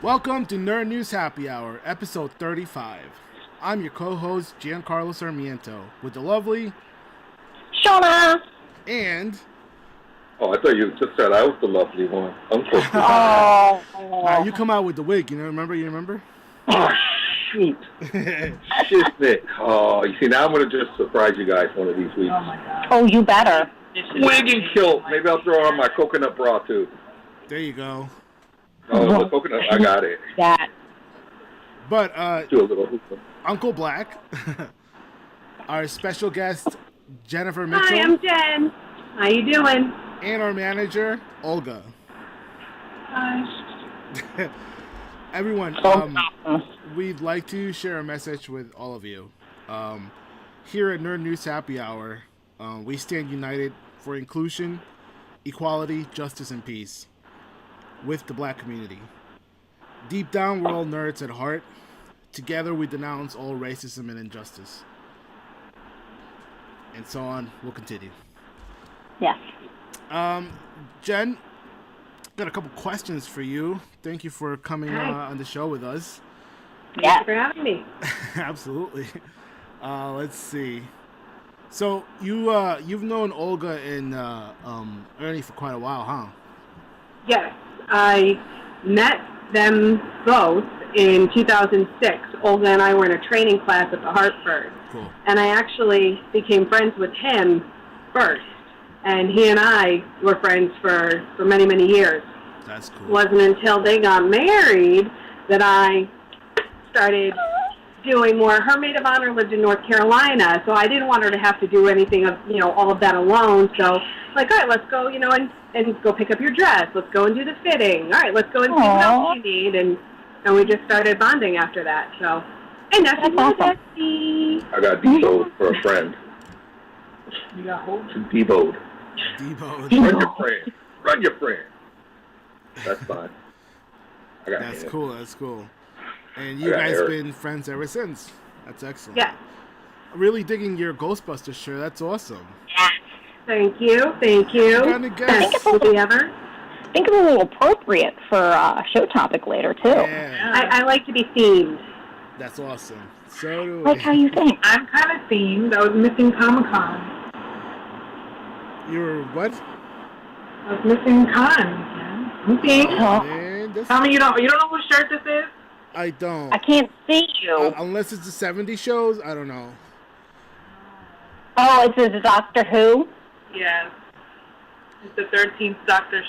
Welcome to Nerd News Happy Hour, episode 35. I'm your co-host, Giancarlo Sarmiento, with the lovely... Shauna! And... Oh, I thought you just said I was the lovely one. Uncle. You come out with the wig, you remember? Oh, shoot. Shit. Oh, you see, now I'm going to just surprise you guys one of these weeks. Oh, my God. Oh, you better. Wig and kilt. Maybe I'll throw on my coconut bra, too. There you go. Oh, the coconut, I got it. That. But, Do a little hoopla. Uncle Black, our special guest, Jennifer Mitchell. Hi, I'm Jen. How you doing? And our manager, Olga. Hi. Everyone, we'd like to share a message with all of you. Here at Nerd News Happy Hour, we stand united for inclusion, equality, justice, and peace with the Black community. Deep down, we're all nerds at heart. Together, we denounce all racism and injustice. And so on. We'll continue. Yes. Jen, got a couple questions for you. Thank you for coming on the show with us. Thanks for having me. Absolutely. Let's see. So you've known Olga and Ernie for quite a while, huh? Yes, I met them both in 2006. Olga and I were in a training class at the Hartford. Cool. And I actually became friends with him first. And he and I were friends for many, many years. That's cool. It wasn't until they got married that I started doing more. Her maid of honor lived in North Carolina, so I didn't want her to have to do anything of, all of that alone. So, like, all right, let's go, and go pick up your dress. Let's go and do the fitting. All right, let's go and see what else you need. And we just started bonding after that. So, and now she's my bestie. I got deboed for a friend. You got who? Deboed. Debo. Run your friend. That's fine. That's cool. And you guys been friends ever since. That's excellent. Yeah. Really digging your Ghostbusters shirt. That's awesome. Thank you. What kind of guest? Will we ever? I think it's a little appropriate for a show topic later, too. Yeah. I like to be themed. That's awesome. So do Like how you think. I'm kind of themed. I was missing Comic-Con. You're what? I was missing Con. I'm themed. Man, Tell me you don't know whose shirt this is? I don't. I can't see you. Unless it's the 70s shows, I don't know. Oh, it's a Doctor Who? Yes. It's the 13th Doctor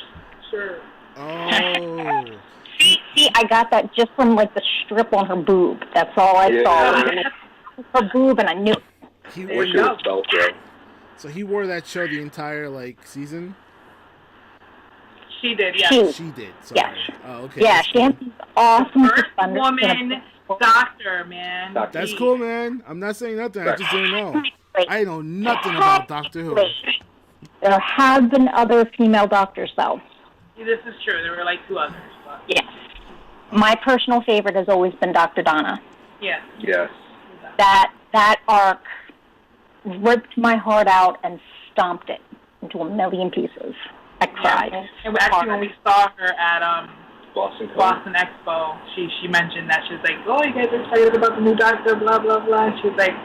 shirt. Oh. See, I got that just from, the strip on her boob. That's all I saw. Her boob, and I knew it. So he wore that show the entire, season? She did, yeah. She did. Sorry. Yes. Oh, okay. Yeah, she has these awesome First suspenders. woman doctor, man. That's cool, man. I'm not saying nothing. I just didn't know. I know nothing about Doctor Who. There have been other female doctors, though. This is true. There were two others. But... Yes. My personal favorite has always been Dr. Donna. Yes. Yes. That arc ripped my heart out and stomped it into a million pieces. I cried. Yeah. And actually, when we saw her at Boston Expo, she mentioned that. She was like, oh, you guys are excited about the new doctor, blah, blah, blah. And she was like,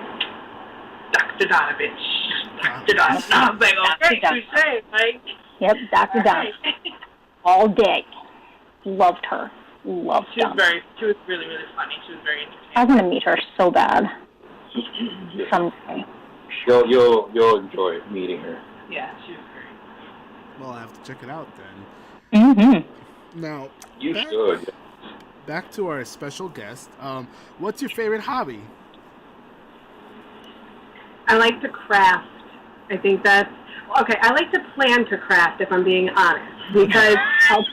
Dr. Donna, bitch. Dr. Donna. And I was like, okay, touche, right? Yep, Dr. Donna. All day. Loved her. Loved She was really, really funny. She was very entertaining. I want to meet her so bad. Someday. You'll enjoy meeting her. Yeah, she was great. Well, I have to check it out then. Mm-hmm. Now, You should. Back to our special guest. What's your favorite hobby? I like to craft. I think that's... Okay, I like to plan to craft, if I'm being honest, because I'll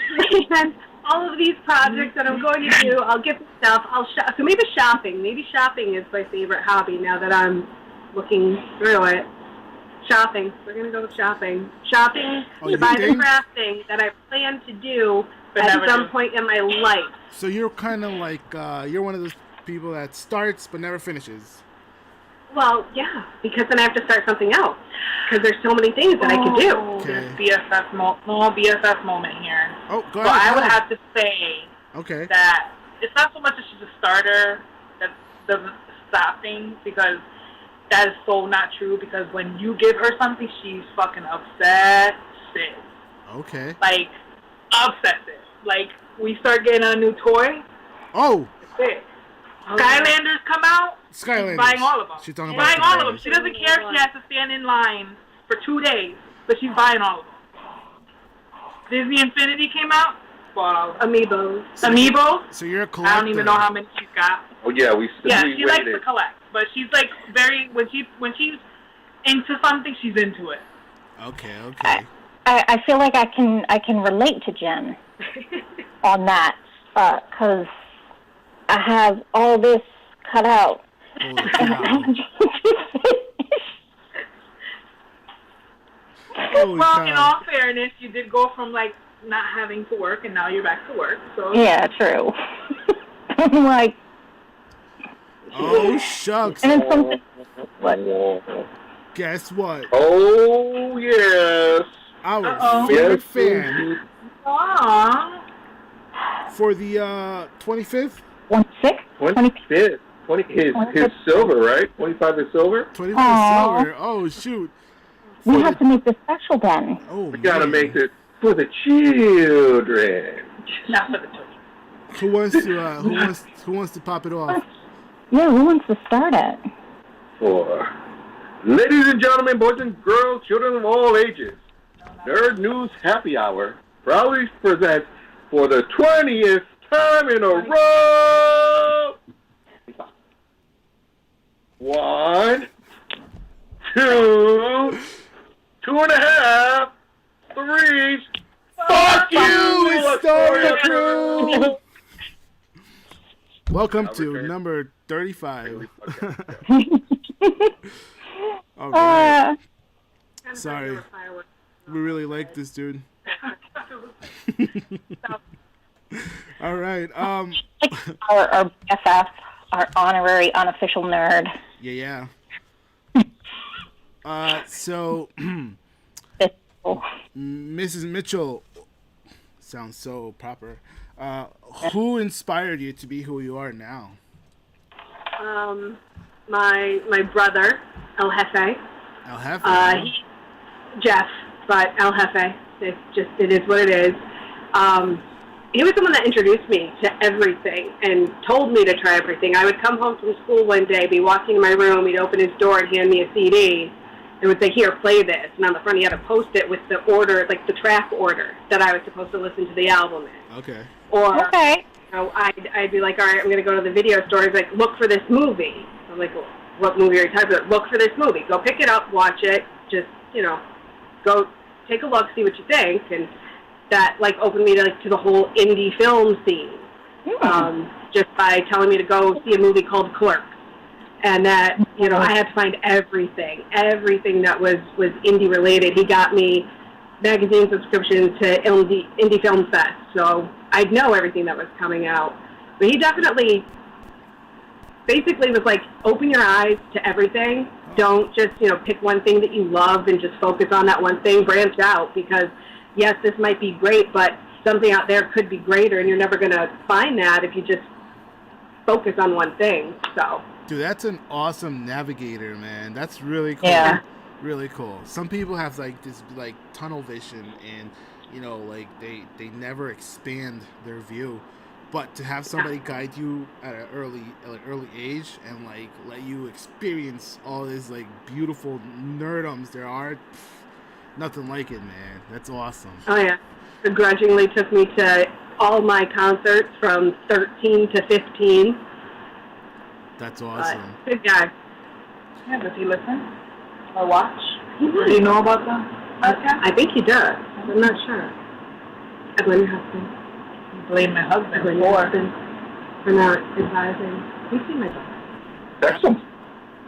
plan all of these projects that I'm going to do. I'll get the stuff. I'll shop. So maybe shopping. Maybe shopping is my favorite hobby now that I'm looking through it. Shopping. We're going to go with shopping. Shopping to buy the crafting that I plan to do at some point in my life. So you're kind of you're one of those people that starts but never finishes. Well, yeah, because then I have to start something else. Because there's so many things that I could do. Okay. BFF moment here. Oh, go ahead. Well, I would have to say that it's not so much that she's a starter that doesn't stop things, because that is so not true, because when you give her something, she's fucking obsessive. Okay. Like, obsessive. Like, we start getting a new toy. Oh. That's it. Skylanders come out. Skylanders. She's buying all of them. She's talking about buying all of them. She doesn't care if she has to stand in line for 2 days, but she's buying all of them. Disney Infinity came out. Bought all of them. Amiibo. So you're a collector. I don't even know how many she's got. Oh yeah, she likes to collect, but she's like very when she's into something, she's into it. Okay. I feel like I can relate to Jen on that, because I have all this cut out. Well, in all fairness, you did go from like not having to work, and now you're back to work. So yeah, true. I'm like, oh shucks. and it's something. What? Guess what? Oh yes. Our favorite fan Aww. for the 25th. 25th. His silver, right? 25 is silver. 25 is silver. Oh shoot. We have to make this special then. Oh, we gotta make it for the children. Not for the children. Who wants to pop it off? Yeah, who wants to start it? For ladies and gentlemen, boys and girls, children of all ages, Nerd News Happy Hour proudly presents for the 20th time in a row. 1, 2, 2.5, 3. Fuck you, Astoria Crew! Welcome to number 35. All right. Sorry. We really like this dude. All right. Our BFF, our honorary unofficial nerd. Yeah. So, Mrs. Mitchell, sounds so proper. Who inspired you to be who you are now? My brother, El Jefe. El Jefe. Jeff, but El Jefe. It is what it is. He was the one that introduced me to everything and told me to try everything. I would come home from school one day, be walking in my room, he'd open his door and hand me a CD, and would say, here, play this. And on the front he had a Post-it with the order, like the track order that I was supposed to listen to the album in. Okay. Or, you know, I'd be like, all right, I'm going to go to the video store. He's like, look for this movie. I'm like, well, what movie are you talking about? Look for this movie. Go pick it up, watch it, just, you know, go take a look, see what you think. And that, like, opened me to the whole indie film scene, just by telling me to go see a movie called Clerks. And that, you know, I had to find everything that was indie-related. He got me magazine subscriptions to Indie Film Fest, so I'd know everything that was coming out. But he definitely basically was like, open your eyes to everything. Don't just, you know, pick one thing that you love and just focus on that one thing. Branch out, because yes, this might be great, but something out there could be greater, and you're never going to find that if you just focus on one thing. So, dude, that's an awesome navigator, man. That's really cool. Yeah. Really cool. Some people have like this like tunnel vision, and you know, like they never expand their view. But to have somebody guide you at an early age and like let you experience all this like beautiful nerdums there are, nothing like it, man. That's awesome. Oh yeah, begrudgingly took me to all my concerts from 13 to 15. That's awesome. Good guy. Yeah, does he listen or watch? He does he know about that? I think he does. I'm not sure. I blame your husband. Blame my husband. I blame your husband for not advising. You see my daughter. Excellent.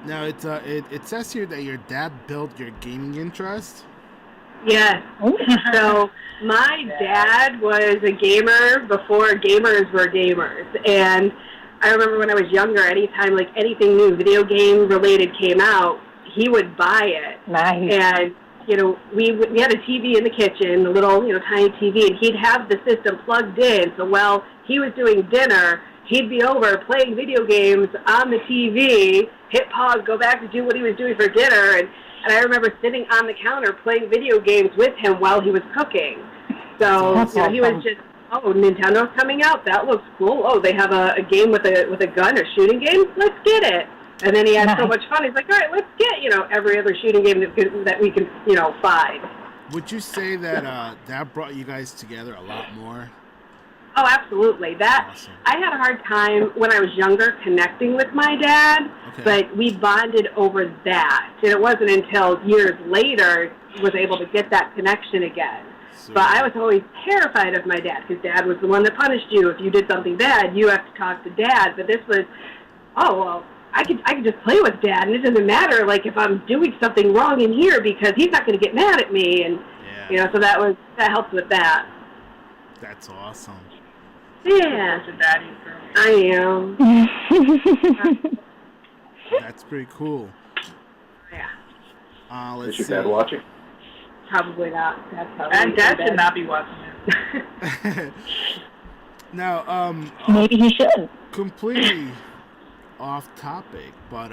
Now it says here that your dad built your gaming interest. Yes. So my dad was a gamer before gamers were gamers, and I remember when I was younger, anytime like anything new video game related came out, he would buy it. Nice. And you know, we had a TV in the kitchen, a little, you know, tiny TV, and he'd have the system plugged in. So while he was doing dinner, he'd be over playing video games on the TV, hit pause, go back to do what he was doing for dinner, and I remember sitting on the counter playing video games with him while he was cooking. So That's you know, he was just, oh, Nintendo's coming out, that looks cool. Oh, they have a game with a gun, a shooting game, let's get it. And then he had so much fun. He's like, all right, let's get, you know, every other shooting game that we can, you know, find. Would you say that that brought you guys together a lot more? Oh, absolutely. That Awesome. I had a hard time when I was younger connecting with my dad, but we bonded over that. And it wasn't until years later was able to get that connection again. But I was always terrified of my dad because Dad was the one that punished you. If you did something bad, you have to talk to Dad. But this was, oh, well, I could just play with Dad, and it doesn't matter, like, if I'm doing something wrong in here because he's not going to get mad at me, and, you know, so that helped with that. That's awesome. Yeah. I am. That's pretty cool. Yeah. Let's Is see. your dad watching? Probably not. Dad should not be watching it. Now, Maybe he should. completely off topic, but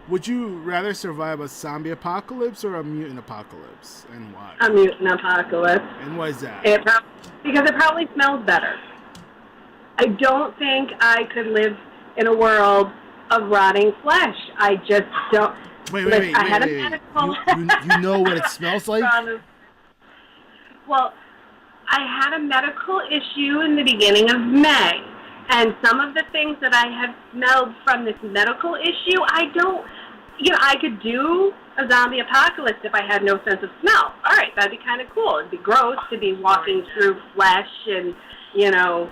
would you rather survive a zombie apocalypse or a mutant apocalypse, and why? A mutant apocalypse. And why is that? Because it probably smells better. I don't think I could live in a world of rotting flesh. I just don't. Wait. I had a medical. You know what it smells like? Well, I had a medical issue in the beginning of May. And some of the things that I have smelled from this medical issue, I could do a zombie apocalypse if I had no sense of smell. All right, that'd be kind of cool. It'd be gross to be walking through flesh and, you know,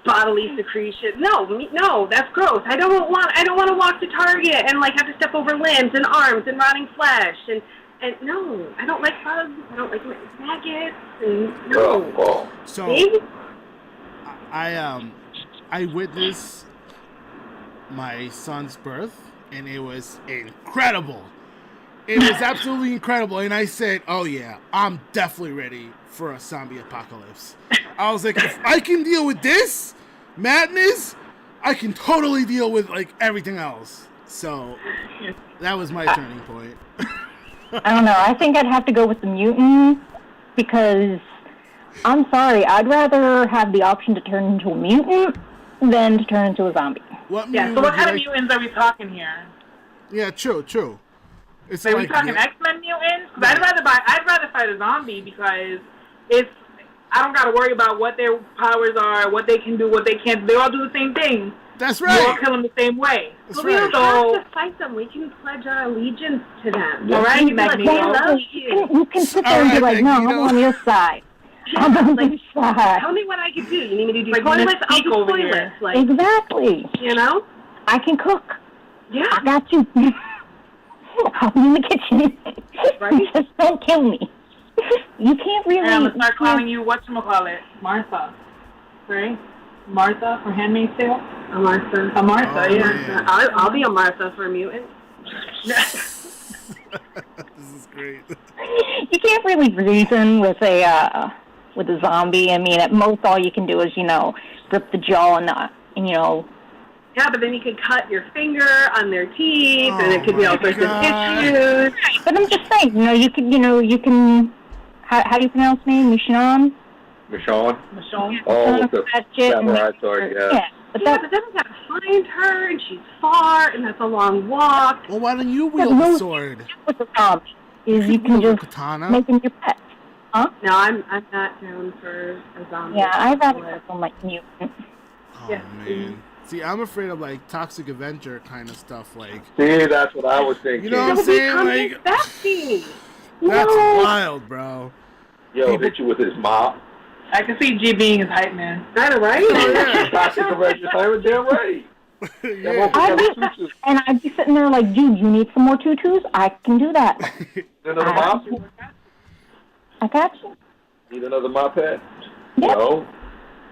bodily secretion. No, that's gross. I don't want to walk to Target and like have to step over limbs and arms and rotting flesh and no, I don't like bugs. I don't like maggots and no. Oh. So See? I witnessed my son's birth, and it was incredible. It was absolutely incredible, and I said, "Oh yeah, I'm definitely ready for a zombie apocalypse." I was like, "If I can deal with this madness, I can totally deal with like everything else." So that was my turning point. I don't know. I think I'd have to go with the mutant because I'm sorry. I'd rather have the option to turn into a mutant than to turn into a zombie. What Yeah, so what kind of mutants are we talking here? Yeah, true. It's Are we talking X-Men mutants? Because I'd rather fight a zombie because I don't got to worry about what their powers are, what they can do, what they can't. They all do the same thing. That's right. We all kill them the same way. That's We right. don't have to fight them. We can pledge our allegiance to them. All right, We can be like, we Magneto. love you. You can sit there and be like, no, I'm on your side. I'm on Like, your side. tell me what I can do. You need me to do Like toilets? I'll Mystique do over toilets. here. Like, Exactly. you know? I can cook. Yeah. I got you. I'll be in the kitchen. Right? Just don't kill me. You can't really. And I'm going to start calling you, whatchamacallit, Martha. Right? Martha from Handmaid's Tale? A Martha. A Martha, Oh, yeah. man. I'll be a Martha for a mutant. This is great. You can't really reason with a zombie. I mean, at most, all you can do is, rip the jaw and Yeah, but then you could cut your finger on their teeth, and it could be all sorts of God. issues. But I'm just saying, you can. How do you pronounce her name? Michonne? Michonne? Michonne? Oh, with the That shit and samurai make sword, her- yeah. But Yeah, that's but then we gotta find her, and she's far, and that's a long walk. Well, why don't you wield the sword? with a zombie is you can wield a just katana. make them your pet. Huh? No, I'm not down for a zombie. Yeah, I'd rather go for my mutant. Oh Yeah. man. See, I'm afraid of like Toxic Avenger kind of stuff. Like, See, that's what I was thinking. you know what I'm It'll saying? become Like, bestie. that's No. wild, bro. Yo, hit you with his mop. I can see G being his hype man. Kind of right? Oh, yeah. Toxic Avenger, I was damn right. Yeah. I'd be sitting there like, dude, you need some more tutus? I can do that. Need another mop? I got you. Need another mop head? Yeah. No.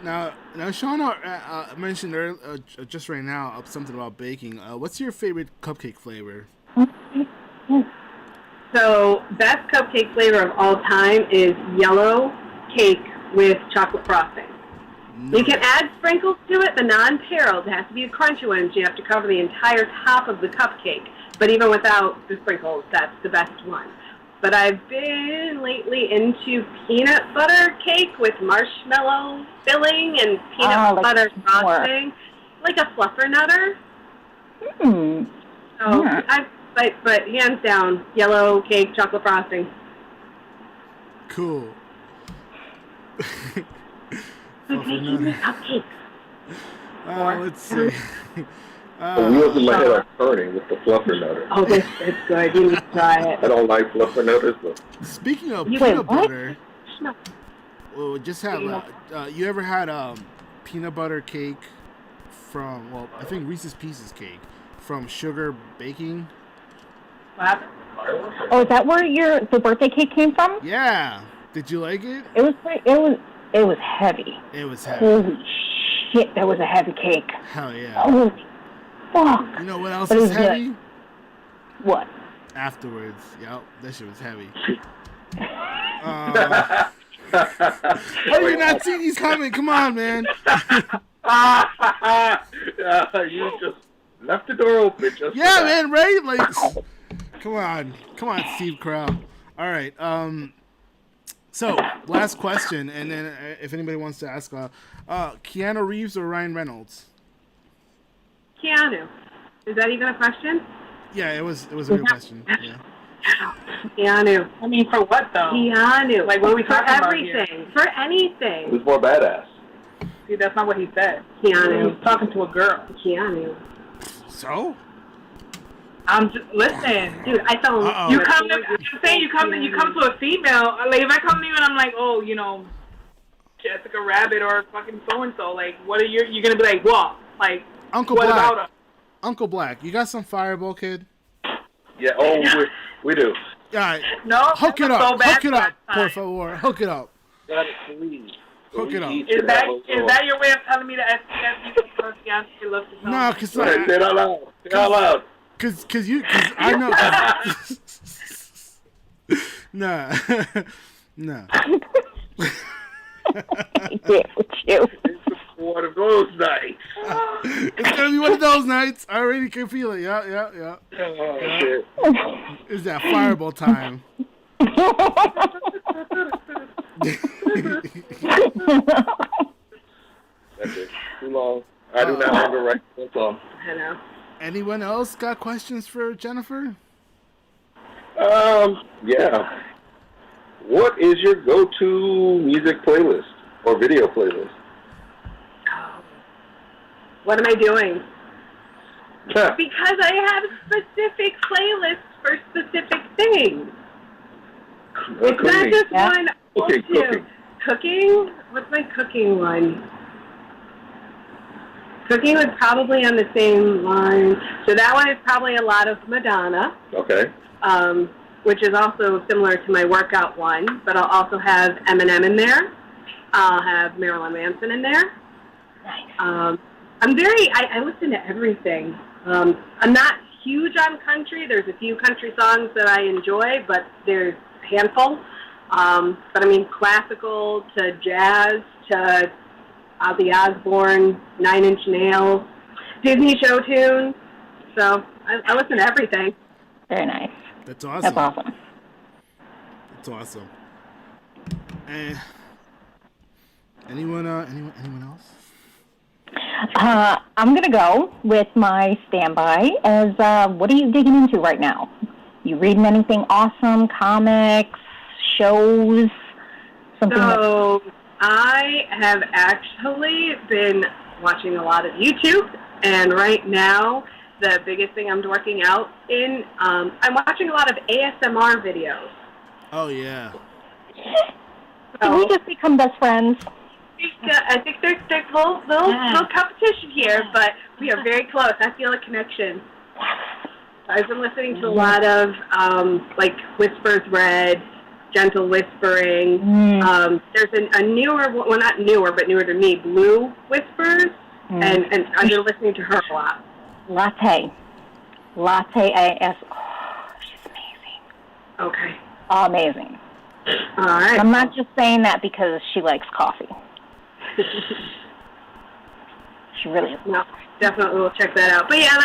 Now, Now, Shauna mentioned earlier, just right now something about baking. What's your favorite cupcake flavor? So, best cupcake flavor of all time is yellow cake with chocolate frosting. No. You can add sprinkles to it, the non-pearled. It has to be a crunchy one, so you have to cover the entire top of the cupcake. But even without the sprinkles, that's the best one. But I've been lately into peanut butter cake with marshmallow filling and peanut butter frosting, like a fluffernutter. So but hands down, yellow cake, chocolate frosting. Cool. Cupcakes. Let's see. The wheels in my head are turning with the fluffernutter. Oh, it's good. You need to try it. I don't like fluffernutters, but... Speaking of peanut butter, just have you ever had peanut butter cake from? Well, I think Reese's Pieces cake from Sugar Baking. What happened? Oh, is that where the birthday cake came from? Yeah. Did you like it? It was heavy. It was heavy. Holy shit, that was a heavy cake. Hell yeah. Holy fuck. You know what else is heavy? Good. What? Afterwards. Yep, that shit was heavy. You not see these coming? Come on, man. You just left the door open. Yeah, man, right? Like, come on, Steve Carell. All right. So last question, and then if anybody wants to ask, Keanu Reeves or Ryan Reynolds? Keanu. Is that even a question? Yeah, it was a real question. Yeah. Keanu. I mean, for what though? Keanu. Like, what are we talking about everything. here? For anything. Who's more badass? See, that's not what he said. Keanu. He's talking to a girl. Keanu. So? I'm just listen, dude. I fell. You come to. I'm saying you come to a female. Like if I come to you and I'm like, oh, Jessica Rabbit or fucking so and so. Like, what are you gonna be like? What? Like, Uncle what Black. about her? Uncle Black, you got some Fireball, kid? Yeah. Oh, we do. All right. No. Hook it up. So bad Hook it up, time. por favor. Hook it up. Got it, please. Hook it up. Is that your way of telling me that because Beyonce loves the song? No, because Say it out loud. Say it out loud. Cause I know. Nah. It's one of those nights. It's gonna be one of those nights. I already can feel it. Yeah. Oh, shit. It's that Fireball time. That's it. Too long. I do not remember right. That's all. I know. Anyone else got questions for Jennifer? Yeah. What is your go-to music playlist or video playlist? What am I doing? Because I have specific playlists for specific things. It's not just one. Okay, cooking. Cooking? What's my cooking one? Cooking was probably on the same line. So that one is probably a lot of Madonna. Okay. Which is also similar to my workout one, but I'll also have Eminem in there. I'll have Marilyn Manson in there. Nice. I listen to everything. I'm not huge on country. There's a few country songs that I enjoy, but there's a handful. But I mean, classical to jazz to Ozzy Osbourne, 9 Inch Nails, Disney show tunes. So I listen to everything. Very nice. That's awesome. That's awesome. That's awesome. Anyone else? I'm going to go with my standby as what are you digging into right now? You reading anything awesome? Comics, shows, something? So I have actually been watching a lot of YouTube, and right now the biggest thing I'm working out in, I'm watching a lot of ASMR videos. Oh, yeah. Did we just become best friends? I think there's a little competition here, but we are very close. I feel a connection. I've been listening to a lot of, like, Whispers Red, gentle whispering. There's a newer, well, not newer, but newer to me, Blue whispers, and I've been listening to her a lot. Latte AS. Oh, she's amazing. Okay. Amazing. All right. I'm not just saying that because she likes coffee. She really is. No, definitely will check that out. But yeah,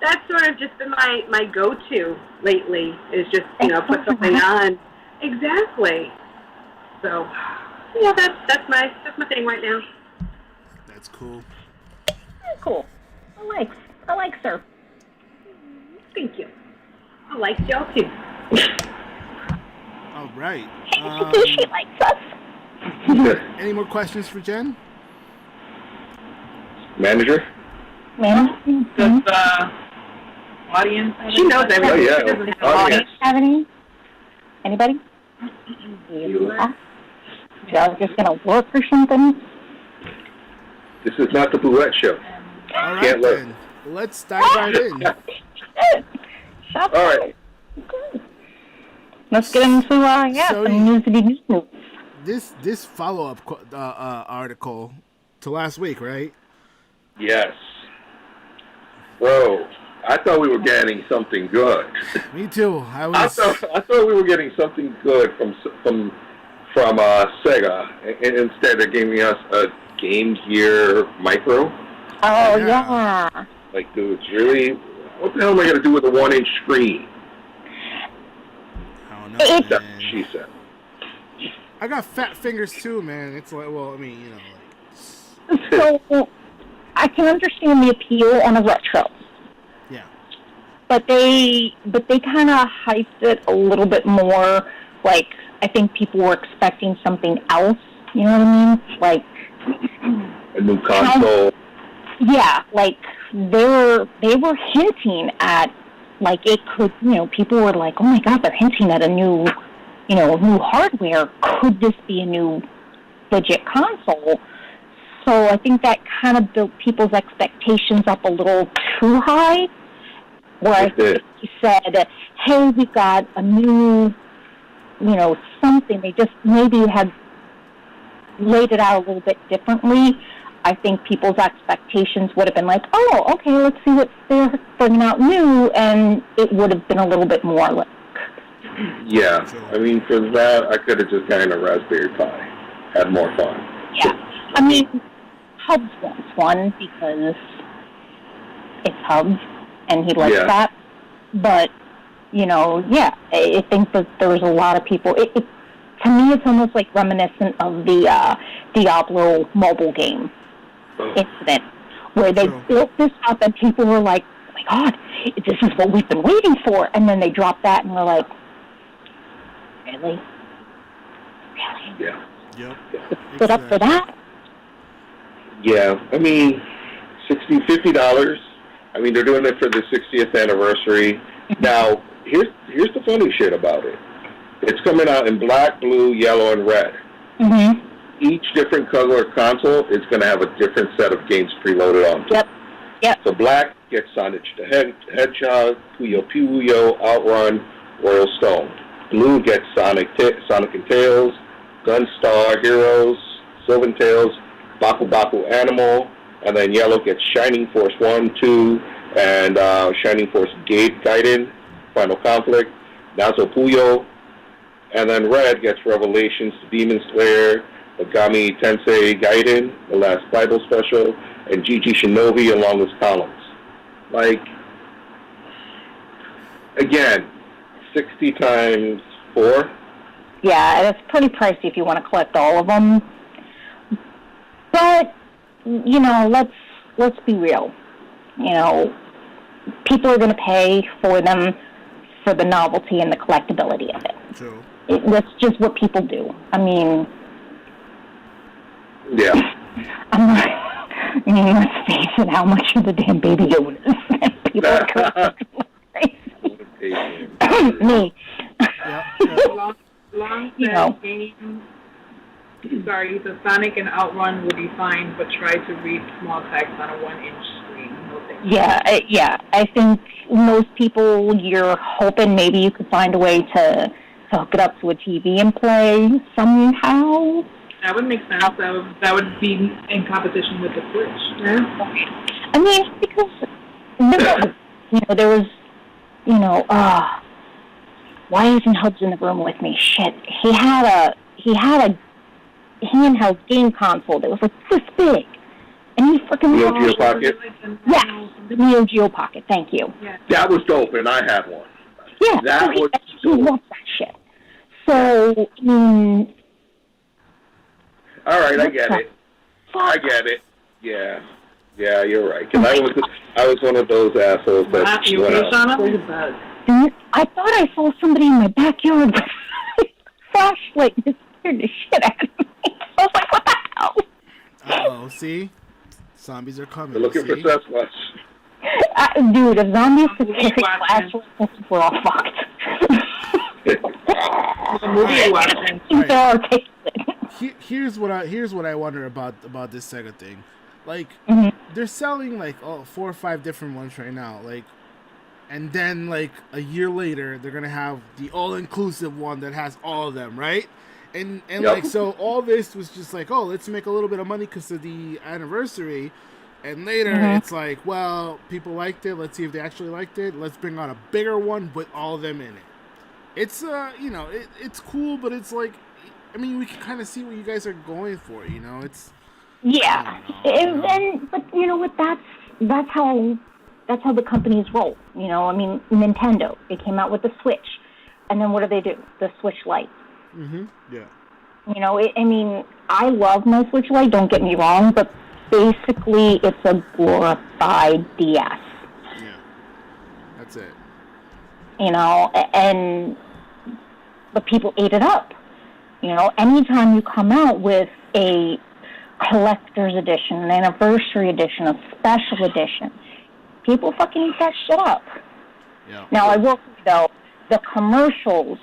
that's sort of just been my go-to lately, is just, put something on. Exactly. So, yeah, that's my thing right now. That's cool. Very cool. I like her. Thank you. I like y'all too. All right. She likes us. Any more questions for Jen? Manager? Ma'am? Does the audience have She knows everything. Oh, yeah. She doesn't have Audience. Have any? Anybody? Yeah. Y'all just gonna work or something? This is not the Bouette Show. All right, Can't let. then. Let's dive right in. All right. Good. Let's get into So some news. This follow-up article to last week, right? Yes. Bro, I thought we were getting something good. Me too. I thought we were getting something good from Sega, and instead they're giving us a Game Gear Micro. Oh, yeah. Like, dude, really? What the hell am I going to do with a 1-inch screen? I don't know, That's what man. she said. I got fat fingers too, man. It's like, well, I mean, So, I can understand the appeal on a retro. Yeah. But they kind of hyped it a little bit more. Like, I think people were expecting something else. You know what I mean? Like a new console. Yeah, like they were hinting at, like, it could. People were like, "Oh my God, they're hinting at a new, new hardware. Could this be a new legit console?" So I think that kind of built people's expectations up a little too high. Where I think he said, "Hey, we've got a new, something." They just maybe had laid it out a little bit differently. I think people's expectations would have been like, "Oh, okay, let's see what they're bringing out new," and it would have been a little bit more like. Yeah, I mean, for that, I could have just gotten a Raspberry Pi, had more fun. Yeah, I mean, Hubs wants one because it's Hubs, and he likes that. But, I think that there's a lot of people. To me, it's almost like reminiscent of the Diablo mobile game incident, where they built this up and people were like, "Oh my God, this is what we've been waiting for," and then they dropped that and we're like, "Really? Yeah. Yep. Put up for that?" Yeah, I mean, $50. I mean, they're doing it for the 60th anniversary. Now, here's the funny shit about it. It's coming out in black, blue, yellow, and red. Mm-hmm. Each different color console is going to have a different set of games preloaded on. Yep. So black gets Sonic the Hedgehog, Puyo Puyo, Outrun, Royal Stone. Blue gets Sonic and Tails, Gunstar Heroes, Sylvan Tales, Baku Baku Animal, and then yellow gets Shining Force 1, 2, and Shining Force Gaiden, Final Conflict, Nazo Puyo, and then red gets Revelations, Demon Slayer, Megami Tensei Gaiden, The Last Bible Special, and Gigi Shinobi along with columns. Like, again, 60 times 4. Yeah, and it's pretty pricey if you want to collect all of them. But, let's be real. People are going to pay for them for the novelty and the collectability of it. True. That's just what people do. I mean... Yeah. Let's face it, how much are the damn Baby Yodas? People are crazy. Me. Long said game. Sorry, the Sonic and Outrun will be fine, but try to read small text on a 1-inch screen. No thanks. Yeah. I think most people, you're hoping maybe you could find a way to hook it up to a TV and play somehow. That would make sense. That would be in competition with the Switch. Yeah? I mean, because there was, why isn't Hubs in the room with me? Shit, he had a handheld game console that was like this big, and he freaking Neo Geo Pocket. Yeah, the Neo Geo Pocket. Thank you. Yeah. That was dope, and I had one. Yeah, that was. He loved that shit. So, all right, I get it. I get it. Yeah, you're right. Because I was one of those assholes that you went out. I thought I saw somebody in my backyard with a flashlight. Just scared the shit out of me. I was like, what the hell? Uh-oh, see? Zombies are coming. They're looking for Sasquatch. Dude, if zombies could carry flashlights, we're all fucked. The movie watching. Here's what I wonder about this Sega thing. Like, they're selling like 4 or 5 different ones right now. Like, and then like a year later, they're gonna have the all-inclusive one that has all of them, right? And like, so all this was just like, oh, let's make a little bit of money because of the anniversary. And later, it's like, well, people liked it. Let's see if they actually liked it. Let's bring out a bigger one with all of them in it. It's it's cool, but it's like, I mean, we can kind of see what you guys are going for. It's but you know what? That's how the companies roll. I mean, Nintendo, they came out with the Switch, and then what do? The Switch Lite. Yeah. I mean, I love my Switch Lite. Don't get me wrong, but basically, it's a glorified DS. Yeah, that's it. But people ate it up. Anytime you come out with a collector's edition, an anniversary edition, a special edition, people fucking eat that shit up. Yeah. Now, I will say, though, the commercials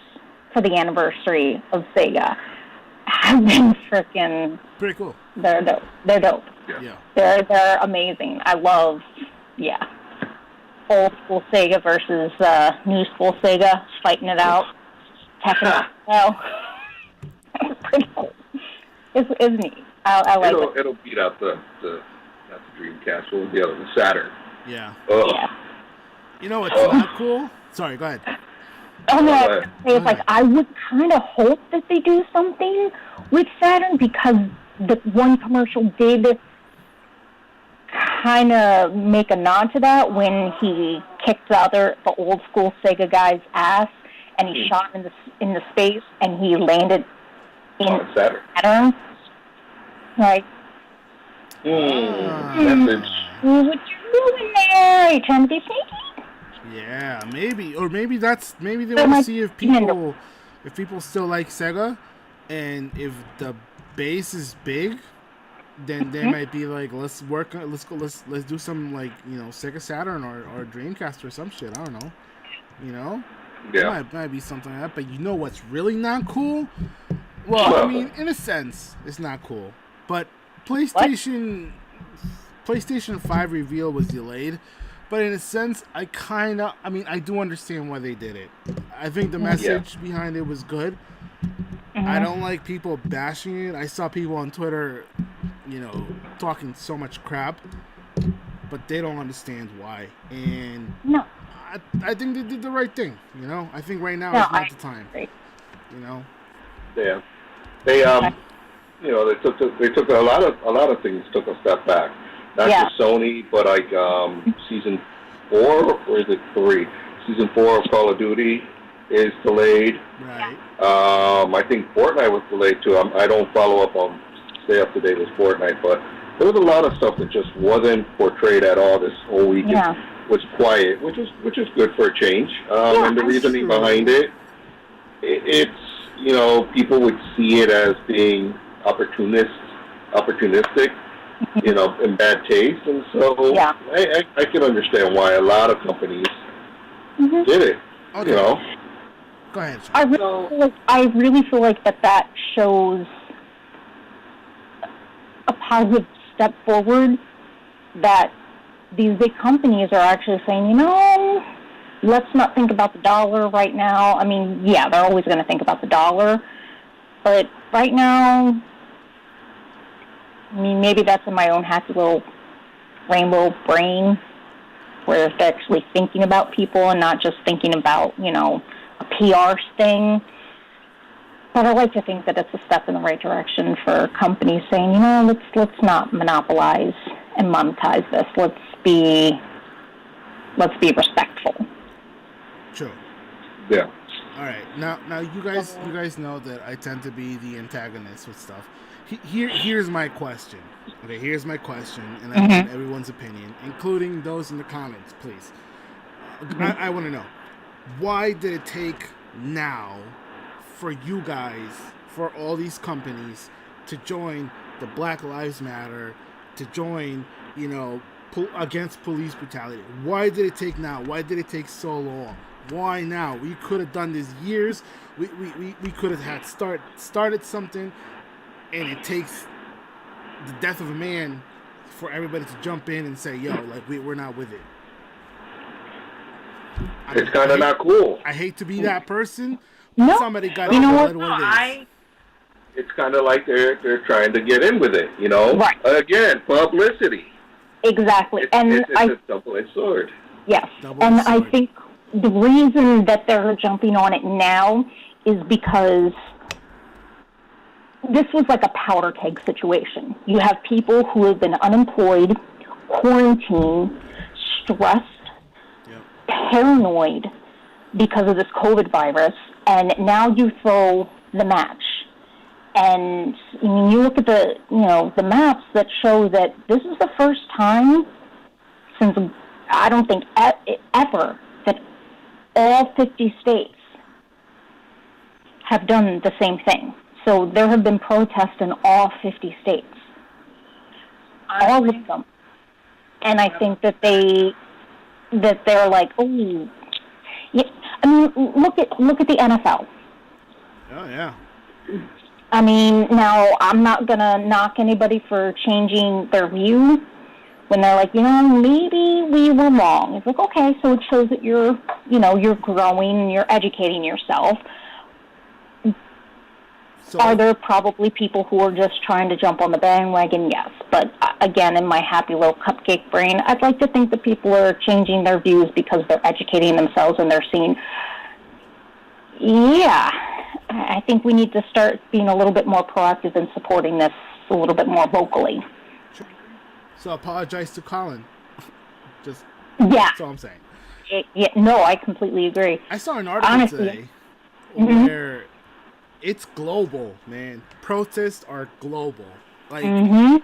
for the anniversary of Sega have been freaking... Pretty cool. They're dope. They're dope. Yeah. They're amazing. I love, old school Sega versus new school Sega, fighting it out. Tekken. Well, it's pretty cool. It's neat. I like it. It'll beat out the not the Dreamcast, will be out the Saturn. Yeah. Yeah. You know what's not cool? Sorry, go ahead. Oh no, it's like I would kind of hope that they do something with Saturn because the one commercial did kind of make a nod to that when he kicked the old school Sega guy's ass and he shot him in the space and he landed in Saturn. Like, message. What you doing there? Are you trying to be sneaky? Yeah, maybe, or maybe they want to see if people still like Sega, and if the base is big, then they might be like, let's do some like Sega Saturn or Dreamcast or some shit. I don't know, Yeah. It might be something like that. But what's really not cool? Well, I mean, in a sense, it's not cool. But PlayStation 5 reveal was delayed. But in a sense, I do understand why they did it. I think the message behind it was good. I don't like people bashing it. I saw people on Twitter, talking so much crap, but they don't understand why. And no, I think they did the right thing. I think right now is not the time. Yeah, they took a lot of things took a step back. Not just Sony, but like Season 4, or is it 3? Season 4 of Call of Duty is delayed. Right. I think Fortnite was delayed too. I don't follow up on stay up to date with Fortnite, but there was a lot of stuff that just wasn't portrayed at all this whole week. Yeah. It was quiet, which is good for a change. And the reasoning behind it's people would see it as being opportunistic. In bad taste, and so I can understand why a lot of companies did it. Okay. Go ahead. I really feel like that shows a positive step forward that these big companies are actually saying, let's not think about the dollar right now. I mean, yeah, they're always going to think about the dollar. But right now, I mean, maybe that's in my own happy little rainbow brain where they're actually thinking about people and not just thinking about, a PR thing. But I like to think that it's a step in the right direction for companies saying, let's not monopolize and monetize this. Let's be respectful. Sure. Yeah. All right. Now you guys know that I tend to be the antagonist with stuff. Here's my question. Okay, here's my question, and I want everyone's opinion, including those in the comments, please. I want to know, why did it take now for you guys, for all these companies, to join the Black Lives Matter, to join, against police brutality? Why did it take now? Why did it take so long? Why now? We could have done this years. We could have had started something, and it takes the death of a man for everybody to jump in and say, yo, like, we're not with it. It's kind of not cool. I hate to be that person. No. Somebody got to what? What it is. It's kind of like they're trying to get in with it, Right. Again, publicity. Exactly. It's a double-edged sword. Yes. Double-edged sword. I think the reason that they're jumping on it now is because this was like a powder keg situation. You have people who have been unemployed, quarantined, stressed, paranoid because of this COVID virus, and now you throw the match. And I mean, you look at the maps that show that this is the first time since, I don't think ever, that all 50 states have done the same thing. So there have been protests in all 50 states. All of them. And I think that they're like, oh, yeah. I mean, look at the NFL. Oh yeah. I mean, now I'm not gonna knock anybody for changing their view when they're like, maybe we were wrong. It's like, okay, so it shows that you're growing and you're educating yourself. So, are there probably people who are just trying to jump on the bandwagon? Yes. But again, in my happy little cupcake brain, I'd like to think that people are changing their views because they're educating themselves and they're seeing, I think we need to start being a little bit more proactive in supporting this a little bit more vocally. So apologize to Colin. That's all I'm saying. No, I completely agree. I saw an article today where it's global, man. Protests are global. Like,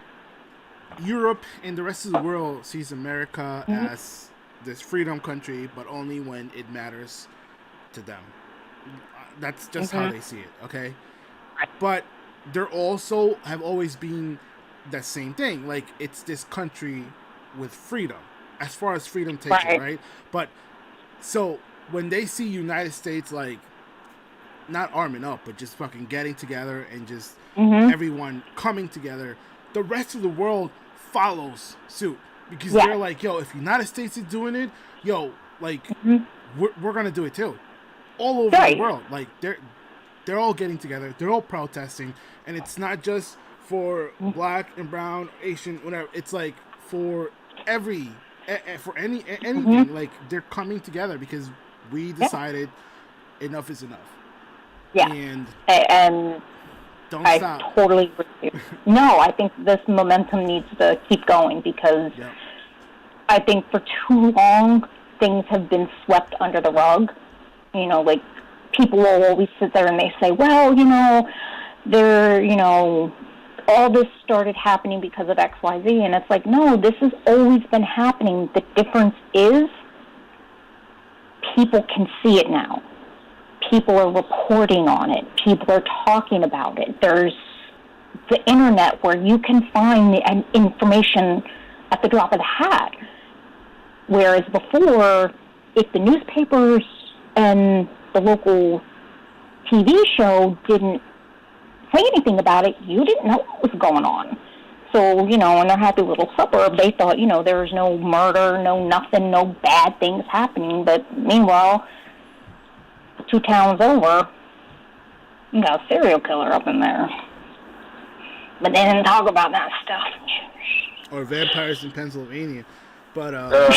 Europe and the rest of the world sees America as this freedom country, but only when it matters to them. That's just how they see it, okay? But they're also have always been that same thing. Like, it's this country with freedom, as far as freedom takes it, right? But, so, when they see United States, like, not arming up, but just fucking getting together and just everyone coming together, the rest of the world follows suit. Because they're like, yo, if United States is doing it, yo, like, we're going to do it too. All over the world. Like, they're all getting together. They're all protesting. And it's not just for black and brown, Asian, whatever. It's like for anything. Like, they're coming together because we decided enough is enough. Yeah, and don't I stop. Totally agree with you. No, I think this momentum needs to keep going because I think for too long things have been swept under the rug. Like, people will always sit there and they say, well, all this started happening because of XYZ, and it's like, no, this has always been happening. The difference is people can see it now. People are reporting on it. People are talking about it. There's the internet where you can find the information at the drop of the hat. Whereas before, if the newspapers and the local TV show didn't say anything about it, you didn't know what was going on. So, in their happy little suburb, they thought, there was no murder, no nothing, no bad things happening. But meanwhile, 2 towns over, you got a serial killer up in there. But they didn't talk about that stuff. Or vampires in Pennsylvania. But, Oh,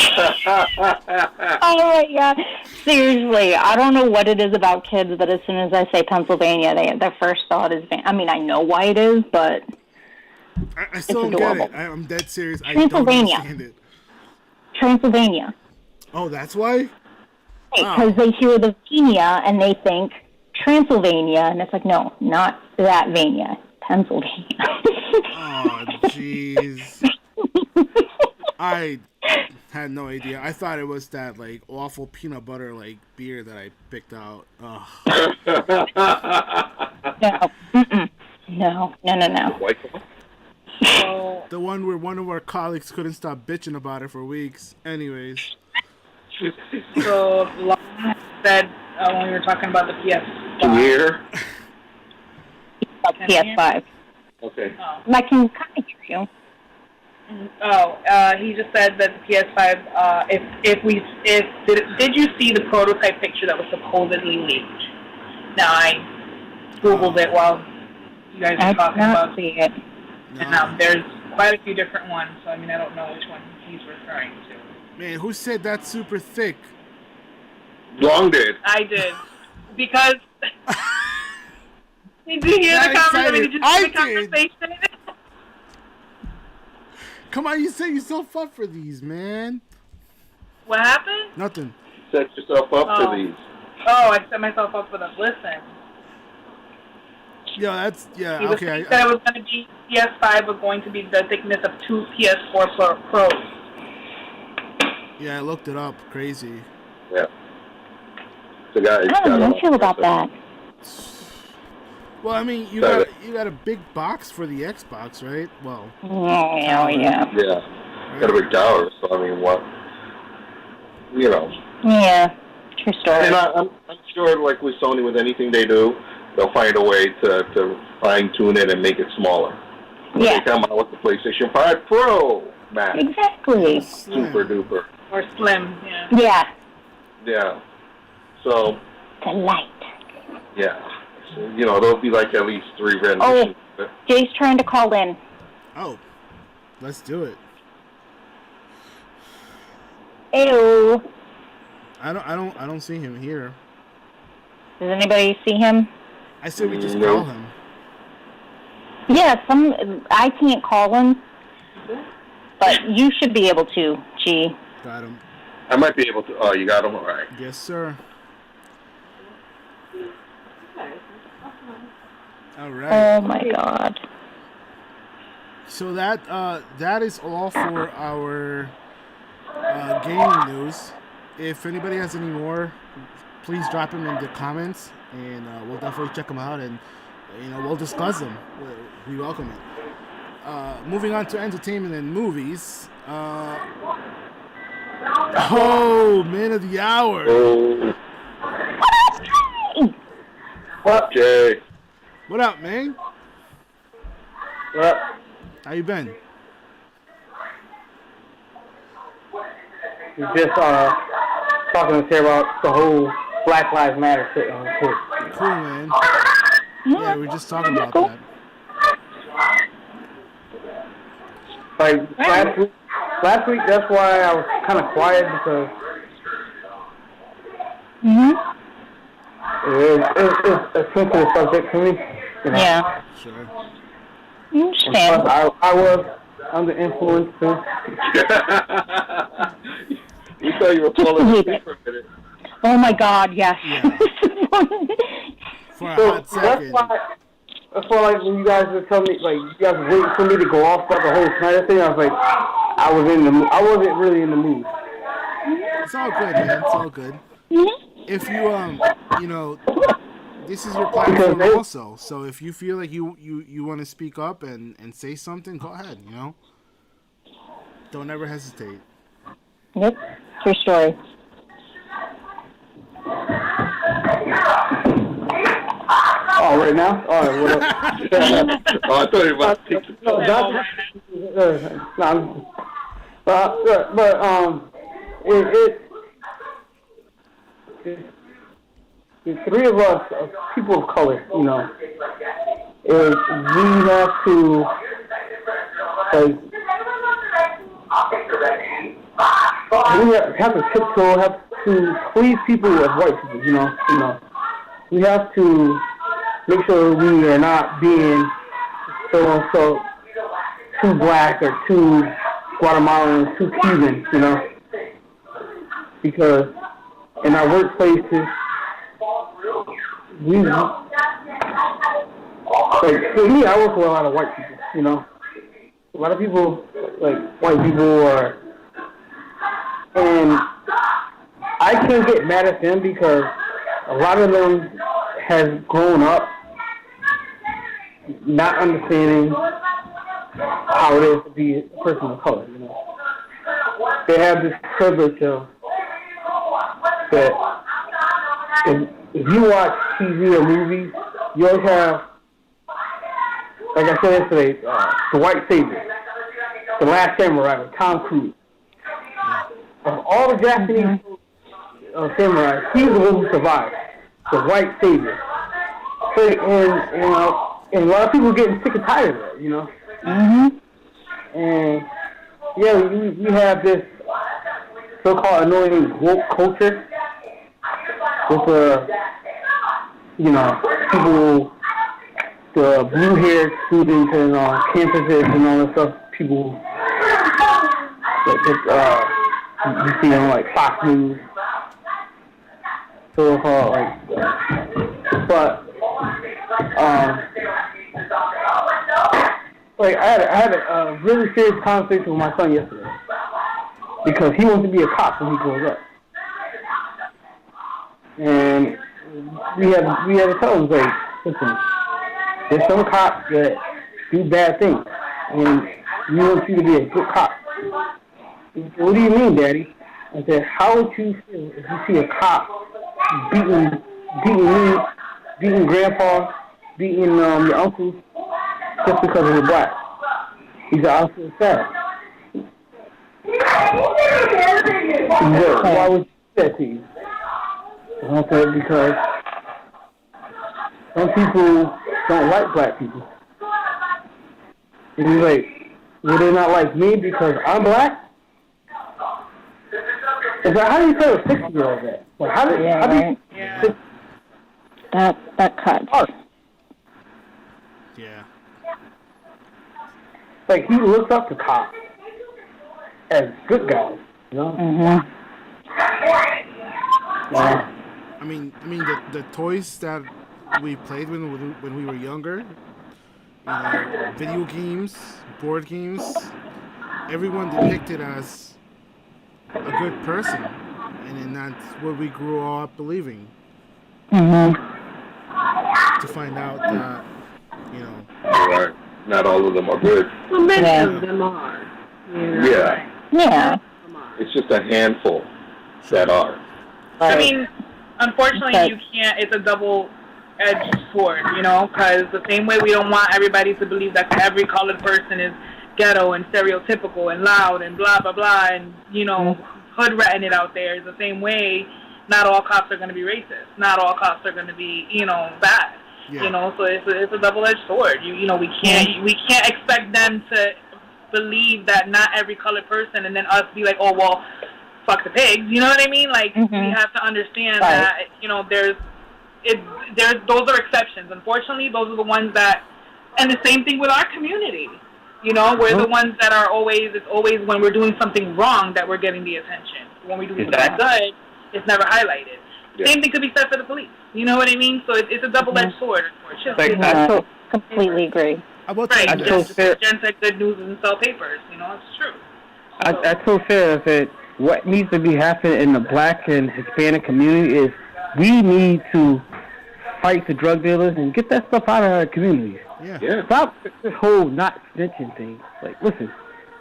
my God. Seriously, I don't know what it is about kids, but as soon as I say Pennsylvania, their first thought is... I mean, I know why it is, but... I still don't get it. I'm dead serious. I don't understand it. Transylvania. Oh, that's why? Because they hear the Vania and they think Transylvania, and it's like, no, not that Vania, Pennsylvania. Oh, jeez. I had no idea. I thought it was that, like, awful peanut butter, like, beer that I picked out. Ugh. No. The one where one of our colleagues couldn't stop bitching about it for weeks. Anyways. So, said when we were talking about the PS5. Year? PS5. Okay. I can kind of hear you. He just said that the PS5. Did you see the prototype picture that was supposedly leaked? Now I googled it while you guys were talking about. See it. And there's quite a few different ones, so I mean I don't know which one he's referring to. Man, who said that's super thick? Long did. I did because. Did you hear the conversation? Come on, you set yourself up for these, man. What happened? Nothing. Set yourself up for these. Oh, I set myself up for them. Listen. Yeah, He said it was going to be PS5 was going to be the thickness of 2 PS4 Pros. Yeah, I looked it up. Crazy. Yeah. The guy. I don't know how I feel about that. Well, I mean, you got a big box for the Xbox, right? Well. Oh, yeah. Yeah. Got a big tower, so I mean, what? Yeah. True story. And I'm sure, like with Sony, with anything they do, they'll find a way to fine-tune it and make it smaller. When they come out with the PlayStation 5 Pro, man. Exactly. Super duper. Or slim, Yeah. So. The light. Yeah. So, there'll be like at least 3 renditions. Oh, Jay's trying to call in. Oh, let's do it. Ew. I don't see him here. Does anybody see him? I said we just call him. Yeah, I can't call him, but you should be able to, G. Got him. I might be able to. Oh, you got him? All right. Yes, sir. All right. Oh my God. So that is all for our gaming news. If anybody has any more, please drop them in the comments, and we'll definitely check them out, and we'll discuss them. We welcome it. Moving on to entertainment and movies. Man of the hour. What, Jay? What up, man? What up? How you been? We're just talking to about the whole Black Lives Matter shit. Cool, man. Yeah, we're just talking about that. Like last week, that's why I was kind of quiet because it's a sensitive subject to me. Yeah. Sure. Understand. I was under influence too. You thought you were pulling the for a minute. Oh my God, yes. Yeah. For a So hot second. that's why, like, when you guys were telling me, like, you guys were waiting for me to go off about the whole Snyder thing, I was like, I wasn't really in the mood. It's all good, man. It's all good. If you this is your platform also. So if you feel like you want to speak up and say something, go ahead. Don't ever hesitate. Yep. True story. Oh, Oh, right now? All right, what up? Oh, I thought you were about to take No, the three of us are people of color, you know. We have to, like, we have to tiptoe, have to please people as white people, you know. We have to make sure we are not being so too black or too Guatemalan, too Cuban, you know. Because in our workplaces, like, for me, I work with a lot of white people, you know. A lot of people, like, white people are, and I can't get mad at them because a lot of them has grown up not understanding how it is to be a person of color, you know. They have this privilege of that if you watch TV or movies, you always have, like I said yesterday, the white savior, the last samurai with Tom Cruise. Of all the Japanese samurai, he's the one who survived, the white savior. So, and a lot of people getting sick and tired of that, you know. And yeah, we have this so-called annoying woke culture with you know, people, the blue-haired students and campuses and all that stuff. People that you see on like Fox News, so-called like, but like I had a really serious conversation with my son yesterday because he wants to be a cop when he grows up. And we had to tell him, like, listen, there's some cops that do bad things, and we want you to be a good cop. He said, what do you mean, Daddy? I said, how would you feel if you see a cop beating me, beating Grandpa, beating your uncle, just because you're black? He said, I feel sad. He said, why would you do that to you? I said, because some people don't like black people. And he's like, well, they not like me because I'm black? It's like, how do you tell a 60-year-old that? Like, how do you... That cuts. Yeah. Like, he looks up to cops as good guys, you know? Yeah. I mean, the toys that we played when we were younger, you know, video games, board games, everyone depicted as a good person, and then that's what we grew up believing. To find out that, you know, right, not all of them are good. Well, many of them are. Yeah. It's just a handful that are. I mean, unfortunately, you can't. It's a double-edged sword, you know, because the same way we don't want everybody to believe that every colored person is ghetto and stereotypical and loud and blah, blah, blah, and, you know, hood-ratting it out there is the same way not all cops are going to be racist. Not all cops are going to be, you know, bad. Yeah. You know, so it's a double-edged sword. You know, we can't expect them to believe that not every colored person, and then us be like, oh, well, fuck the pigs, you know what I mean? Like, we have to understand that, you know, those are exceptions. Unfortunately, those are the ones that, and the same thing with our community. You know, we're the ones that are it's always when we're doing something wrong that we're getting the attention. When we do something good, it's never highlighted. Yeah. Same thing could be said for the police. You know what I mean? So it's a double-edged sword, unfortunately. I completely agree. Right. Jen said good news doesn't sell papers. You know, it's true. I told Sarah that what needs to be happening in the black and Hispanic community is we need to fight the drug dealers and get that stuff out of our communities. Yeah. Stop this whole not snitching thing. Like, listen,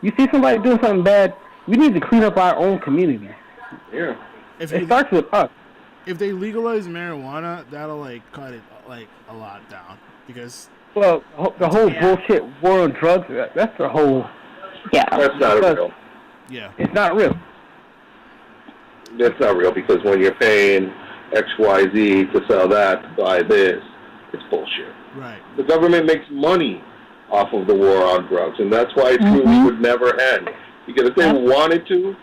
you see somebody doing something bad, we need to clean up our own community. Yeah. It starts with us. If they legalize marijuana, that'll cut it like a lot down because. Well, the whole bullshit war on drugs, that's the whole... Yeah. That's not real. Yeah. It's not real. That's not real because when you're paying XYZ to sell that, to buy this, it's bullshit. Right. The government makes money off of the war on drugs, and that's why it truly would never end. Because if they wanted to,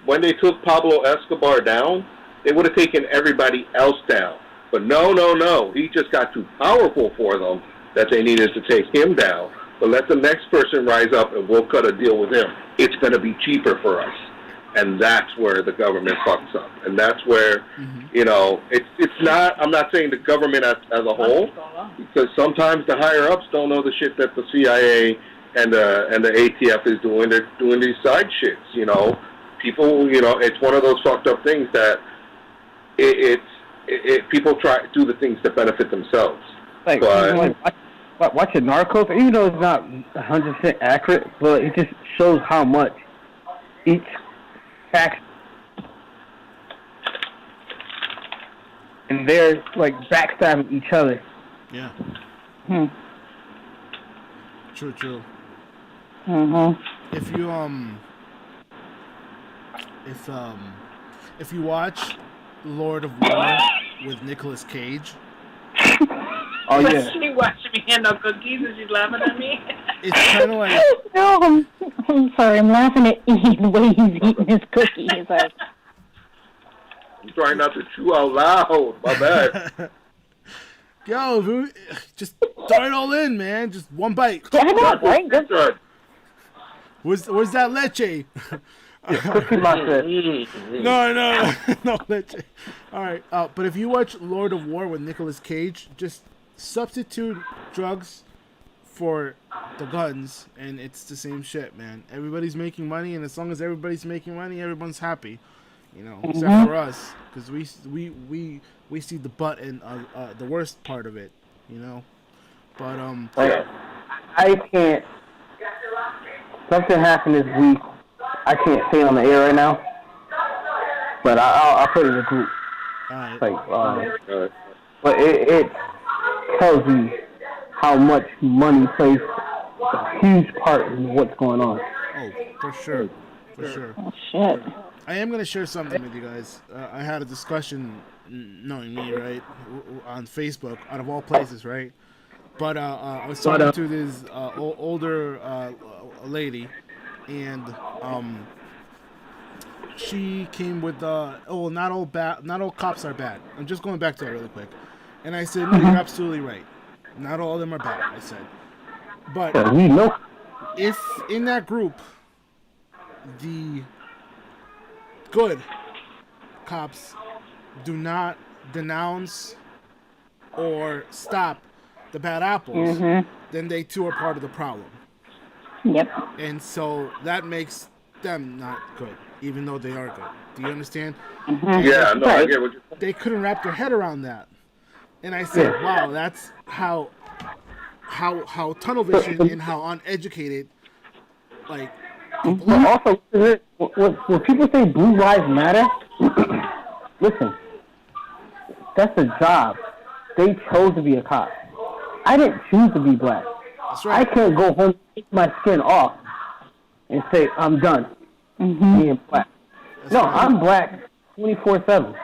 when they took Pablo Escobar down, they would have taken everybody else down. But no. He just got too powerful for them that they needed to take him down. But let the next person rise up and we'll cut a deal with him. It's going to be cheaper for us. And that's where the government fucks up. And that's where, you know, it's not, I'm not saying the government as a whole, because sometimes the higher-ups don't know the shit that the CIA and the ATF is doing. They're doing these side shits, you know. People, you know, it's one of those fucked up things that people try to do the things that benefit themselves. Like, watching Narcos, even though it's not 100% accurate, but it just shows how much each faction and they're like backstabbing each other. Yeah. True. If you watch Lord of War with Nicolas Cage. Oh yeah. She watching me hand out cookies and she's laughing at me. It's kind of like. No, I'm sorry. I'm laughing at Ian the way he's eating his cookies. I'm trying not to chew out loud. My bad. Yo, dude, just throw it all in, man. Just one bite. Yeah, I know, right? Good. Where's that leche? Cookie monster. No leche. All right, but if you watch Lord of War with Nicolas Cage, just substitute drugs for the guns, and it's the same shit, man. Everybody's making money, and as long as everybody's making money, everyone's happy, you know. Except for us, because we see the butt and the worst part of it, you know. But I can't. Something happened this week. I can't say it on the air right now, but I'll put it in the group. Alright. Like, but it tells you how much money plays a huge part in what's going on. Oh, for sure. Oh shit. I am gonna share something with you guys. I had a discussion, knowing me, right, on Facebook, out of all places, right. But I was talking to this older lady, and she came with not all cops are bad. I'm just going back to it really quick. And I said, no, you're absolutely right. Not all of them are bad, I said. But if in that group the good cops do not denounce or stop the bad apples, then they too are part of the problem. Yep. And so that makes them not good, even though they are good. Do you understand? Yeah, no, I get what you're saying. They couldn't wrap their head around that. And I said, wow, that's how tunnel vision and how uneducated, like, people are. Also, when people say Blue Lives Matter, listen, that's a job. They chose to be a cop. I didn't choose to be black. That's right. I can't go home, take my skin off, and say, I'm done being black. That's No, right. I'm black 24/7.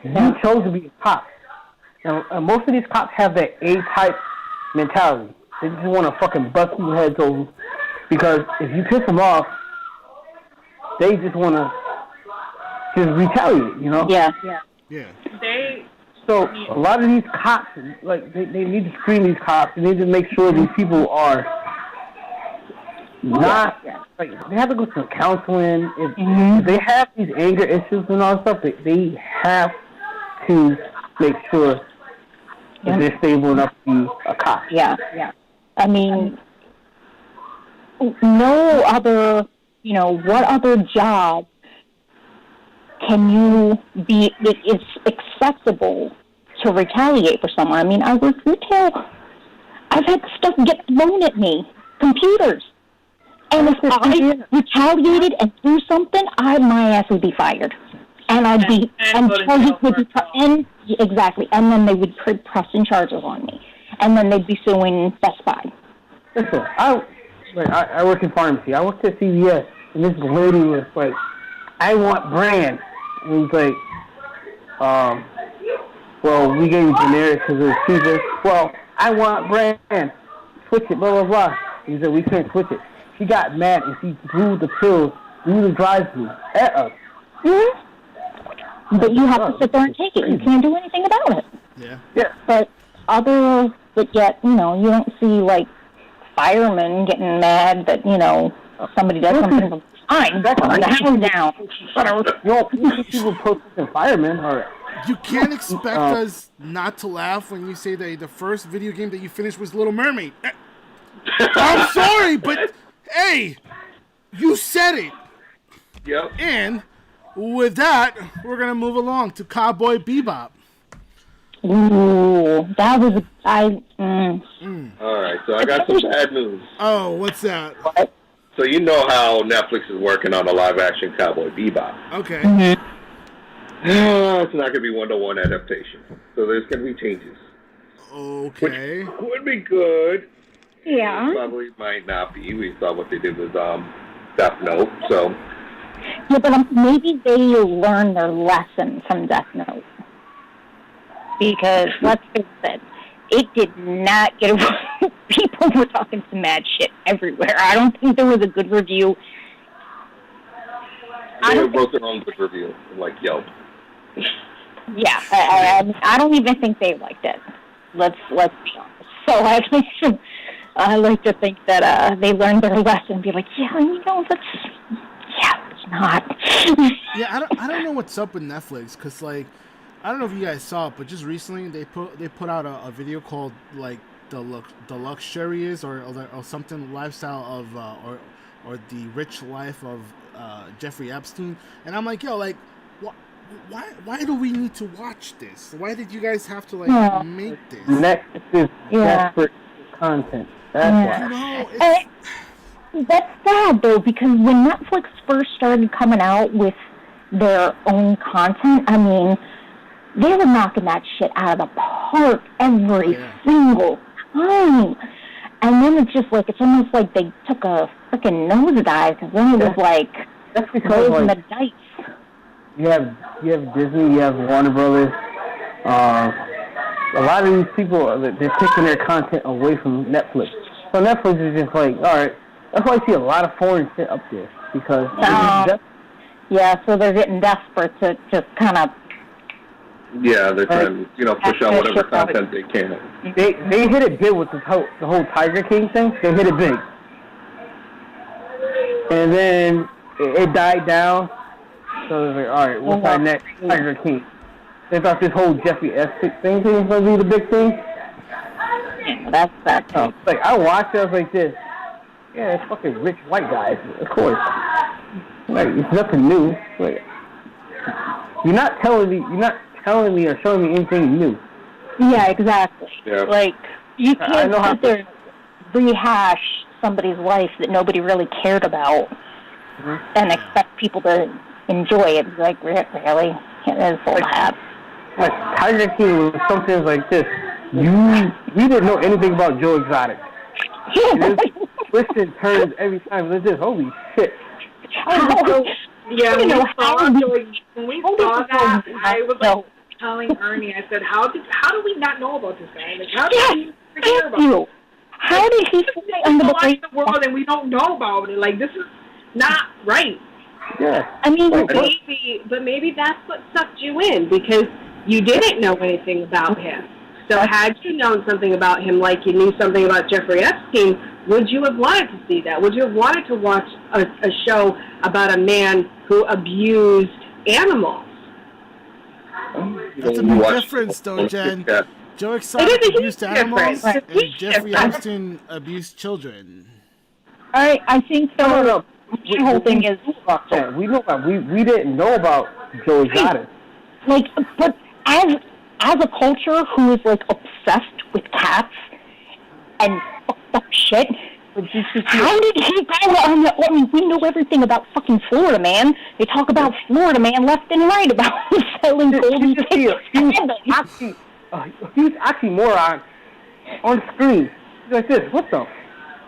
You chose to be a cop. And most of these cops have that A-type mentality. They just want to fucking bust people's heads over. Because if you piss them off, they just want to just retaliate, you know? Yeah. So a lot of these cops, like, they need to screen these cops. They need to make sure these people are not, like, they have to go to counseling. If they have these anger issues and all that stuff, they have to make sure that they're stable enough to be a cop. Yeah. I mean, no other, what other job can you be, it's accessible to retaliate for someone? I mean, I work retail. I've had stuff get thrown at me, computers. And if I retaliated and threw something, my ass would be fired. And I'd be, and charges would be, and Exactly. And then they would put pressing charges on me. And then they'd be suing Best Buy. Listen, I work in pharmacy. I worked at CVS, and this lady was like, I want brand. And he's like, well, we gave you generic because it was cheaper. Well, I want brand. Switch it, blah, blah, blah. He said, we can't switch it. She got mad, and she threw the pills through the drive-thru at us. Mm-hmm. But you have to sit there and take it. You can't do anything about it. Yeah. But yet, you don't see, like, firemen getting mad that, somebody does something fine. That's the house down. People protesting firemen are... You can't expect us not to laugh when you say that the first video game that you finished was Little Mermaid. I'm sorry, but hey, you said it. Yep. And with that, we're gonna move along to Cowboy Bebop. Ooh, that was All right, so I got some bad news. Oh, what's that? What? So you know how Netflix is working on a live-action Cowboy Bebop. Okay. Mm-hmm. It's not going to be one-to-one adaptation. So there's going to be changes. Okay. Which would be good. Yeah. Probably might not be. We saw what they did with Death Note, so... Yeah, but maybe they learned their lesson from Death Note. Because, let's face it, it did not get away. People were talking some mad shit everywhere. I don't think there was a good review. They wrote their own good review, like Yelp. Yeah, I don't even think they liked it. Let's be honest. So I like to think that they learned their lesson and be like, it's not. Yeah, I don't know what's up with Netflix, because, like, I don't know if you guys saw it, but just recently they put out a video called, like, the luxurious or something lifestyle of or the rich life of Jeffrey Epstein, and I'm like, why do we need to watch this? Why did you guys have to make this? Next is desperate content. That's why. That's sad though, because when Netflix first started coming out with their own content, I mean, they were knocking that shit out of the park every single time. And then it's just like, it's almost like they took a freaking nosedive, because then it was like, that's because rolling the dice. You have Disney, you have Warner Brothers. A lot of these people, they're taking their content away from Netflix. So Netflix is just like, all right, that's why I see a lot of foreign shit up there, because so they're getting desperate to just kind of. Yeah, they're trying to, push out whatever content they can. They hit it big with the whole Tiger King thing. They hit it big, and then it died down. So they're like, all right, what's our next Tiger King? They thought this whole Jeffrey Epstein thing was going to be the big thing. Yeah, that's like, I watched it, I was like this. Yeah, it's fucking rich white guys, of course. Like, it's nothing new. Like, you're not telling me or showing me anything new. Yeah, exactly. Yeah. Like, you can't sit there and rehash somebody's life that nobody really cared about and expect people to enjoy it. It's like, really? It is full of hat. Like, Tiger King was something like this. You didn't know anything about Joe Exotic. Twists and turns every time. It's just, holy shit. Yeah, when we saw that, I was like telling Ernie, I said, how do we not know about this guy? Like, how did we forget about him? How did he fly under the world and we don't know about it? Like, this is not right. Yeah. I mean, but maybe that's what sucked you in, because you didn't know anything about him. So had you known something about him, like you knew something about Jeffrey Epstein, would you have wanted to see that? Would you have wanted to watch a show about a man who abused animals? That's a big difference, though, Jen. Joe Exotic abused animals, and Jeffrey Epstein abused children. I think so. The whole thing is we know about we didn't know about Joe Exotic. Like, but as a culture who is like obsessed with cats and fucked up shit, How did he go on the... I mean, we know everything about fucking Florida Man. They talk about Florida Man left and right about selling golden tickets. He was oxymoron on screen. He's like this. What the?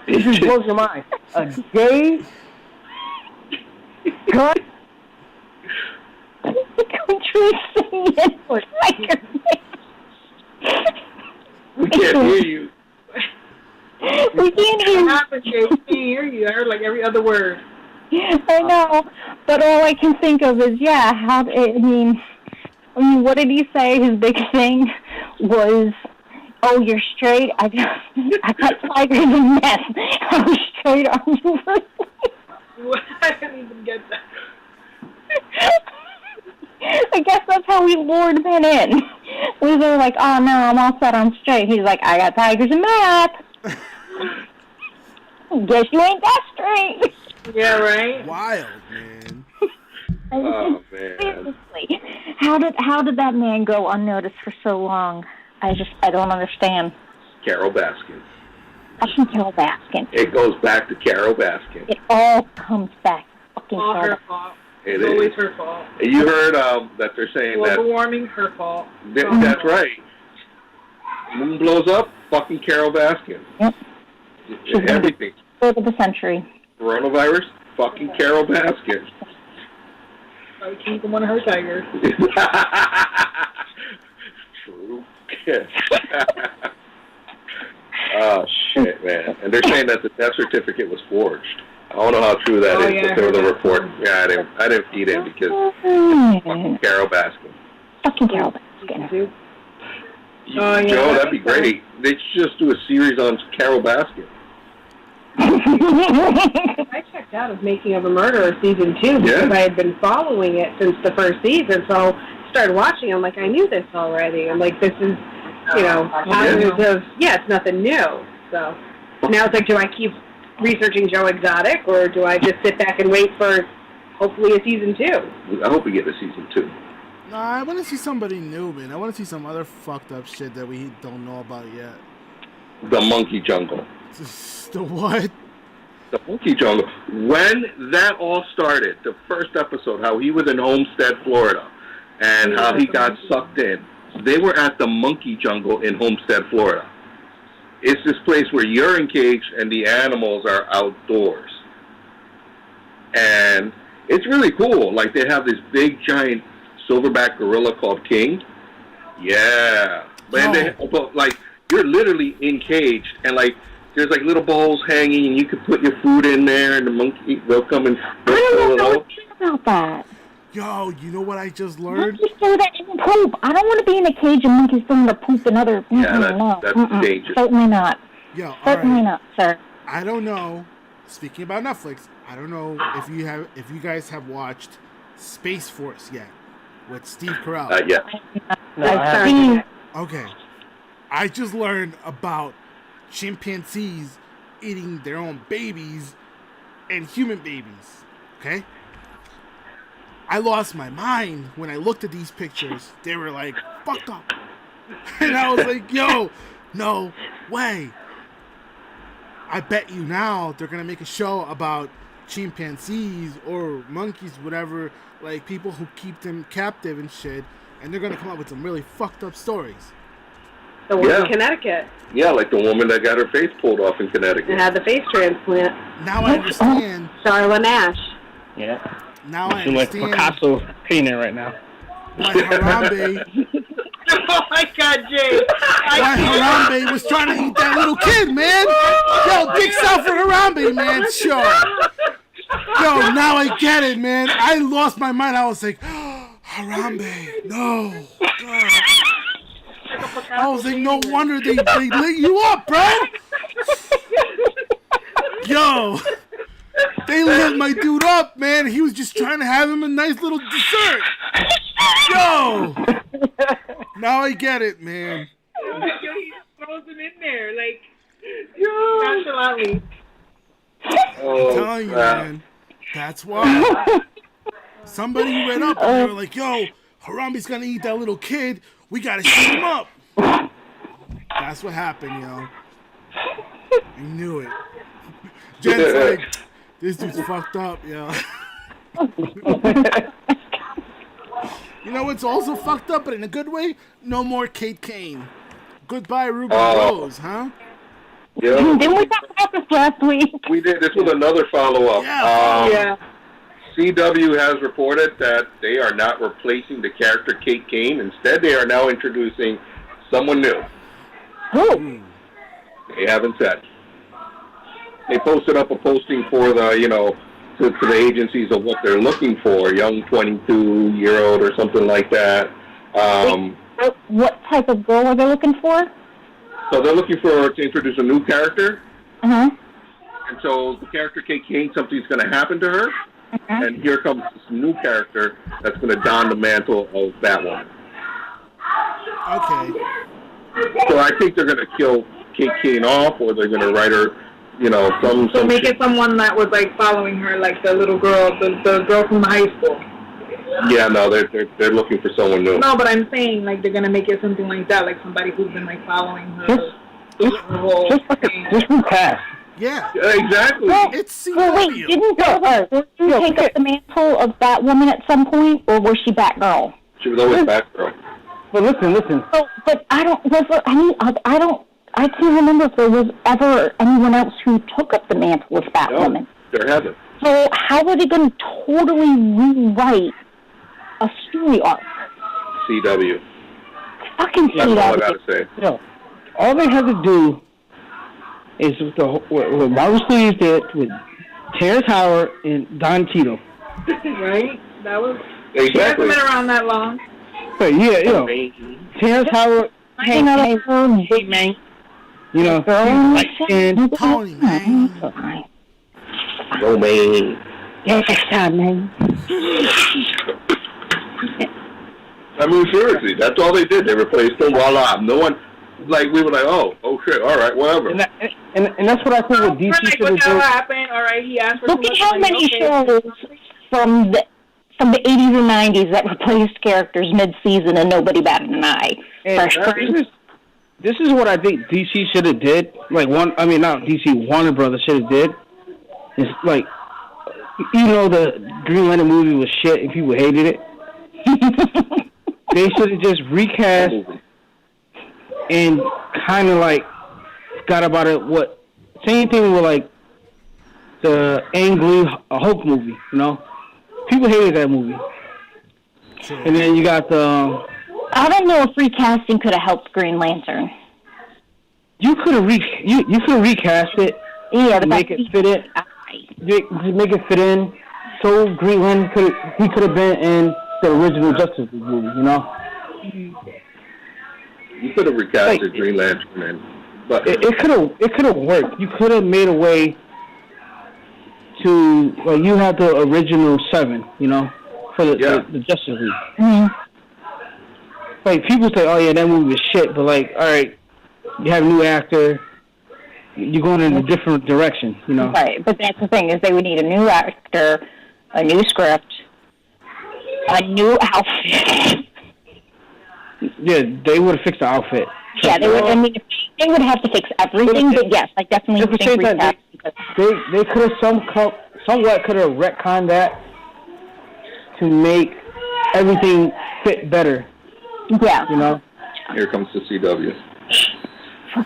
It just blows your mind. A gay gun. Country singing tiger. We can't hear you. We can't hear you. What happened, Jay? We can't hear you. I heard like every other word. I know, but all I can think of is, I mean, what did he say? His big thing was, "Oh, you're straight. I got tigers and meth. How straight are you?" I didn't even get that. I guess that's how he lured men in. We were like, "Oh no, I'm all set. I'm straight." He's like, "I got tigers and meth." Guess you ain't that straight. Yeah, right. Wild, man. Oh man. Seriously, how did that man go unnoticed for so long? I don't understand. Carol Baskin. Fucking Carol Baskin. It goes back to Carol Baskin. It all comes back. Fucking All Carol. her fault. It It's always is. her fault. You heard that they're saying Global that. warming, her fault. That's right. Moon blows up. Fucking Carol Baskin. Yep. Everything. Third of the century. Coronavirus. Fucking Carol Baskin. Probably keep one of her tigers. True. Oh shit, man! And they're saying that the death certificate was forged. I don't know how true that is, but there was a report. Yeah, I didn't feed in because fucking Carol Baskin. Fucking Carol Baskin. Oh, yeah. Joe, that'd be great. They should just do a series on Carol Baskin. I checked out of Making of a Murderer season 2 because I had been following it since the first season. So I started watching. I'm like, I knew this already. I'm like, this is, it's nothing new. So now it's like, do I keep researching Joe Exotic or do I just sit back and wait for hopefully a season 2? I hope we get a season 2. Nah, I want to see somebody new, man. I want to see some other fucked up shit that we don't know about yet. The Monkey Jungle. The what? The Monkey Jungle. When that all started, the first episode, how he was in Homestead, Florida, and how he got sucked in. They were at the Monkey Jungle in Homestead, Florida. It's this place where you're encaged and the animals are outdoors. And it's really cool. Like, they have this big, giant silverback gorilla called King. Yeah. But like, you're literally encaged, and, like, there's, like, little bowls hanging, and you can put your food in there, and the monkey, they'll come and I don't know about that. Yo, you know what I just learned? Monkeys throw that in poop. I don't want to be in a cage and monkeys throwing the poop and other... Yeah, that's dangerous. Certainly not. Yo, Certainly not, sir. I don't know. Speaking about Netflix, I don't know if you guys have watched Space Force yet with Steve Carell. Yeah. I've seen... Okay. I just learned about chimpanzees eating their own babies and human babies. Okay? I lost my mind when I looked at these pictures. They were like fucked up. And I was like, yo, no way. I bet you now they're going to make a show about chimpanzees or monkeys, whatever, like people who keep them captive and shit. And they're going to come up with some really fucked up stories. The one in Connecticut. Yeah, like the woman that got her face pulled off in Connecticut. And had the face transplant. Now I understand. Charla Nash. Yeah. Now I like understand. Picasso painting right now. Why Harambe? Oh my God, Jay! Why Harambe was trying to eat that little kid, man? Yo, dicks out for Harambe, man. Sure. Yo, now I get it, man. I lost my mind. I was like, Harambe, no. God. I was like, no wonder they lit you up, bro. Yo, they lit my dude up, man. He was just trying to have him a nice little dessert. Yo, now I get it, man. He throws him in there, like, nonchalantly. I'm telling you, man. That's why. Somebody read up and they were like, yo, Harambe's gonna eat that little kid. We gotta shoot him up. That's what happened, yo. I knew it. Jen's like, this dude's fucked up, yo. You know what's also fucked up, but in a good way? No more Kate Kane. Goodbye, Ruby Rose, huh? Yeah. Didn't we talk about this last week? We did. This was another follow-up. Yeah. CW has reported that they are not replacing the character Kate Kane. Instead, they are now introducing someone new. Who? They haven't said. They posted up a posting for the, to the agencies of what they're looking for, young 22-year-old or something like that. What type of girl are they looking for? So they're looking to introduce a new character. Uh-huh. And so the character Kate Kane, something's going to happen to her. Uh-huh. And here comes this new character that's going to don the mantle of Batwoman. Okay. So I think they're going to kill Kate Kane off, or they're going to write her, some. So make it someone that was like following her, like the little girl, the girl from the high school. Yeah, no, they're looking for someone new. No, but I'm saying like they're gonna make it something like that, like somebody who's been like following her. Just recast. Yeah. Exactly. Well, It's well, wait, CW. didn't she take up the mantle of Batwoman at some point, or was she Batgirl? She was always Batgirl. But listen. Oh, but I can't remember if there was ever anyone else who took up the mantle of Batwoman. No, there hasn't. So how are they going to totally rewrite a story arc? CW. Fucking That's all I CW. gotta say. All they have to do is what Marvel Studios did with Terrence Howard and Don Cheadle. Right? That was. Exactly. She hasn't been around that long. But yeah, Terrence Howard. Hey, man. And Tony, man. No, man. Yeah, next time, man. I mean, seriously, that's all they did. They replaced him. Voila. No one, we were like, oh shit, all right, whatever. And that's what I think what DC should have Whatever done. happened, all right, he asked for Look too at much how money, many okay. shows from the 80s and 90s that replaced characters mid-season and nobody batted an eye. Fresh Prince. This is what I think DC should have did. Not DC, Warner Brothers should have did. It's like, the Green Lantern movie was shit and people hated it. They should have just recast and kind of got about it. Same thing with the Ang Lee Hulk movie. People hated that movie. Sure. And then you got the. I don't know if recasting could have helped Green Lantern. You could have recast it. Yeah, but make it fit in. Make it fit in. So Green Lantern could have been in the original Justice League movie. You could have recasted Green Lantern, but it could have worked. You could have made a way to you had the original 7, for the Justice League. Mm-hmm. People say, oh yeah, that movie was shit, but all right, you have a new actor, you're going in a different direction, Right, but that's the thing, is they would need a new actor, a new script, a new outfit. Yeah, they would have fixed the outfit. Yeah, they would. I mean, they would have to fix everything, but yes, I definitely think recast. They could have somewhat could have retconned that to make everything fit better. Yeah. here comes the CW.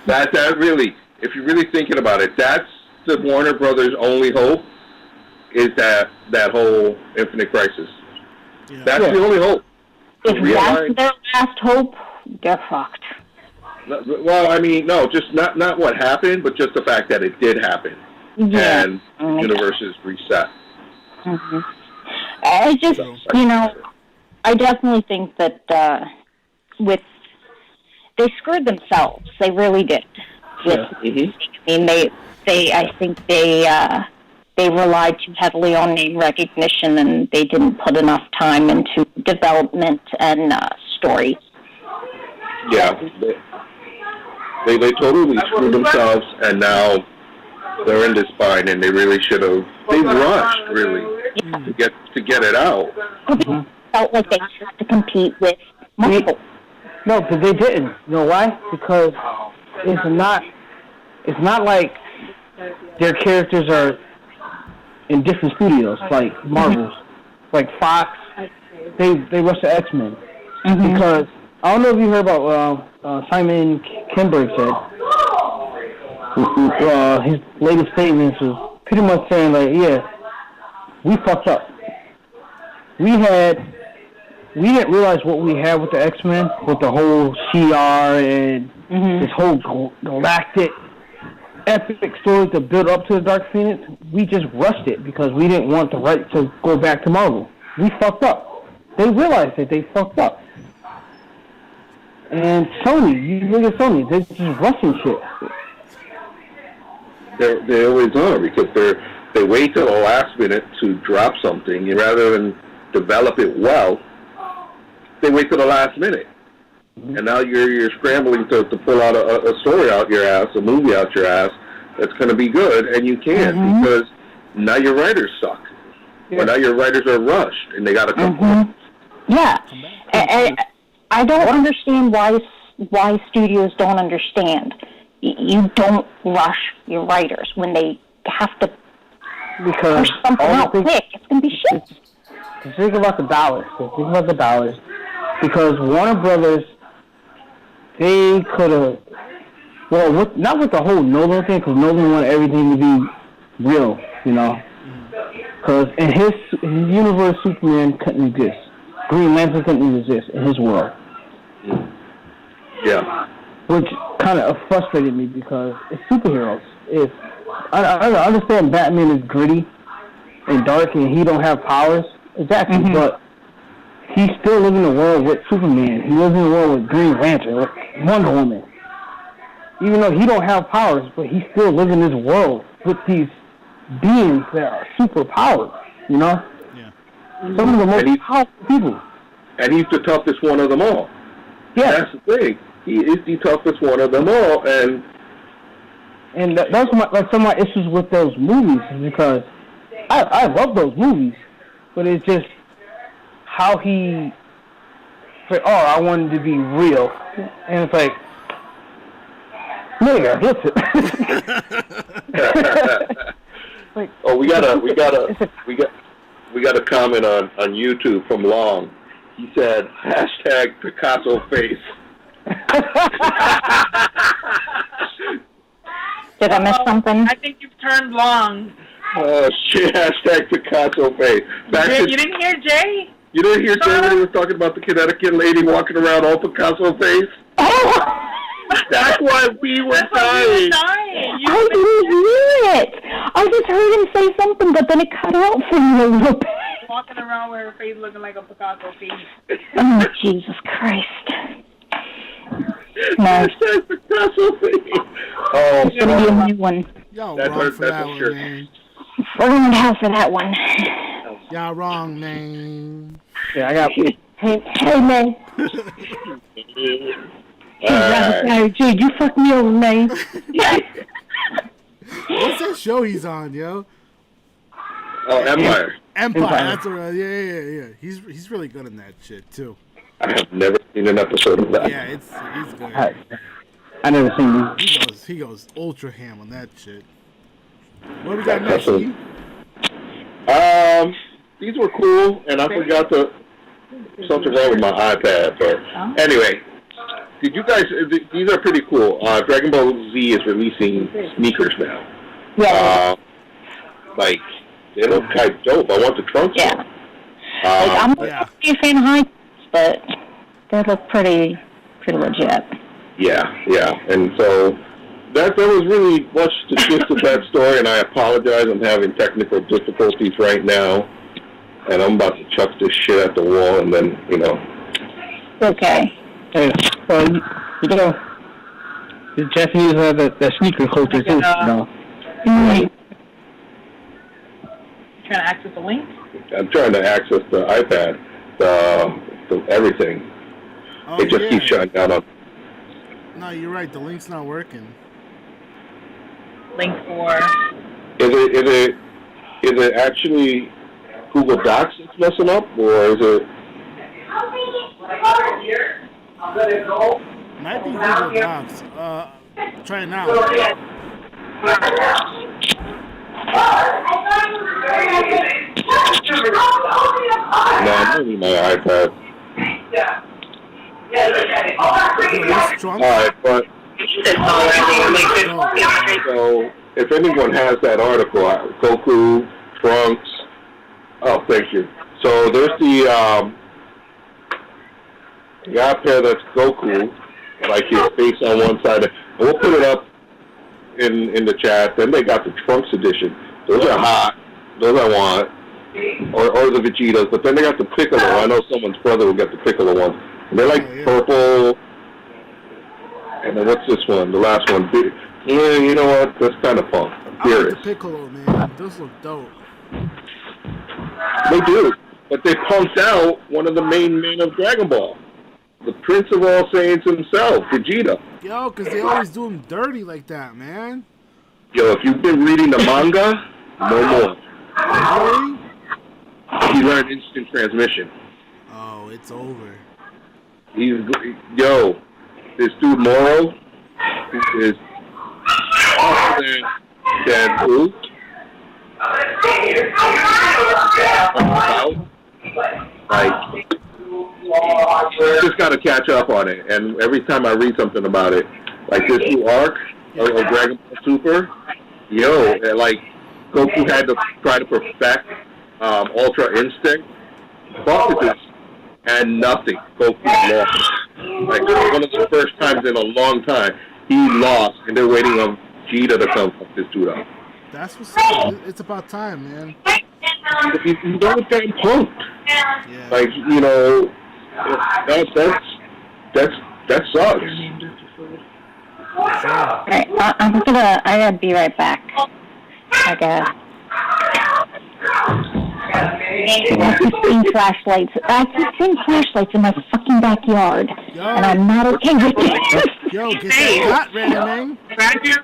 That really, if you're really thinking about it, that's the Warner Brothers' only hope, is that whole Infinite Crisis. Yeah. That's the only hope. If that's their last hope, they're fucked. Well, I mean, no, just not what happened, but just the fact that it did happen. Yeah. And universe is reset. Mm-hmm. I just, I definitely think that they screwed themselves. They really did. I mean, I think they relied too heavily on name recognition, and they didn't put enough time into development and story. Yeah, they totally screwed themselves, and now they're in this bind, and they really should have. They rushed really to get it out. They felt like they had to compete with Marvel. No, but they didn't. You know why? Because it's not like their characters are in different studios, like Marvel, like Fox. They rush the X-Men because I don't know if you heard about Simon Kinberg said his latest statements was pretty much saying like, yeah, we fucked up. We didn't realize what we had with the X-Men, with the whole CR and this whole galactic epic story to build up to the Dark Phoenix. We just rushed it because we didn't want the right to go back to Marvel. We fucked up. They realized that they fucked up. And Sony, you look at Sony, they're just rushing shit. They always are because they wait till the last minute to drop something, and rather than develop it well, they wait till the last minute. And now you're scrambling to pull out a story out your ass, a movie out your ass that's going to be good, and you can't because now your writers suck. Or now your writers are rushed, and they got to come back. Yeah. I don't understand why studios don't understand. You don't rush your writers when they have to push something out quick. It's going to be shit. Think about the dollars. Because Warner Brothers, they could have, not with the whole Nolan thing, because Nolan wanted everything to be real, you know. Because in his universe, Superman couldn't exist. Green Lantern couldn't exist in his world. Yeah. Which kind of frustrated me because it's superheroes. I understand Batman is gritty and dark and he don't have powers, exactly, but he still lives in a world with Superman. He lives in a world with Green Lantern, with Wonder Woman. Even though he don't have powers, but he still lives in this world with these beings that are super powered, you know? Yeah. Some of the most powerful people. And he's the toughest one of them all. Yeah. That's the thing. He is the toughest one of them all, and that's some of my issues with those movies is because I love those movies, but it's just how he said, "Oh, I wanted to be real," and it's like, nigga, hits it. Like, oh, we got a comment on YouTube from Long. He said, #Picasso face. Did I miss something? I think you've turned long. Oh, shit, #Picasso face. You didn't hear Jay? You didn't hear Jay when he was talking about the Connecticut lady walking around all Picasso face? That's why we were dying. I didn't hear it. I just heard him say something, but then it cut out for me a little bit. Walking around with her face looking like a Picasso face. Oh, Jesus Christ. No. Picasso face. Oh, it's going to be a new one. Y'all wrong for that one, man. We're going to have for that one. Y'all wrong, man. Yeah, I got... Hey, man. Dude, you fucked me over, man. What's that show he's on, yo? Oh, Empire. Empire. That's right. Yeah. He's really good in that shit too. I have never seen an episode of that. Yeah, he's good. I never seen him. He goes ultra ham on that shit. What we got next? Steve? These were cool, and I forgot something wrong with my iPad. But anyway, did you guys? These are pretty cool. Dragon Ball Z is releasing sneakers now. Yeah. Like they look kind of dope. I want the trunks. Yeah. I'm not a fan of high, but they look pretty legit. Yeah, and so that was really much the gist of that story. And I apologize. I'm having technical difficulties right now, and I'm about to chuck this shit at the wall, and then Okay. Hey, you know, the Japanese have that sneaker culture too. No. Trying to access the link? I'm trying to access the iPad, the everything. Oh, it just keeps shutting down on. No, you're right. The link's not working. Link for... Is it actually Google Docs that's messing up, or is it? Might be Google Docs. Try it now. No, I'm moving my iPad. Alright, but so if anyone has that article, Goku, Trunks, oh, thank you. So there's the guy up there that's Goku, like his face on one side. And we'll put it up in the chat. Then they got the Trunks edition. Those are hot. Those I want. Or the Vegetas. But then they got the Piccolo. I know someone's brother will get the Piccolo ones. And they're like purple. And then what's this one? The last one. Yeah, you know what? That's kind of fun. I'm curious. I like the Piccolo, man. Those look dope. They do. But they punked out one of the main men of Dragon Ball. The Prince of All Saiyans himself, Vegeta. Yo, because they always do him dirty like that, man. Yo, if you've been reading the manga, no more. Really? He learned instant transmission. Oh, it's over. Yo, this dude Moro is tougher than who? Like, just got to catch up on it. And every time I read something about it, like this new arc of Dragon Ball Super, yo, like Goku had to try to perfect Ultra Instinct. Fuck with this, and nothing. Goku lost. Like one of the first times in a long time, he lost, and they're waiting on Vegeta to come fuck this dude up. That's what's up. It's about time, man. He's damn punked. Yeah. Like, you know, that sucks. Alright, I gotta be right back. I guess. I keep seeing flashlights. I keep seeing flashlights in my fucking backyard. Yo. And I'm not okay with it. Yo, get that hot, man. Grab your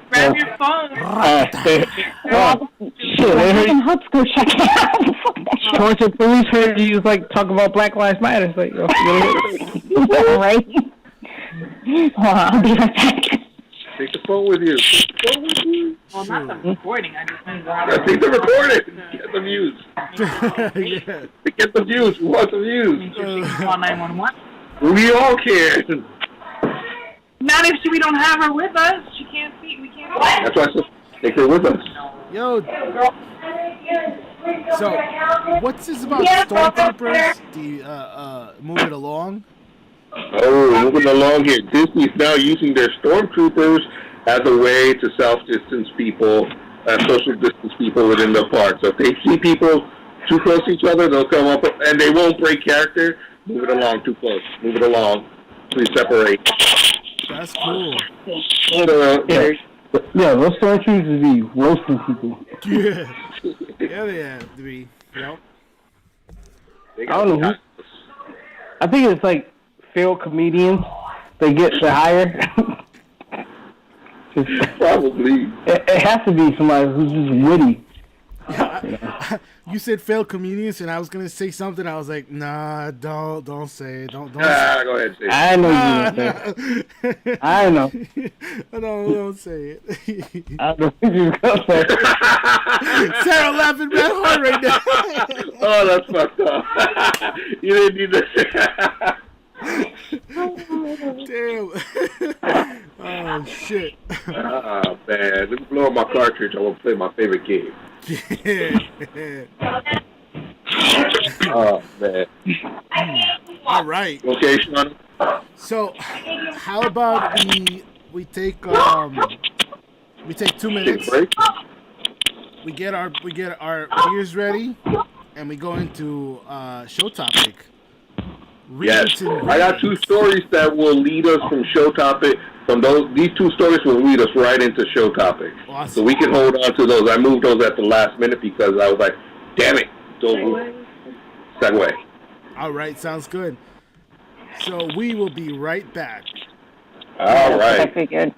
phone. Well, shit, I can help go check it out. Fuck that shit. Georgia police heard you like talk about Black Lives Matter. It's like, yo, right? Hold on, I'll be right back. Take the phone with you. Well, not the recording. I just meant Take the recording. Get the views. Yeah. Get the views. We want the views. call 911. We all can. Not if we don't have her with us. She can't see. We can't. That's why I said take her with us. Yo. So, what's this about stormtroopers? Move it along. Oh, moving along here. Disney's now using their stormtroopers as a way to self-distance people, social distance people within the park. So if they see people too close to each other, they'll come up and they won't break character. Move it along too close. Move it along. Please separate. That's cool. Yeah, those stormtroopers would be roasting people. Yeah. Yeah, they have to be. Yep. I don't know who. I think it's like failed comedians. They get to hire. Probably. It has to be somebody who's just witty. You said failed comedians, and I was gonna say something. I was like, nah, don't say it. Don't. Go ahead. Say it. I know you gonna say it. I know. Don't say it. I know what you gonna say. Sarah laughing that hard right now. Oh, that's fucked up. You didn't need that. Damn. Oh shit. Oh man, let me blow up my cartridge. I want to play my favorite game. Yeah. Oh man. All right. Okay, Sean. So, how about we take 2 minutes. Break. We get our beers ready, and we go into show topic. Yes, I got 2 stories that will lead us from show topic. These 2 stories will lead us right into show topic. Awesome. So we can hold on to those. I moved those at the last minute because I was like, damn it. Segue. All right, sounds good. So we will be right back. All right. That'd be good.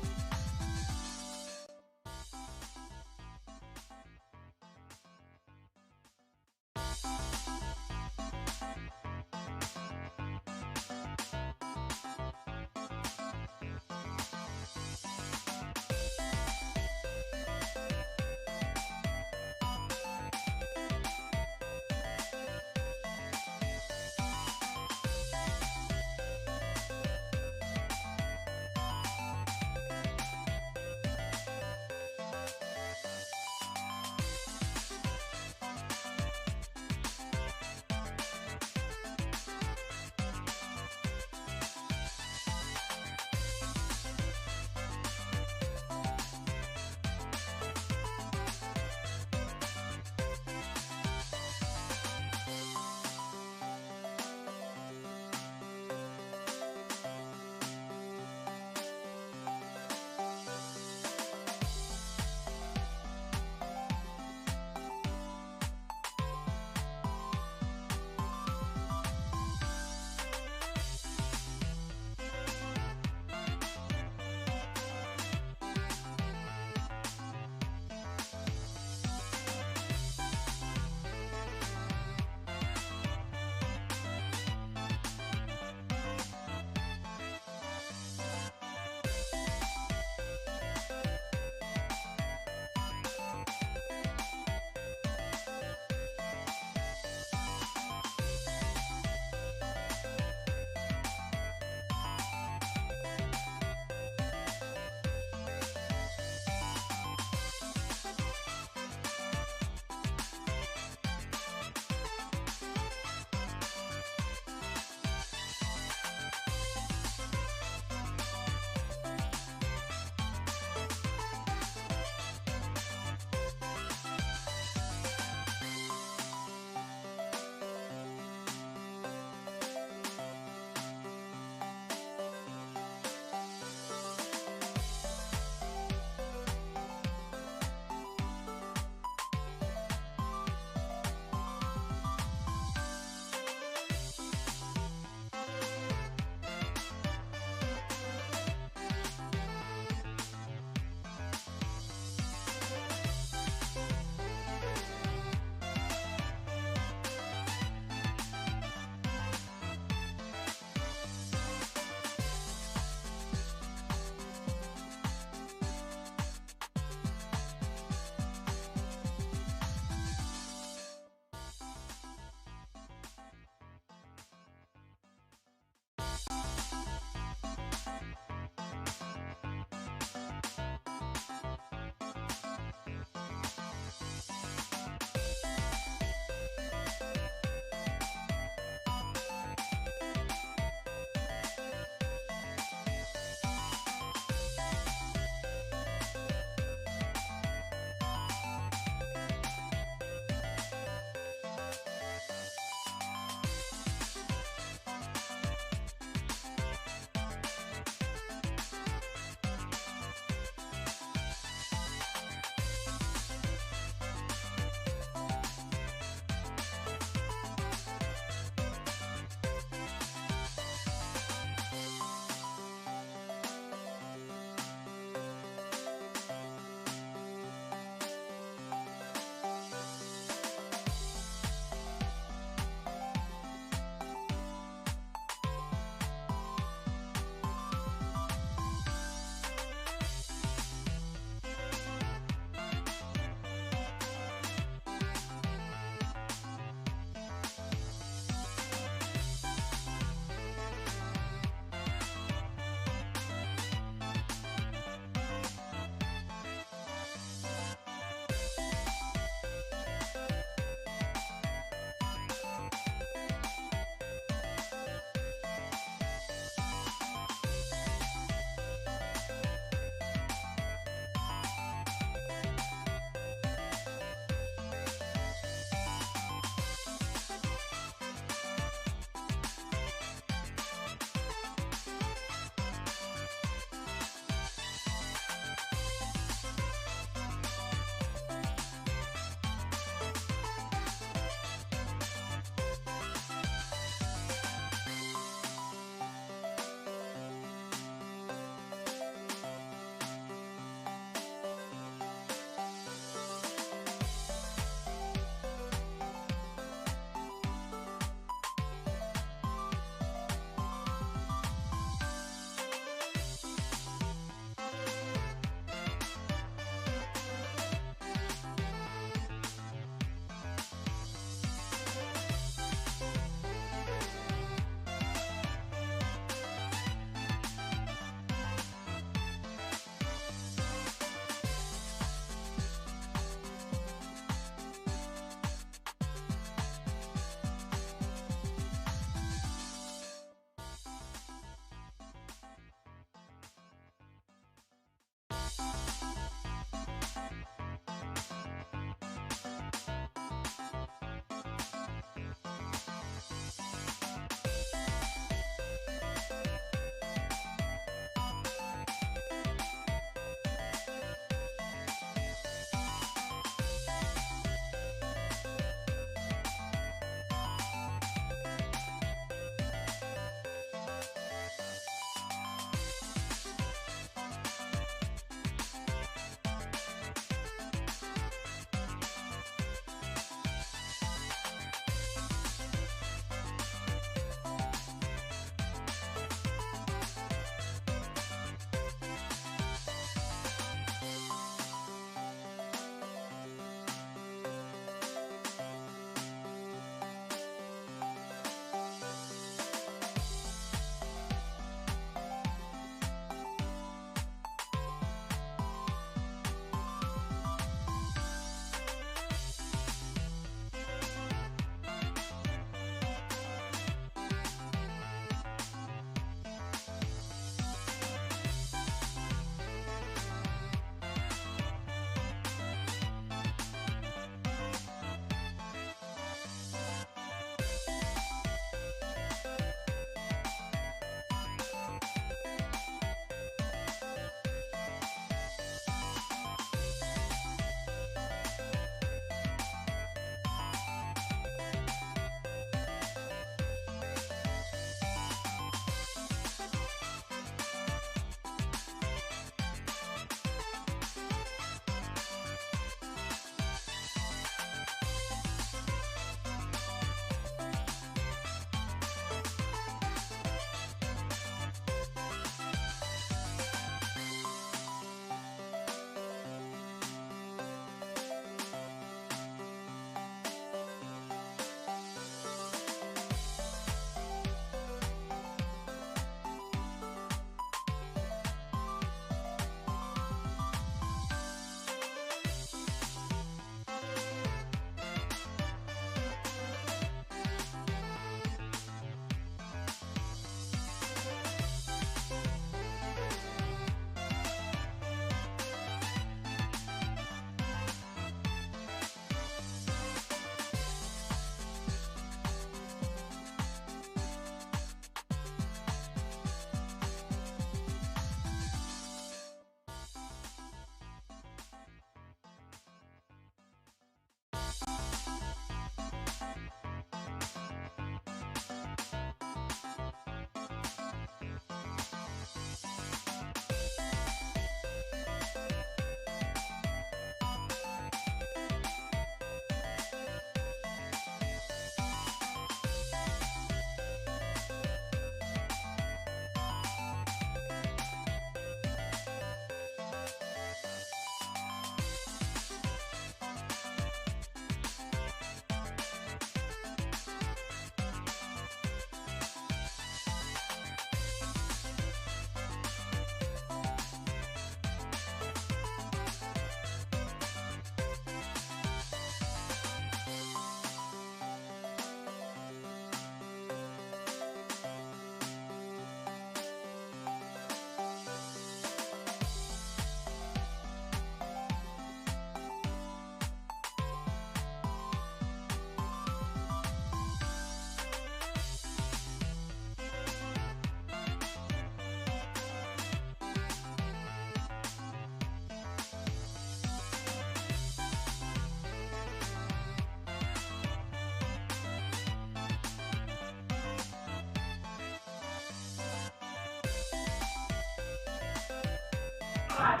Welcome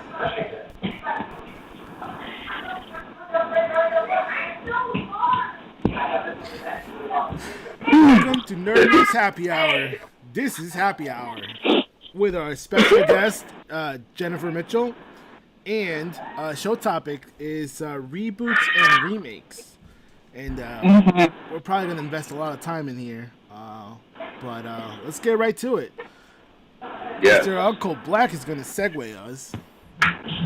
to Nerd News Happy Hour. This is Happy Hour with our special guest, Jennifer Mitchell, and show topic is reboots and remakes. And we're probably going to invest a lot of time in here, but let's get right to it. Yeah. Mr. Uncle Black is going to segue us.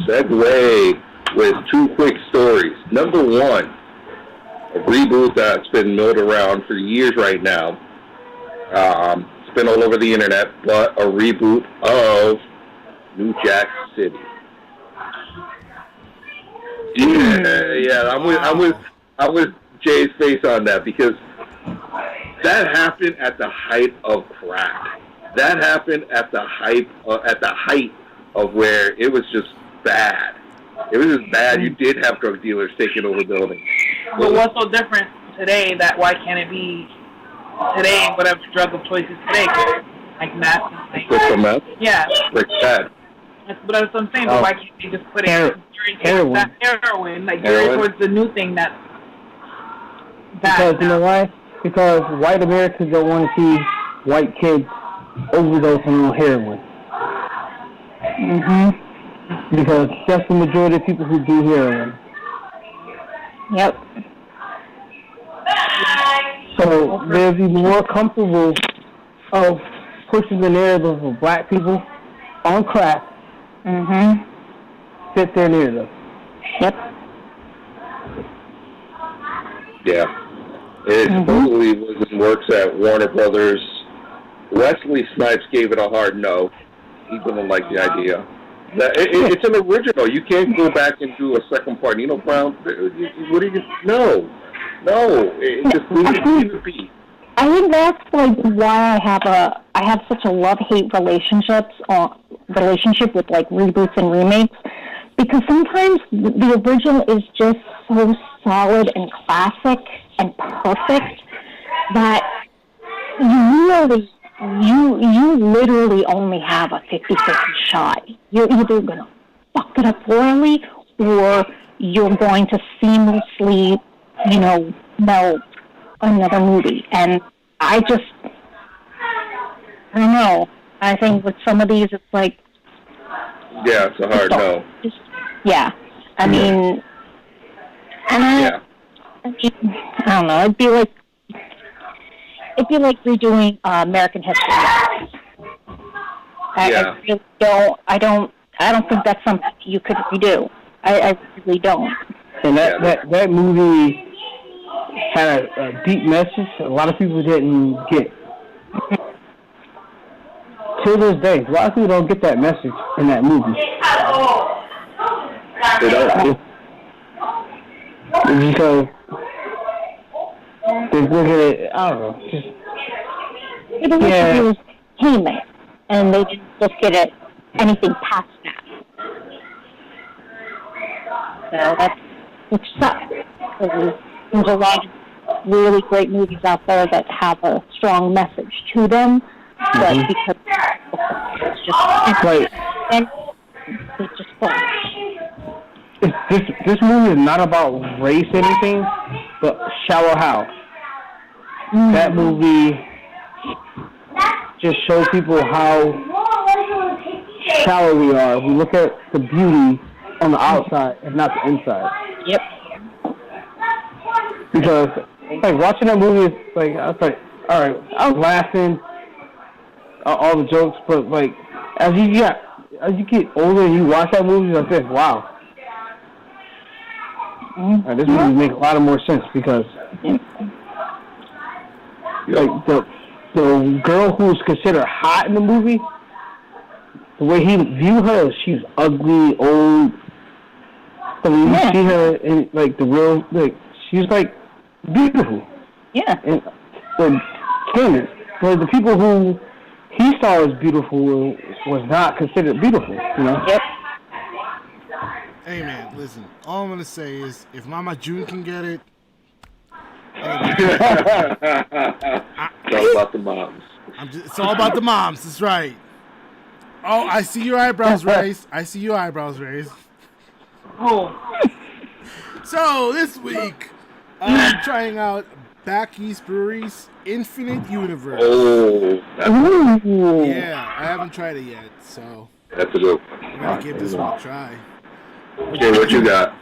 Segue with two quick stories. Number one, a reboot that's been milled around for years right now. It's been all over the internet, but a reboot of New Jack City. Yeah, I'm with Jay's face on that because that happened at the height of crack. That happened at the height of where it was just bad. It was just bad. You did have drug dealers taking over buildings. But what's so different today that why can't it be today, whatever drug of choice is today? Like meth and things. Crystal meth? Yeah. Like that. But that's what I'm saying. But why can't they just put it heroin. That heroin, like geared towards the new thing that's bad. Because you know why? Because white Americans don't want to see white kids overdosing on heroin. Because that's the majority of people who do heroin. Yep. So they'll be more comfortable of pushing the narrative of black people on crack. Fit their narrative. Yep. Yeah. It totally works at Warner Brothers. Wesley Snipes gave it a hard no. He didn't like the idea. It's an original. You can't go back and do a second part. Nino Brown, what do you... No. It just leaves it be. I think that's like why I have such a love-hate relationship with like reboots and remakes, because sometimes the original is just so solid and classic and perfect that you literally only have a 50-50 shot. You're either going to fuck it up royally or you're going to seamlessly, meld another movie. And I don't know. I think with some of these, it's like... Yeah, it's a hard no. Yeah. I mean... I don't know. It'd be like redoing American History. I don't think that's something you could redo. I really don't. And that movie had a deep message a lot of people didn't get. To this day, a lot of people don't get that message in that movie. They don't. Because they look at it, I don't know, just... It was entertainment, and they didn't look at it anything past that. So that's, which sucks. Because there's a lot of really great movies out there that have a strong message to them, but because it's just... Right. And it just falls. This movie is not about race or anything, but Shallow Hal. That movie just shows people how shallow we are. We look at the beauty on the outside and not the inside. Yep. Because like watching that movie, I was like, all right, I was laughing, all the jokes, but like as you get older and you watch that movie, I said, wow. This movie makes a lot of more sense because like the girl who's considered hot in the movie, the way he viewed her, she's ugly, old. But when you see her in like the real, like she's like beautiful. Yeah. And the standards, but the people who he saw as beautiful was not considered beautiful. Yep. Hey man, listen. All I'm gonna say is, if Mama June can get it, it's all about the moms. It's all about the moms. That's right. Oh, I see your eyebrows raised. I see your eyebrows raised. Oh. So this week, I'm trying out Back East Brewery's Infinite Universe. Oh, Yeah, I haven't tried it yet, so that's a good one. I'm gonna give this one a try. Okay, what you got?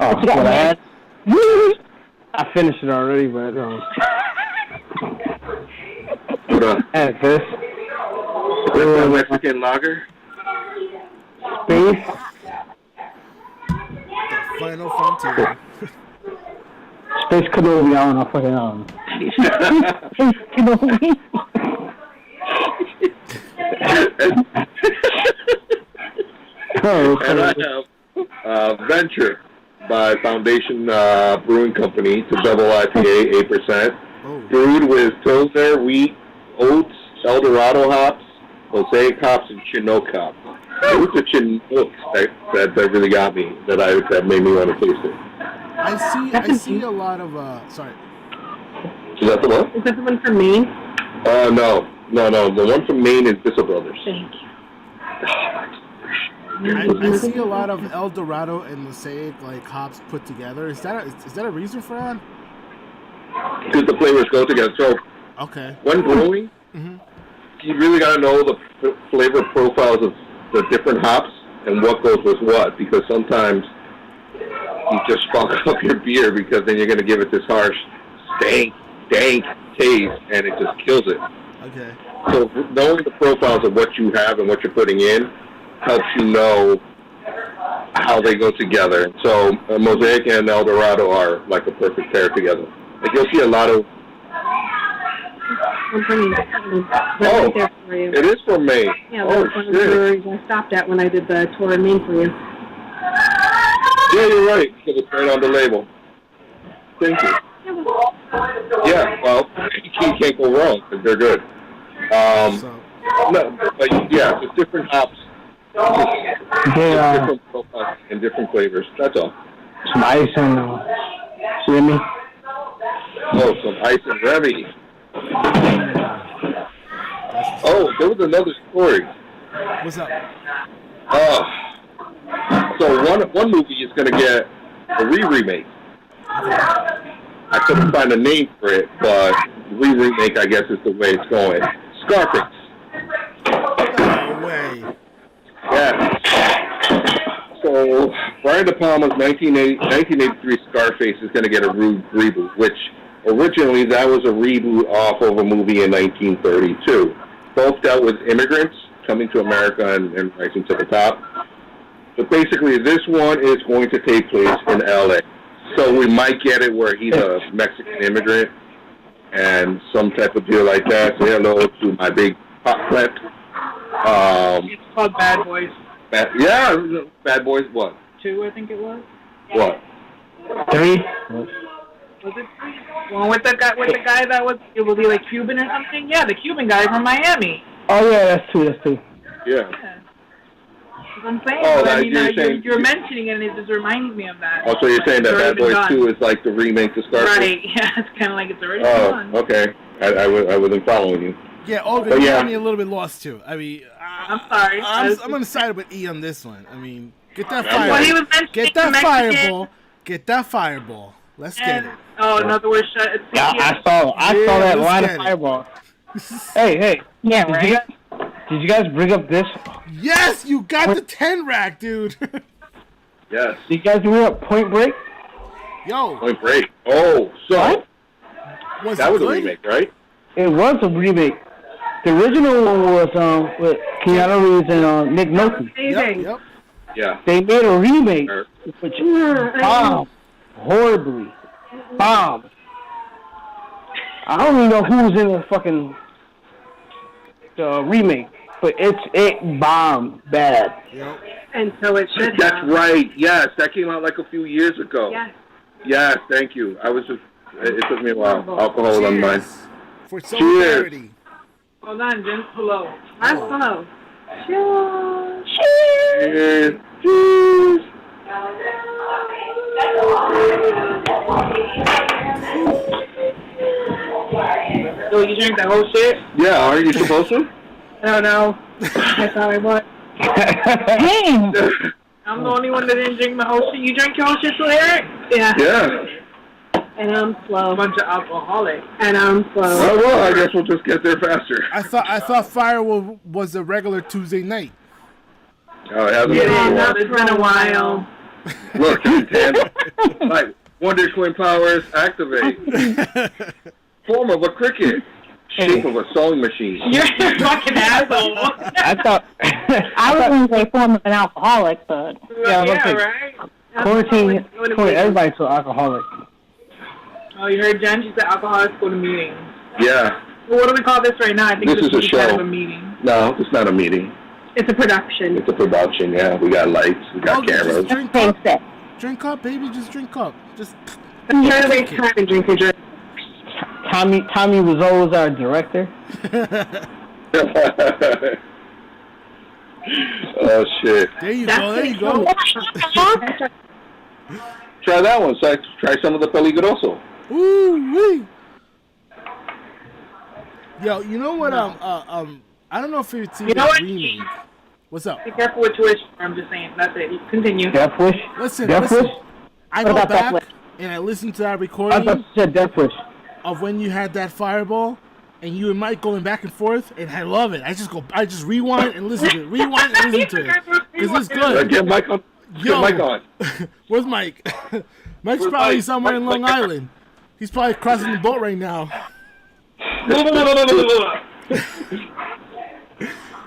Oh, what I had? I finished it already, but What up? and this That's a Mexican lager? space. The Final Frontier. Space cannoli, I don't know, fucking Space cannoli. Oh, And I have Venture by Foundation Brewing Company. It's a double IPA, 8%. Oh. Brewed with Pilsner, wheat, oats, Eldorado hops, Mosaic hops, and Chinook hops. It was the Chinook that really got me, that made me want to taste it. I see a lot of sorry. Is that the one? Is that the one from Maine? No. The one from Maine is Bissell Brothers. Thank you. I see a lot of El Dorado and Mosaic like hops put together. Is that a reason for that? Because the flavors go together. So Okay. when brewing, you really got to know the flavor profiles of the different hops and what goes with what. Because sometimes you just fuck up your beer because then you're going to give it this harsh, dank taste, and it just kills it. Okay. So knowing the profiles of what you have and what you're putting in helps you know how they go together. So Mosaic and El Dorado are like a perfect pair together. Like you'll see a lot of. I'm bringing it right there for you. It is from Maine. Yeah, that was one of the breweries I stopped at when I did the tour in Maine for you. Yeah, you're right. Because it's right on the label. Thank you. Yeah, well, you can't go wrong because they're good. No, but yeah, just different hops. Different profiles and different flavors. That's all. Some ice and Remy. Oh, some ice and Remy. Oh, there was another story. What's up? So one movie is going to get a re-remake. I couldn't find a name for it, but re-remake, I guess, is the way it's going. Scarface. No way. Yeah. So Brian De Palma's 1983 Scarface is going to get a reboot, which originally that was a reboot off of a movie in 1932. Both dealt with immigrants coming to America and rising to the top. But basically, this one is going to take place in L.A. So we might get it where he's a Mexican immigrant and some type of deal like that. Say hello to my big pop plant. It's called Bad Boys. Bad Boys. What? 2, I think it was. What? 3. Was it 3? Well, with the guy that was, it will be like Cuban or something. Yeah, the Cuban guy from Miami. Oh yeah, that's 2. Yeah. That's what I'm saying. Oh, I mean, you're you're mentioning it, and it just reminding me of that. Oh, so you're saying that Bad Boys 2 is like the remake to Scarface? Right. Yeah, it's kind of like it's already done. Oh, okay. I wasn't following you. Yeah, Olga, you got me a little bit lost too. I mean, I'm sorry. I'm on the side with E on this one. I mean, get that Well, fireball. he was mentioning Get that Mexican. fireball. Get that fireball. Let's get it. Oh, in other words, shut. Yeah, I saw that let's line get of it. fireball. Hey. Yeah, right? Did you guys bring up this? Yes, you got the 10 rack, dude. Yes. Did you guys bring up Point Break? Yo, Point Break. Oh, so that was good? a remake, right? It was a remake. The original one was with Keanu Reeves and Nick Nolte. Yep. Yeah. They made a remake, which bombed horribly. Bombed. I don't even know who was in the fucking remake, but it bombed bad. Yep. And so it should That's have. right. Yes, that came out like a few years ago. Yes. Yes, thank you. It took me a while. Alcohol on mine. For solidarity. Hold on, Jim. Hello. That's hello. Cheers. Cheers. So you drink the whole shit? Yeah, aren't you supposed to? I don't know. I thought I was. Dang. I'm the only one that didn't drink my whole shit. You drank your whole shit too, Eric? Yeah. Yeah. And I'm slow. A bunch of alcoholics. And I'm slow. Oh, well, I guess we'll just get there faster. I thought Firewall was a regular Tuesday night. Oh, it hasn't been Yeah, a while. it's been a while. Look, like Wonder Twin powers activate. Form of a cricket. Shape of a sewing machine. You're a fucking asshole. I thought I was going to say form of an alcoholic, but Yeah, Yeah, right? quarantine everybody to alcoholic. Oh, you heard Jen? She said alcoholics go to meetings. Yeah. Well, what do we call this right now? I think This is a kind show. of a meeting. No, it's not a meeting. It's a production. It's a production, yeah. We got lights. We got cameras. Just drink taste up. it. Drink up, baby. Just drink up. Just. I'm trying to waste time and drink a drink. Tommy Wiseau is our director. Oh, shit. There you go. There you go. Try that one. So try some of the peligroso. Ooh wee. Yo, you know what? I don't know if it's even You know what? remake. What's up? Be careful what you wish for. I'm just saying. That's it. Continue. Death Wish. Listen. Death Wish. I What go about Death back Wish? and I listen to that I recording thought you said Death Wish. of when you had that fireball, and you and Mike going back and forth, and I love it. I just rewind and listen to it. Rewind and listen to it. Cause it's good. Get Mike on. Yo. Get Mike on. Where's Mike? Mike's Where's probably Mike? somewhere in Long Mike. Island. He's probably crossing the boat right now.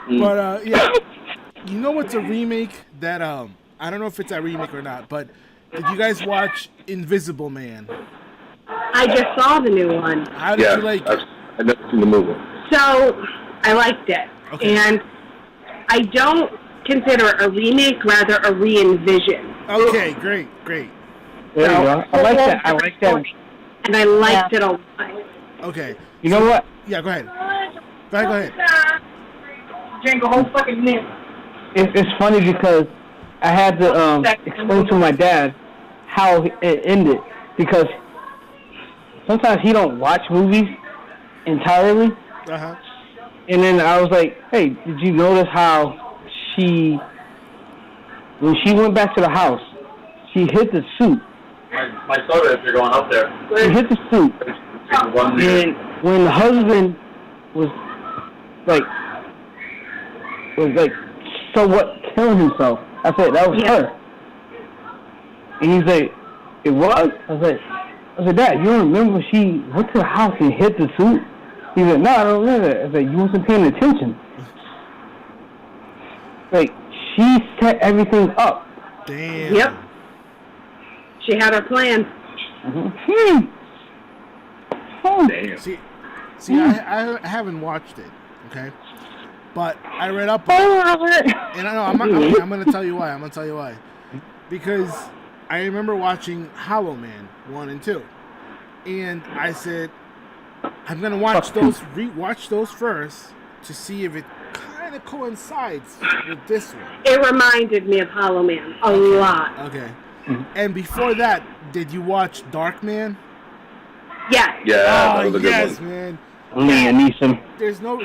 But yeah, you know what's a remake that I don't know if it's a remake or not, but did you guys watch Invisible Man? I just saw the new one. How did Yeah, you like it? I've never seen the movie. So, I liked it. Okay. And I don't consider it a remake, rather a re-envision. Okay, great. There you go. I like that. I like that. And I liked it a lot. Okay. You know what? Yeah, go ahead. Go ahead. Drink a whole fucking mint. It's funny because I had to explain to my dad how it ended, because sometimes he don't watch movies entirely. Uh-huh. And then I was like, hey, did you notice how when she went back to the house, she hit the suit. My soda, if you're going up there. She hit the suit. And when the husband was like somewhat killing himself, I said, that was her. And he's like, it was? I said, Dad, you don't remember when she went to the house and hit the suit? He said, no, I don't remember that. I said, you wasn't paying attention. Like, she set everything up. Damn. Yep. She had her plan. Damn. See, I haven't watched it, okay? But I read up on it. And I know, I'm going to tell you why. Because I remember watching Hollow Man 1 and 2. And I said, I'm going to rewatch those first to see if it kind of coincides with this one. It reminded me of Hollow Man a lot. Okay. And before that, did you watch Darkman? Yes. Yeah, that Oh, was a good yes, one. man. Liam Neeson. There's no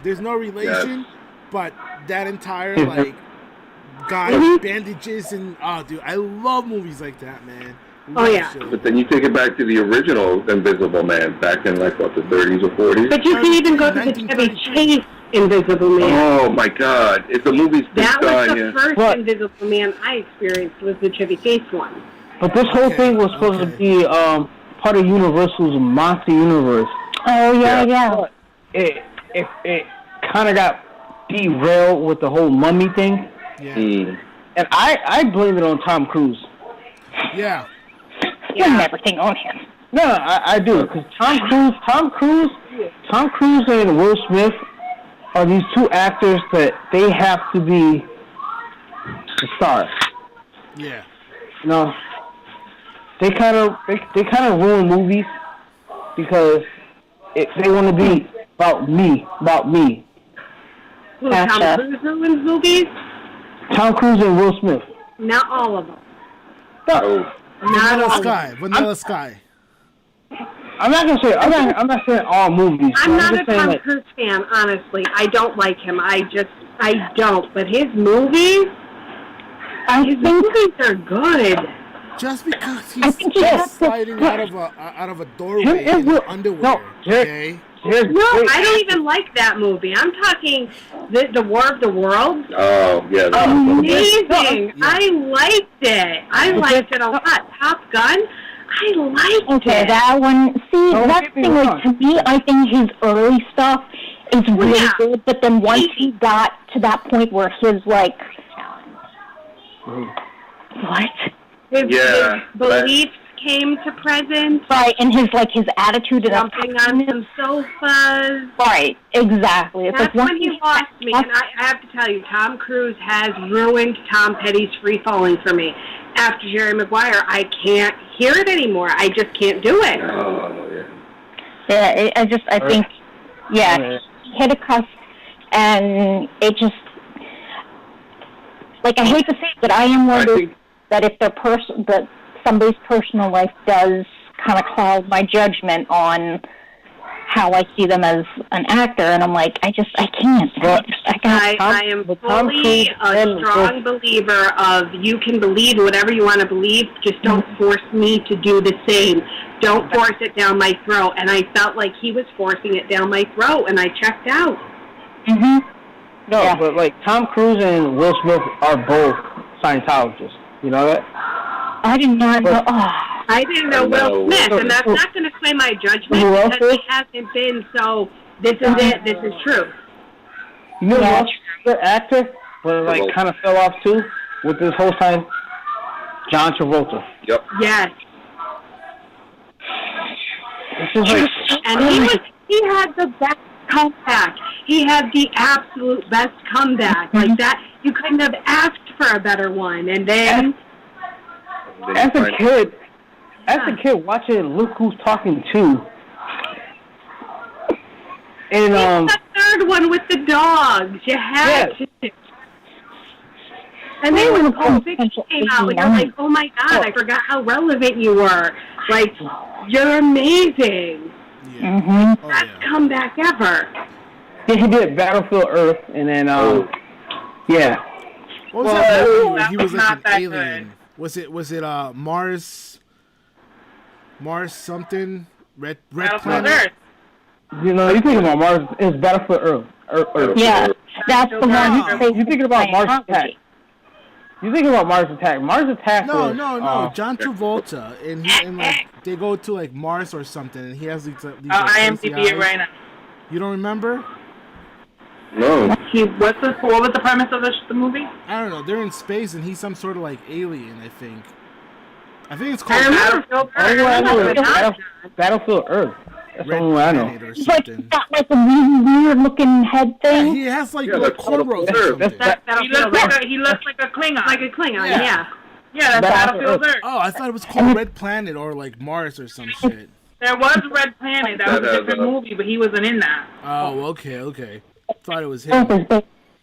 There's no relation, but that entire guy with bandages and dude, I love movies like that, man. Love yeah. shit. But then you take it back to the original Invisible Man back in the 30s or 40s. But you can even go to the Chevy Chase Invisible Man. Oh my God! If the movie's That was the first What? Invisible Man I experienced, was the Chevy Chase one. But this whole thing was supposed to be part of Universal's Monster Universe. Oh yeah. It kind of got derailed with the whole mummy thing. Yeah. And I blame it on Tom Cruise. Yeah. Blame everything on him. No, I do, because Tom Cruise and Will Smith are these two actors that they have to be the stars. Yeah. You know, they kind of ruin movies because they want to be about me. Who, Tom Gotcha. Cruise ruins movies? Tom Cruise and Will Smith. Not all of them. Oh. Not all of them. Vanilla Sky. I'm not gonna say I'm not saying all movies. I'm not a saying, Tom like, Cruise fan, honestly. I don't like him. I don't. But his movies are good. Just because he's sliding out of a doorway in underwear, okay? No, I don't even like that movie. I'm talking the War of the Worlds. Oh, yeah. Amazing. Yeah. I liked it. I liked it a lot. Top Gun. I liked it. Okay, that one. See, that's the thing. Like, to me, I think his early stuff is really good, but then once he got to that point where his, like... What? His beliefs came to present. Right, and his attitude and jumping on some sofas. Right, exactly. That's when he lost me, and I have to tell you, Tom Cruise has ruined Tom Petty's free falling for me. After Jerry Maguire, I can't hear it anymore. I just can't do it. Oh, yeah. I think, hit a cusp, and it just, like, I hate to say it, but I am one of those that if that somebody's personal life does kind of cloud my judgment on how I see them as an actor, and I'm like, I can't. I am fully a strong believer of you can believe whatever you want to believe, just don't force me to do the same. Don't force it down my throat. And I felt like he was forcing it down my throat, and I checked out. No, but like Tom Cruise and Will Smith are both Scientologists. You know that? I did not know. I didn't know Will Smith, and that's not going to sway my judgment because he hasn't been so, this is it, this is true. You know what's the actor, but like kind of fell off too with this whole time? John Travolta. Yep. Yes. And he had the best comeback. He had the absolute best comeback. Like that, you couldn't have asked for a better one. And then... As a kid watching Look Who's Talking To, and the third one with the dogs, you had to. And then when Pulp Fiction came out, you're like, oh my God, I forgot how relevant you were. Like, you're amazing. Yeah. Best comeback ever. He did Battlefield Earth, and then What was that movie where he was like an alien? Good. Was it Mars something? Red Planet? Earth. You know, you're thinking about Mars. It's Battlefield Earth. Yeah, that's the one. You're thinking about Mars Attack. You're thinking about Mars Attack. Mars Attack. No. John Travolta, and like they go to like Mars or something, and he has these. IMDb it right now. You don't remember? No. What was the premise of the movie? I don't know. They're in space, and he's some sort of like alien. I think it's called Battlefield Earth. That's the only one I know. It's like got like a weird looking head thing. Yeah, he has like cornrows or something. He looks like a Klingon. Like a Klingon, yeah. Yeah, that's Battlefield Earth. Oh, I thought it was called Red Planet or like Mars or some shit. There was Red Planet. That was a different movie, but he wasn't in that. Oh, okay. Thought it was him. There's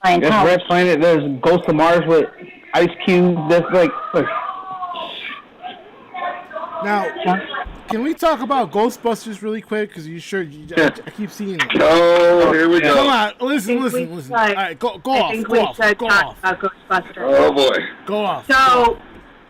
Red Planet. There's Ghost of Mars with Ice Cube. That's like. Now, can we talk about Ghostbusters really quick? Because I keep seeing it. Oh, here we go. Come on, listen. All right, go off. About Ghostbusters. Oh boy. Go off. So,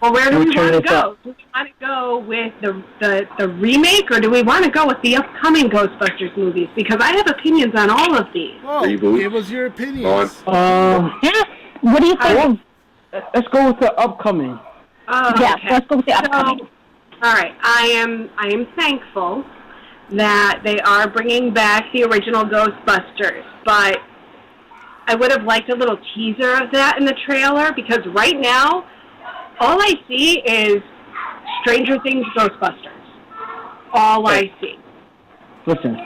well, where do we want to go? Do we want to go with the remake, or do we want to go with the upcoming Ghostbusters movies? Because I have opinions on all of these. Well, give us your opinions. What do you think? Let's go with the upcoming. Let's go with the upcoming. All right, I am thankful that they are bringing back the original Ghostbusters, but I would have liked a little teaser of that in the trailer, because right now, all I see is Stranger Things Ghostbusters. All I see. Listen.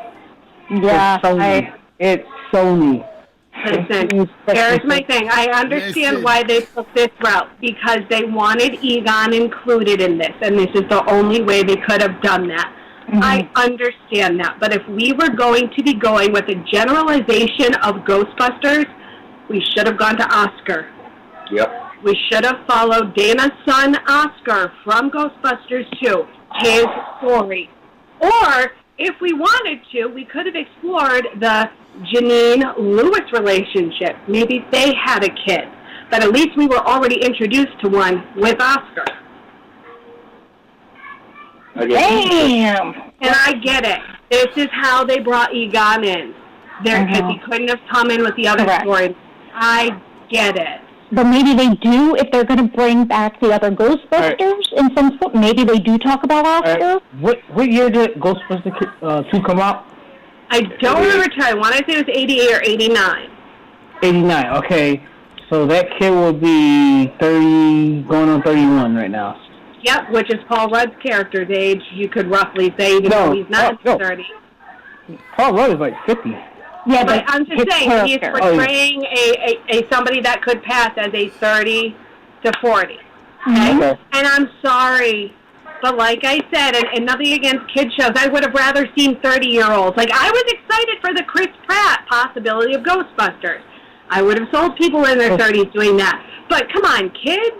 Yeah, it's Sony. Listen, here's my thing. I understand why they took this route, because they wanted Egon included in this, and this is the only way they could have done that. I understand that, but if we were going to be going with a generalization of Ghostbusters, we should have gone to Oscar. Yep. We should have followed Dana's son, Oscar, from Ghostbusters 2, his story. Or, if we wanted to, we could have explored the Janine-Lewis relationship. Maybe they had a kid. But at least we were already introduced to one with Oscar. Damn! And I get it. This is how they brought Egon in. Because he couldn't have come in with the other story. I get it. But maybe they do, if they're going to bring back the other Ghostbusters in some sort. Maybe they do talk about Oscar. What year did Ghostbusters 2 come out? I don't remember. I want to say it was 88 or 89. 89, okay. So that kid will be 30, going on 31 right now. Yep, which is Paul Rudd's character's age. You could roughly say, even though he's not 30. Paul Rudd is like 50. Yeah, but I'm just saying, he's portraying a somebody that could pass as a 30 to 40. Okay? And I'm sorry, but like I said, and nothing against kid shows, I would have rather seen 30-year-olds. Like, I was excited for the Chris Pratt possibility of Ghostbusters. I would have sold people in their 30s doing that. But come on, kids?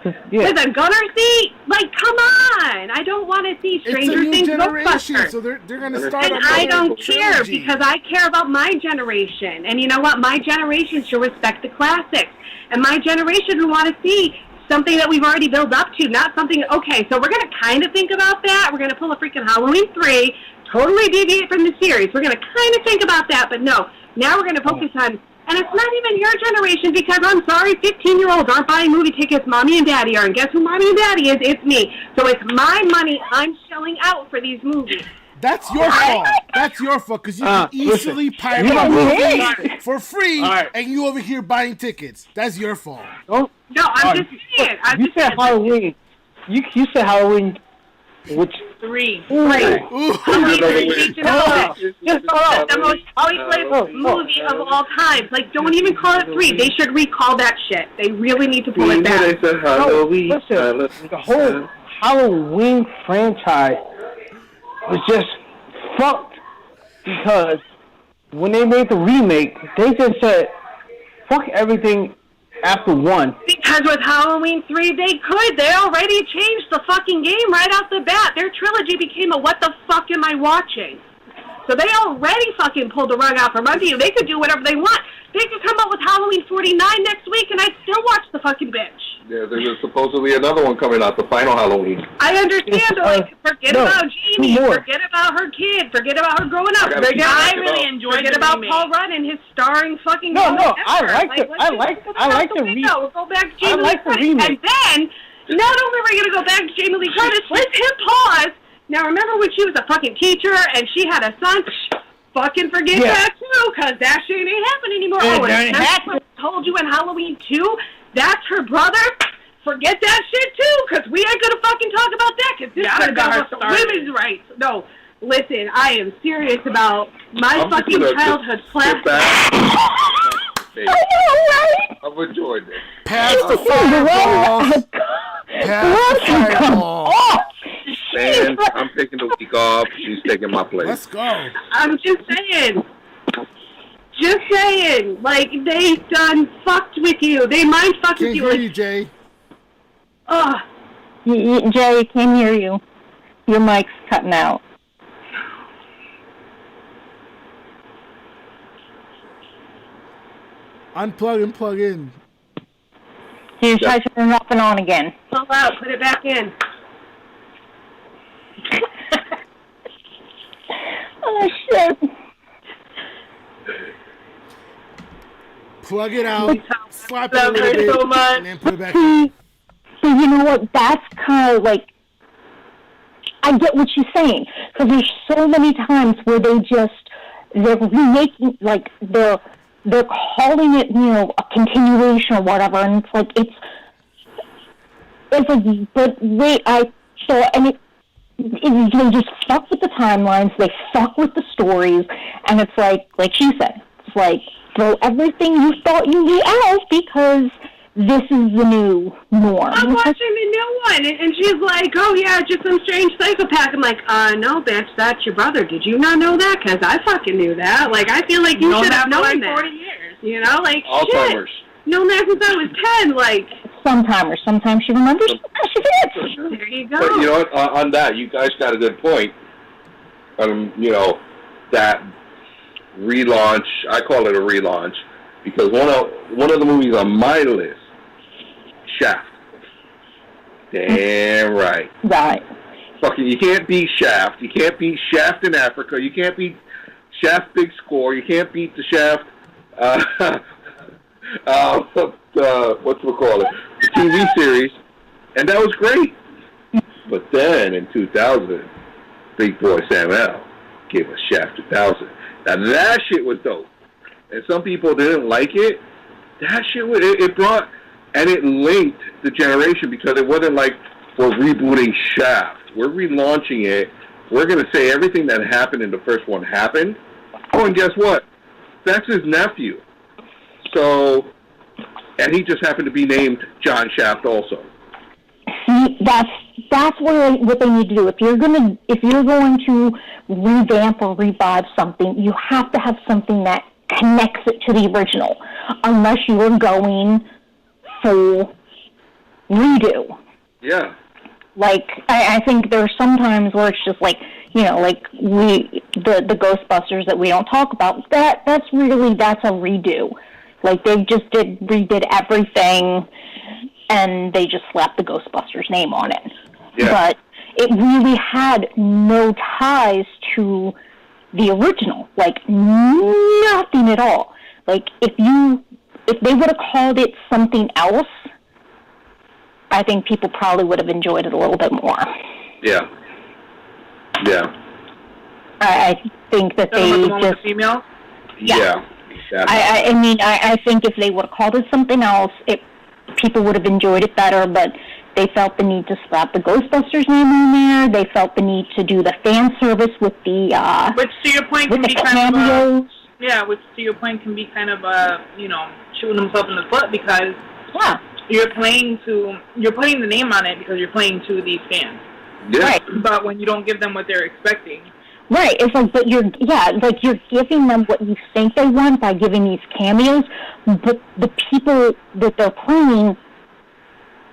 With a gunner seat? Like, come on! I don't want to see Stranger Things Ghostbusters. So they're going to start. And I don't care because I care about my generation. And you know what? My generation should respect the classics. And my generation would want to see something that we've already built up to, not something. Okay, so we're going to kind of think about that. We're going to pull a freaking Halloween 3, totally deviate from the series. We're going to kind of think about that, but no. Now we're going to focus on. And it's not even your generation because, I'm sorry, 15-year-olds aren't buying movie tickets. Mommy and Daddy are. And guess who Mommy and Daddy is? It's me. So it's my money I'm shelling out for these movies. That's your fault. That's your fault because you can easily pirate movies for free and you over here buying tickets. That's your fault. No, I'm just saying. You said Halloween. You said Halloween. Which 3. Ooh. The most pointless movie of all time. Like, don't even call it 3. They should recall that shit. They really need to pull it back. listen, the whole Halloween franchise was just fucked because when they made the remake, they just said, fuck everything after 1. Because with Halloween 3, they could. They already changed the fucking game right off the bat. Their trilogy became a what the fuck am I watching? So they already fucking pulled the rug out from under you. They could do whatever they want. They could come up with Halloween 49 next week, and I'd still watch the fucking bitch. Yeah, there's supposedly another one coming out, the final Halloween. I understand, forget about Jamie, forget about her kid, forget about her growing up. I really enjoyed it. Forget about Paul Rudd and his starring fucking I like the remake. We'll go back to Jamie Lee Curtis. And then, not only are we going to go back to Jamie Lee Curtis, let's hit pause. Now, remember when she was a fucking teacher and she had a son? Fucking forget that, too, because that shit ain't happening anymore. And that's what I told you in Halloween 2. That's her brother. Forget that shit, too, because we ain't going to fucking talk about that, because this is going to go with women's rights. No, listen, I am serious about my fucking childhood classic. I know, right? I've enjoyed it. Pass the fireball. Pass the fireball. Man, I'm taking the week off. She's taking my place. Let's go. I'm just saying. Like, they done fucked with you. They mind fucked with you. Can't hear you, Jay. Jay, can't hear you. Your mic's cutting out. Unplug and plug in. Here, try to turn it off and on again. Pull out, put it back in. Oh, shit. Plug it out, slap it a little bit, and then put it back in. But you know what? That's kind of like, I get what she's saying. Because there's so many times where they're remaking, like, they're calling it, a continuation or whatever, and it's like, but wait, they just fuck with the timelines, they fuck with the stories, and it's like she said, it's like, throw everything you thought you knew out because this is the new norm. I'm watching the new one, and she's like, oh yeah, just some strange psychopath. I'm like, no, bitch, that's your brother. Did you not know that? Because I fucking knew that. Like, I feel like you should have known that. 40 years. Like, Alzheimer's. Shit. Known that since I was 10, like. Sometimes she remembers, sometimes she forgets. There you go. But you know what, on that, you guys got a good point. that relaunch. I call it a relaunch because one of the movies on my list, Shaft. Damn right. Right. Fucking, you can't beat Shaft. You can't beat Shaft in Africa. You can't beat Shaft Big Score. You can't beat the Shaft. What's we call it? The TV series, and that was great. But then in 2000, Big Boy Sam L gave us Shaft 2000. Now that shit was dope, and some people didn't like it. That shit was it brought and it linked the generation because it wasn't like we're rebooting Shaft. We're relaunching it. We're gonna say everything that happened in the first one happened. Oh, and guess what? That's his nephew. So, and he just happened to be named John Shaft also. See, that's what they need to do. If you're going to revamp or revive something, you have to have something that connects it to the original, unless you are going full redo. Yeah. Like, I think there are some times where it's just like, like the Ghostbusters that we don't talk about, that's a redo. Like, they just redid everything, and they just slapped the Ghostbusters name on it. Yeah. But it really had no ties to the original. Like, nothing at all. Like, if they would have called it something else, I think people probably would have enjoyed it a little bit more. Yeah. Yeah. I think that they the just... With the female? Yeah. I think if they would have called it something else, people would have enjoyed it better, but they felt the need to slap the Ghostbusters name on there. They felt the need to do the fan service with the which to your point with can the be kind cameos. of which to your point can be kind of shooting themselves in the foot because you're playing the name on it because you're playing to these fans. Yeah. Right. But when you don't give them what they're expecting. Right, it's like, but you're giving them what you think they want by giving these cameos, but the people that they're playing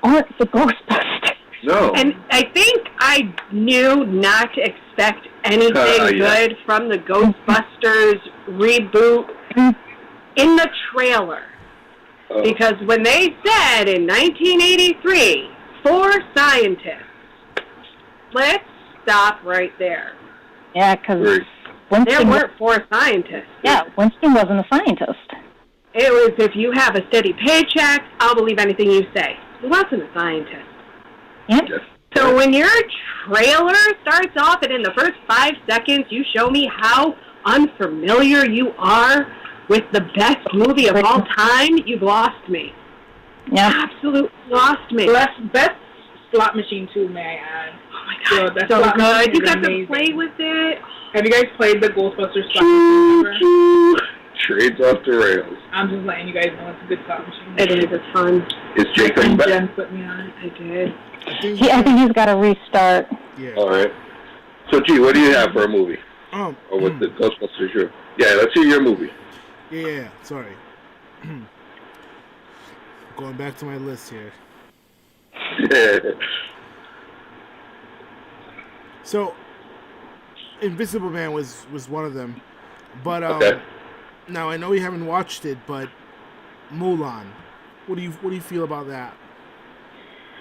aren't the Ghostbusters. No. And I think I knew not to expect anything good from the Ghostbusters reboot in the trailer. Because when they said in 1983, 4 scientists, let's stop right there. Yeah, because there weren't 4 scientists. Yeah, Winston wasn't a scientist. It was, if you have a steady paycheck, I'll believe anything you say. He wasn't a scientist. Yep. So when your trailer starts off and in the first 5 seconds you show me how unfamiliar you are with the best movie of all time, you've lost me. Yeah. Absolutely lost me. Best slot machine too, may I add. Oh my God, so good. You got to play with it. Have you guys played the Ghostbusters slot machine? Trades off the rails. I'm just letting you guys know it's a good slot machine. It is. It's fun. Is Jacob back? Jen put me on it. I did. I think he's got to restart. Yeah. All right. So, G, what do you have for a movie? Or with the Ghostbusters? Yeah, let's hear your movie. Yeah. Sorry. Going back to my list here. So, Invisible Man was one of them, but now I know you haven't watched it, but Mulan, what do you feel about that?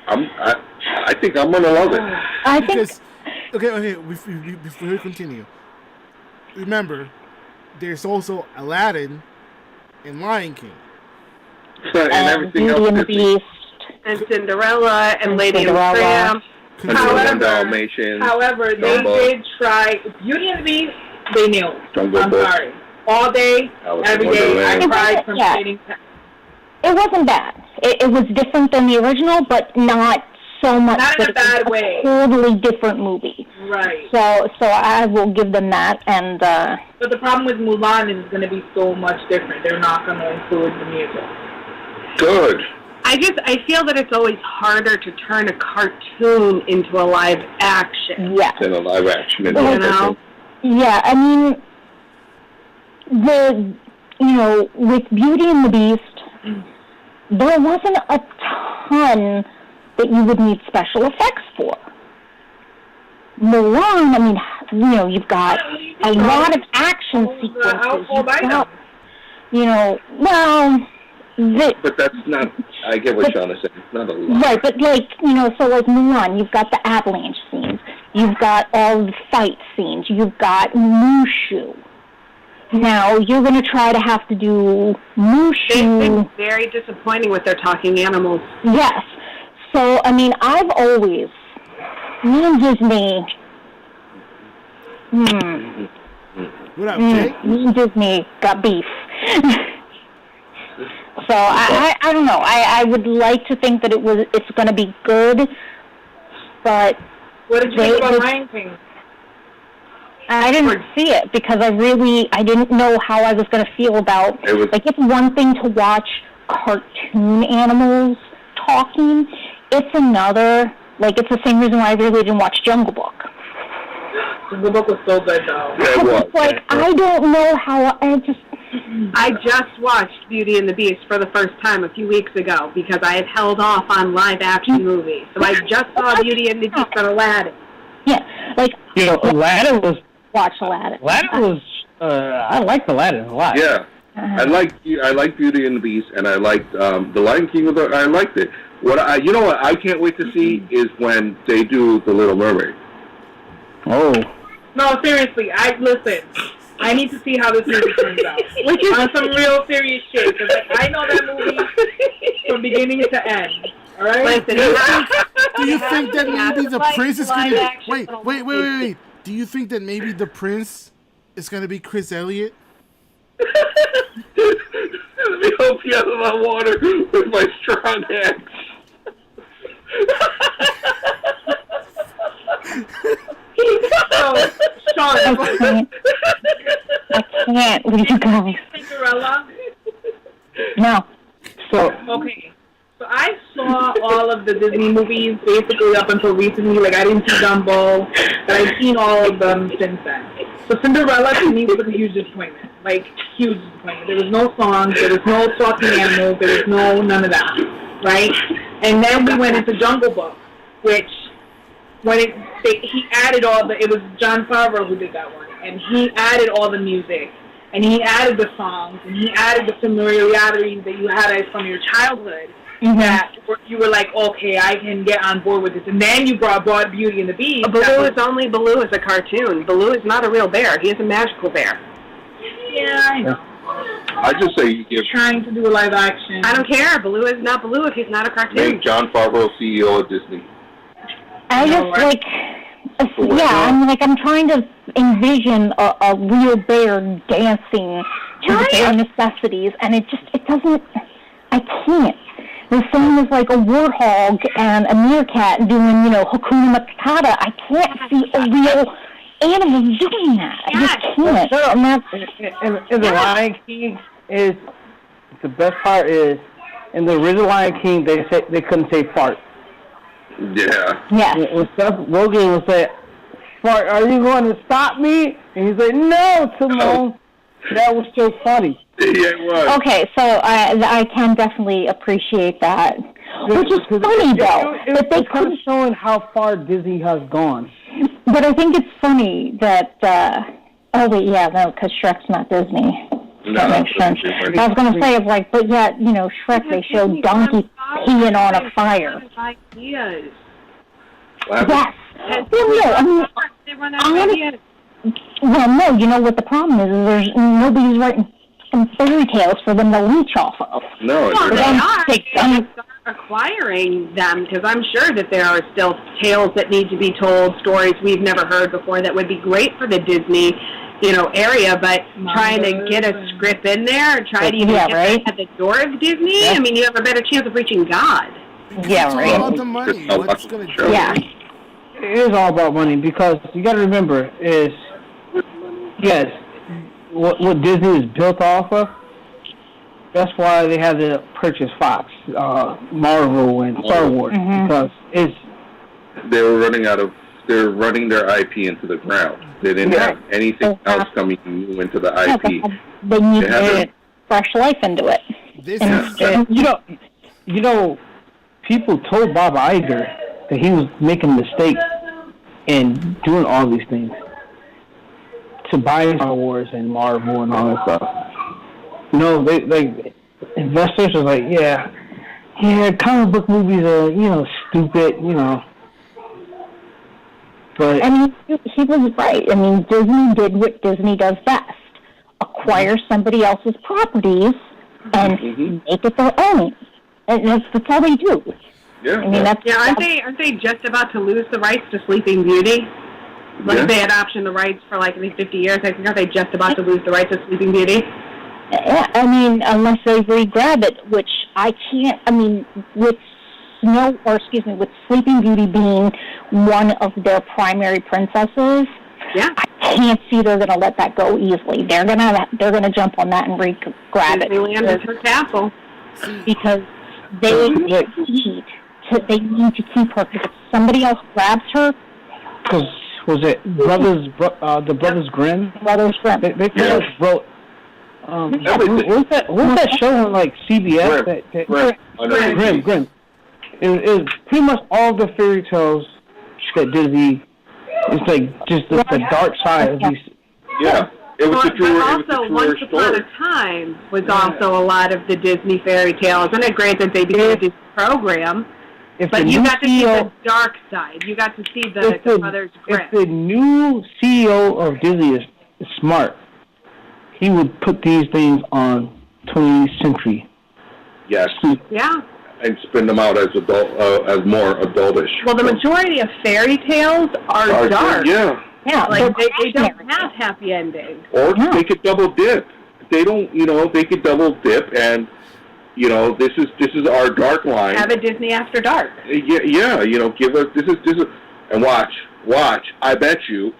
I think I'm gonna love it. Okay. Before we continue, remember, there's also Aladdin and Lion King, and everything else. Beauty and the Beast. And Cinderella and Lady and the Tramp. However, they did try Beauty and the Beast. They nailed it. I'm sorry. All day, every day, I cried from beginning to. It wasn't bad. It was different than the original, but not so much. Not in a bad way. Totally different movie. Right. So I will give them that. And but the problem with Mulan is it's going to be so much different. They're not going to include the music. Good. I feel that it's always harder to turn a cartoon into a live action. Yeah. Than a live action. You know? Yeah, I mean, with Beauty and the Beast, there wasn't a ton that you would need special effects for. Mulan, I mean, you've got a lot of action sequences. But that's not, I get what Sean is saying, it's not a lot. Right, but so like Mulan, you've got the avalanche scenes, you've got all the fight scenes, you've got Mushu. Now, you're going to try to have to do Mushu. They've been very disappointing with their talking animals. Yes. So, I mean, I've always, me and Disney, What up, Jake? me and Disney got beef. So, I don't know. I would like to think that it's going to be good, but... What did you think about Lion King? I didn't see it because I didn't know how I was going to feel about it's one thing to watch cartoon animals talking. It's another, it's the same reason why I really didn't watch Jungle Book. Jungle Book was so good, though. Yeah, it was. I don't know how, I just watched Beauty and the Beast for the first time a few weeks ago because I had held off on live-action movies. So I just saw Beauty and the Beast and Aladdin. Yeah, Aladdin was... Watch Aladdin. Aladdin was... I liked Aladdin a lot. Yeah. I like Beauty and the Beast, and I liked The Lion King. I liked it. What I can't wait to see is when they do The Little Mermaid. Oh. No, seriously, I need to see how this movie turns out. On some real serious shit, because I know that movie from beginning to end. All right? Do you think that maybe the prince is going to... Wait. Do you think that maybe the prince is going to be Chris Elliott? Let me help you out of my water with my strong hands. Sean, I can't with you guys. Cinderella? No. Okay. So I saw all of the Disney movies basically up until recently. I didn't see Dumbo, but I've seen all of them since then. So Cinderella to me was a huge disappointment. Huge disappointment. There was no songs, there was no talking animals, there was none of that, right? And then we went into Jungle Book, which he added it was Jon Favreau who did that one, and he added all the music, and he added the songs, and he added the familiarity that you had from your childhood. Mm-hmm. That you were like, okay, I can get on board with this. And then you brought Beauty and the Beast. Baloo is a cartoon. Baloo is not a real bear. He is a magical bear. Yeah, I know. I just say you give... Trying to do a live action. I don't care. Baloo is not Baloo if he's not a cartoon. Make Jon Favreau CEO of Disney. I just, I'm trying to envision a real bear dancing to the bare necessities, and it doesn't, I can't. The same as a warthog and a meerkat doing, Hakuna Matata. I can't see a real animal doing that. I just can't. And the Lion King is, the best part is, in the original Lion King, they couldn't say fart. Yeah. Yeah. When Seth Rogen would say, fart, are you going to stop me? And he's like, no, Timon. That was so funny. Yeah, it was. Okay, so I can definitely appreciate that. Which is funny, though. It's kind of showing how far Disney has gone. But I think it's funny that, because Shrek's not Disney. No, that makes sense. I was going to say, but yet, Shrek, they showed donkey peeing on a fire. Ideas. Yes. They run out of ideas. Well, no, you know what the problem is there's nobody's writing some fairy tales for them to leech off of. No, they are. They start acquiring them, because I'm sure that there are still tales that need to be told, stories we've never heard before that would be great for the Disney, area, but trying to get a script in there, try to even get that at the door of Disney, I mean, you have a better chance of reaching God. Yeah, right. It's all about the money. What's going to do? Yeah. It is all about money, because you got to remember is, yes, what Disney is built off of, that's why they had to purchase Fox, Marvel, and Star Wars, because they're running their IP into the ground. They didn't have anything else coming new into the IP. They need to put fresh life into it. People told Bob Iger that he was making mistakes and doing all these things. to buy Star Wars and Marvel and all that stuff. No, they like investors are like, yeah, comic book movies are stupid, But I mean, he was right. I mean, Disney did what Disney does best: acquire somebody else's properties and make it their own. And that's all they do. Yeah. I mean, aren't they just about to lose the rights to Sleeping Beauty? Like they had optioned the rights for like I think 50 years. I think aren't they just about to lose the rights to Sleeping Beauty? I mean, unless they re-grab it, which I can't. I mean, with Sleeping Beauty being one of their primary princesses, I can't see they're going to let that go easily. They're gonna jump on that and re-grab it. Disneyland is her castle because they need to keep her. Because if somebody else grabs her, because was it the Brothers Grimm? Brothers Grimm. They kind of wrote. What was that show on like CBS? Grimm. It was pretty much all the fairy tales that Disney. It's like just the dark side of these. Yeah, it was the truer. Also, Once Upon a Time was also a lot of the Disney fairy tales, and granted they became a Disney program. But you got to see the dark side. You got to see the Brothers Grimm. If the new CEO of Disney is smart, he would put these things on 20th Century. Yes. Yeah. And spin them out as as more adultish. Well, the majority of fairy tales are dark. Yeah. Yeah. Like they don't have happy endings. Or they could double dip. They don't. They could double dip and. This is our dark line. Have a Disney After Dark. Yeah. Give us this is, and watch. I bet you,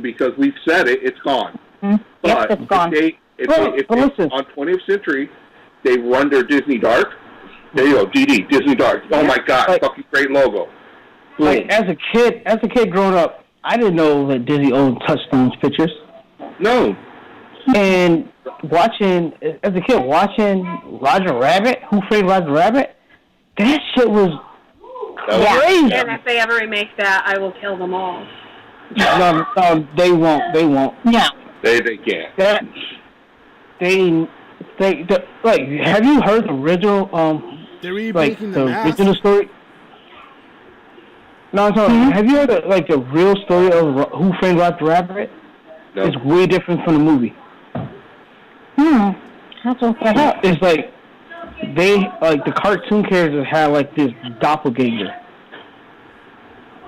because we've said it, it's gone. Mm-hmm. But it's gone. If on 20th Century they run their Disney Dark, there you go, DD Disney Dark. Oh my God, fucking great logo. Like as a kid growing up, I didn't know that Disney owned Touchstone's Pictures. No. And watching Roger Rabbit, Who Framed Roger Rabbit, that shit was crazy. And if they ever remake that, I will kill them all. No, they won't. Yeah. They can't. They have you heard the original they're remaking the Mask. original story? No, I'm sorry. Have you heard the real story of Who Framed Roger Rabbit? No. It's way different from the movie. That's okay. It's like the cartoon characters had like this doppelganger,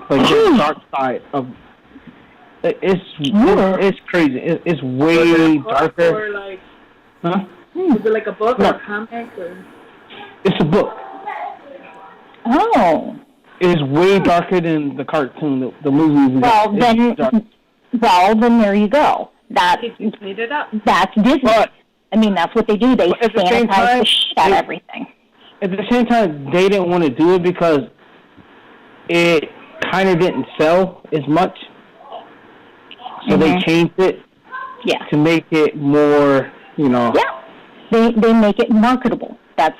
like the dark side of. It's crazy. It's way darker. Or like, is it like a book or a comic? Or? It's a book. Oh. It's way darker than the cartoon, the movie. Well, then there you go. That's made it up. That's Disney. But, I mean, that's what they do. They sanitize the shit out of everything. At the same time, they didn't want to do it because it kind of didn't sell as much. So they changed it to make it more, Yeah. They make it marketable. That's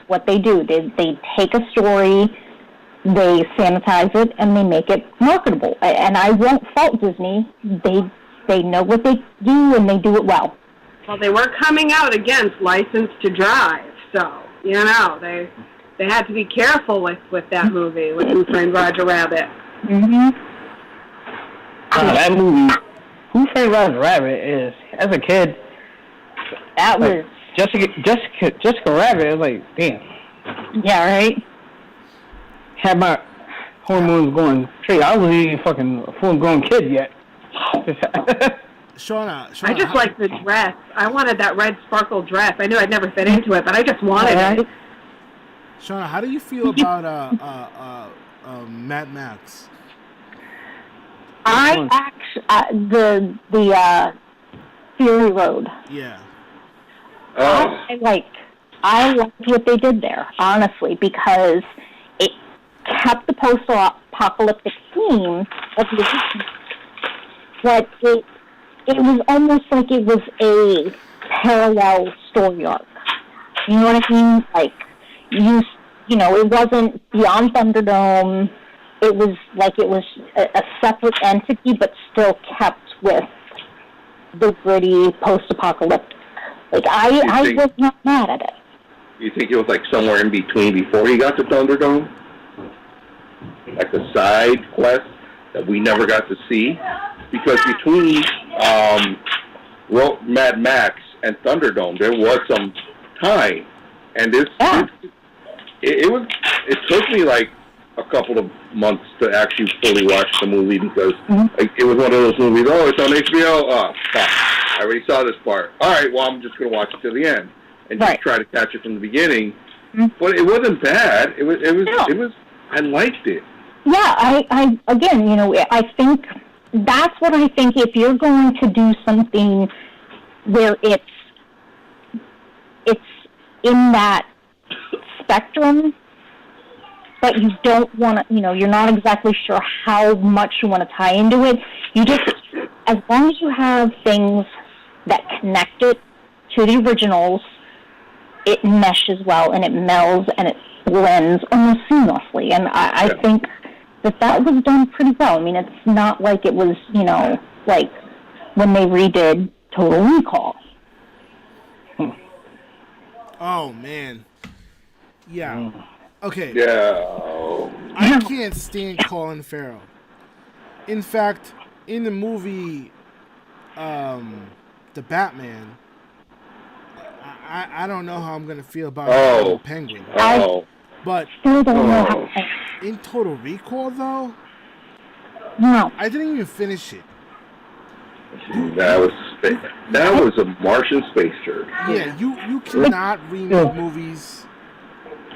what they do. They take a story, they sanitize it, and they make it marketable. And I won't fault Disney. They know what they do, and they do it well. Well, they were coming out against License to Drive, so, they had to be careful with that movie, with Who Framed Roger Rabbit. That movie, Who Framed Roger Rabbit, is, as a kid, that was... Jessica Rabbit, it was like, damn. Yeah, right? Had my hormones going straight. I wasn't even fucking a full-grown kid yet. Shauna, I just like the dress. I wanted that red sparkle dress. I knew I'd never fit into it, but I just wanted it. Shauna, how do you feel about Mad Max? I actually the Fury Road. Yeah. I liked what they did there, honestly, because it kept the post-apocalyptic theme of the but it was almost like it was a parallel story arc. You know what I mean? Like, it wasn't Beyond Thunderdome. It was like it was a separate entity, but still kept with the gritty post-apocalyptic. Like, I was not mad at it. You think it was like somewhere in between before he got to Thunderdome? Like a side quest that we never got to see? Because between Mad Max and Thunderdome, there was some time. And it took me like a couple of months to actually fully watch the movie because it was one of those movies, oh, it's on HBO? Oh, fuck. I already saw this part. All right, well, I'm just going to watch it to the end and just try to catch it from the beginning. But it wasn't bad. It was. I liked it. Yeah, I again, I think that's what I think. If you're going to do something where it's in that spectrum, but you don't want to, you're not exactly sure how much you want to tie into it. You just, as long as you have things that connect it to the originals, it meshes well and it melds and it blends almost seamlessly. And I think that was done pretty well. I mean, it's not like it was, like when they redid Total Recall. Oh, man. Yeah. Okay. Yeah. I can't stand Colin Farrell. In fact, in the movie, The Batman, I don't know how I'm going to feel about the Penguin. But still don't know how. In Total Recall, though, no, I didn't even finish it. That was a Martian space turd. Yeah, you cannot remake movies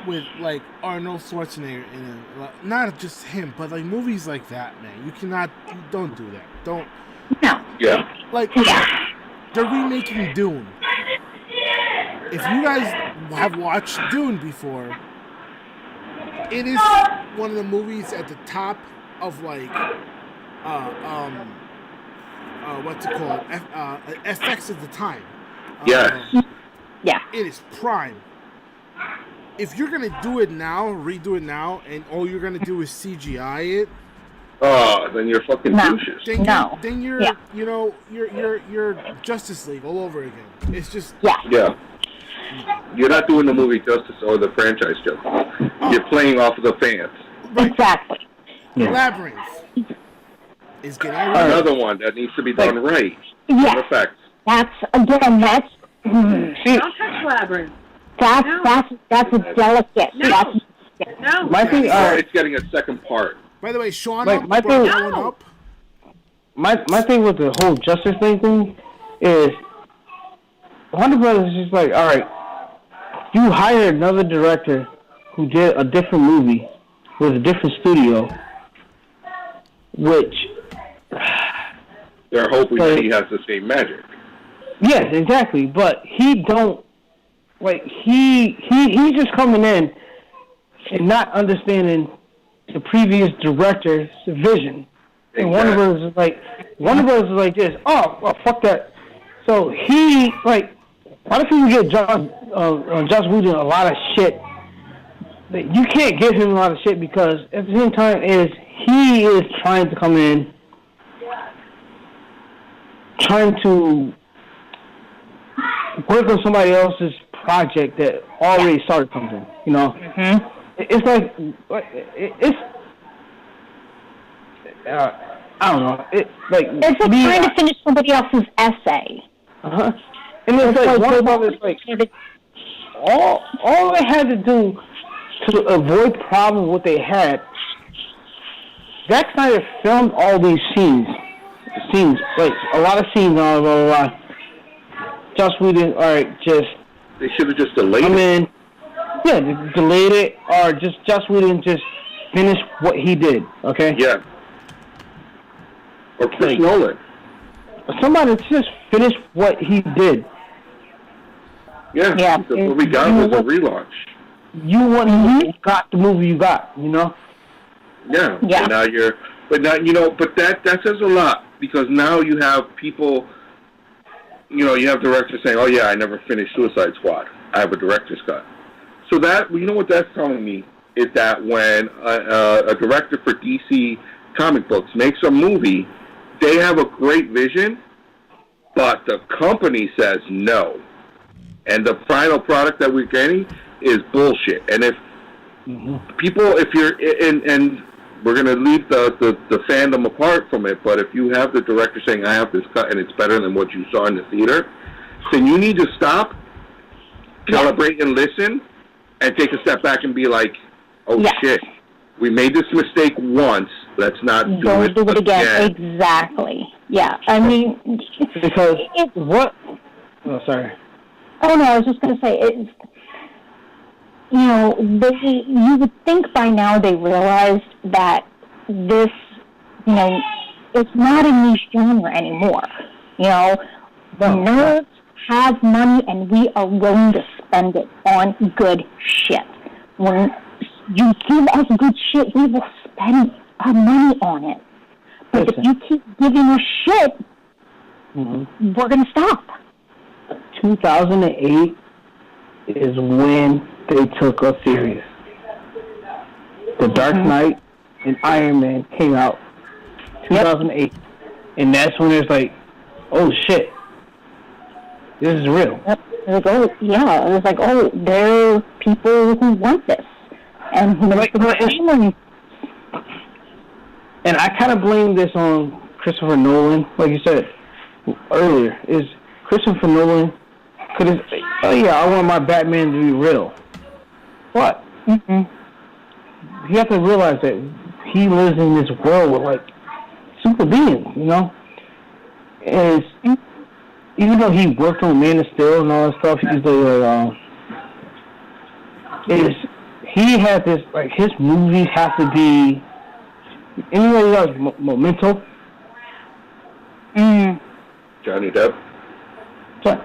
with like Arnold Schwarzenegger in it. Not just him, but like movies like that, man. You don't do that. Don't. No. Yeah. Like they're remaking Dune. If you guys have watched Dune before, it is one of the movies at the top of like what's it called? FX at the time. Yes. Yeah. It is prime. If you're gonna do it now, redo it now, and all you're gonna do is CGI it, then you're fucking douches. Then you're you're Justice League all over again. It's just yeah. You're not doing the movie justice or the franchise justice. You're playing off of the fans. Right. Exactly. Yeah. Labyrinth is getting another one that needs to be done right. Yeah. Effects. That's don't touch Labyrinth. That's a delicate. No. My thing, it's getting a second part. By the way, Sean, my thing with the whole Justice League thing is Warner Brothers is just like, all right, you hire another director who did a different movie with a different studio, which they're hoping that he has the same magic. Yes, exactly. But he don't like he's just coming in and not understanding the previous director's vision. Exactly. And Warner Brothers is like this. Oh, well, fuck that. So he like. A lot of people get Joss Whedon a lot of shit. You can't give him a lot of shit because at the same time he is trying to come in, trying to work on somebody else's project that already started something. It's like I don't know. It's like trying to finish somebody else's essay. And it's like Warner Brothers, like all they had to do to avoid problems what they had. Zack Snyder filmed all these scenes, like a lot of scenes, blah blah blah. Joss Whedon, all right, they should have just delayed it. Delayed it, or just Joss Whedon just finish what he did. Okay. Yeah. Or Chris Nolan. Somebody just finish what he did. Yeah. That's what we got was a relaunch. You got the movie you got, Yeah. Yeah. And now but that says a lot because now you have people, you have directors saying, oh yeah, I never finished Suicide Squad. I have a director's cut. So that, what that's telling me is that when a director for DC comic books makes a movie, they have a great vision, but the company says no. And the final product that we're getting is bullshit. And if people, if you're, and we're going to leave the fandom apart from it, but if you have the director saying, I have this cut and it's better than what you saw in the theater, then you need to stop, calibrate and listen, and take a step back and be like, oh shit, we made this mistake once, let's not do it again. Exactly. Yeah, I mean... Because what... Oh, sorry. Oh, no, I was just going to say, it's, you know, you would think by now they realized that this, you know, it's not a niche genre anymore. You know, the nerds have money and we are willing to spend it on good shit. When you give us good shit, we will spend our money on it. But if you keep giving us shit, we're going to stop. 2008 is when they took us serious. The Dark Knight and Iron Man came out 2008. And that's when it's like, oh shit, this is real. Yep. It was like, oh, there are people who want this. And who make the money. And I kind of blame this on Christopher Nolan, like you said earlier, is Christopher Nolan could have, oh yeah, I want my Batman to be real. What? You have to realize that he lives in this world with, like, super beings, you know? And even though he worked on Man of Steel and all that stuff, he had this, like, his movies have to be, anybody else, Memento? Johnny Depp?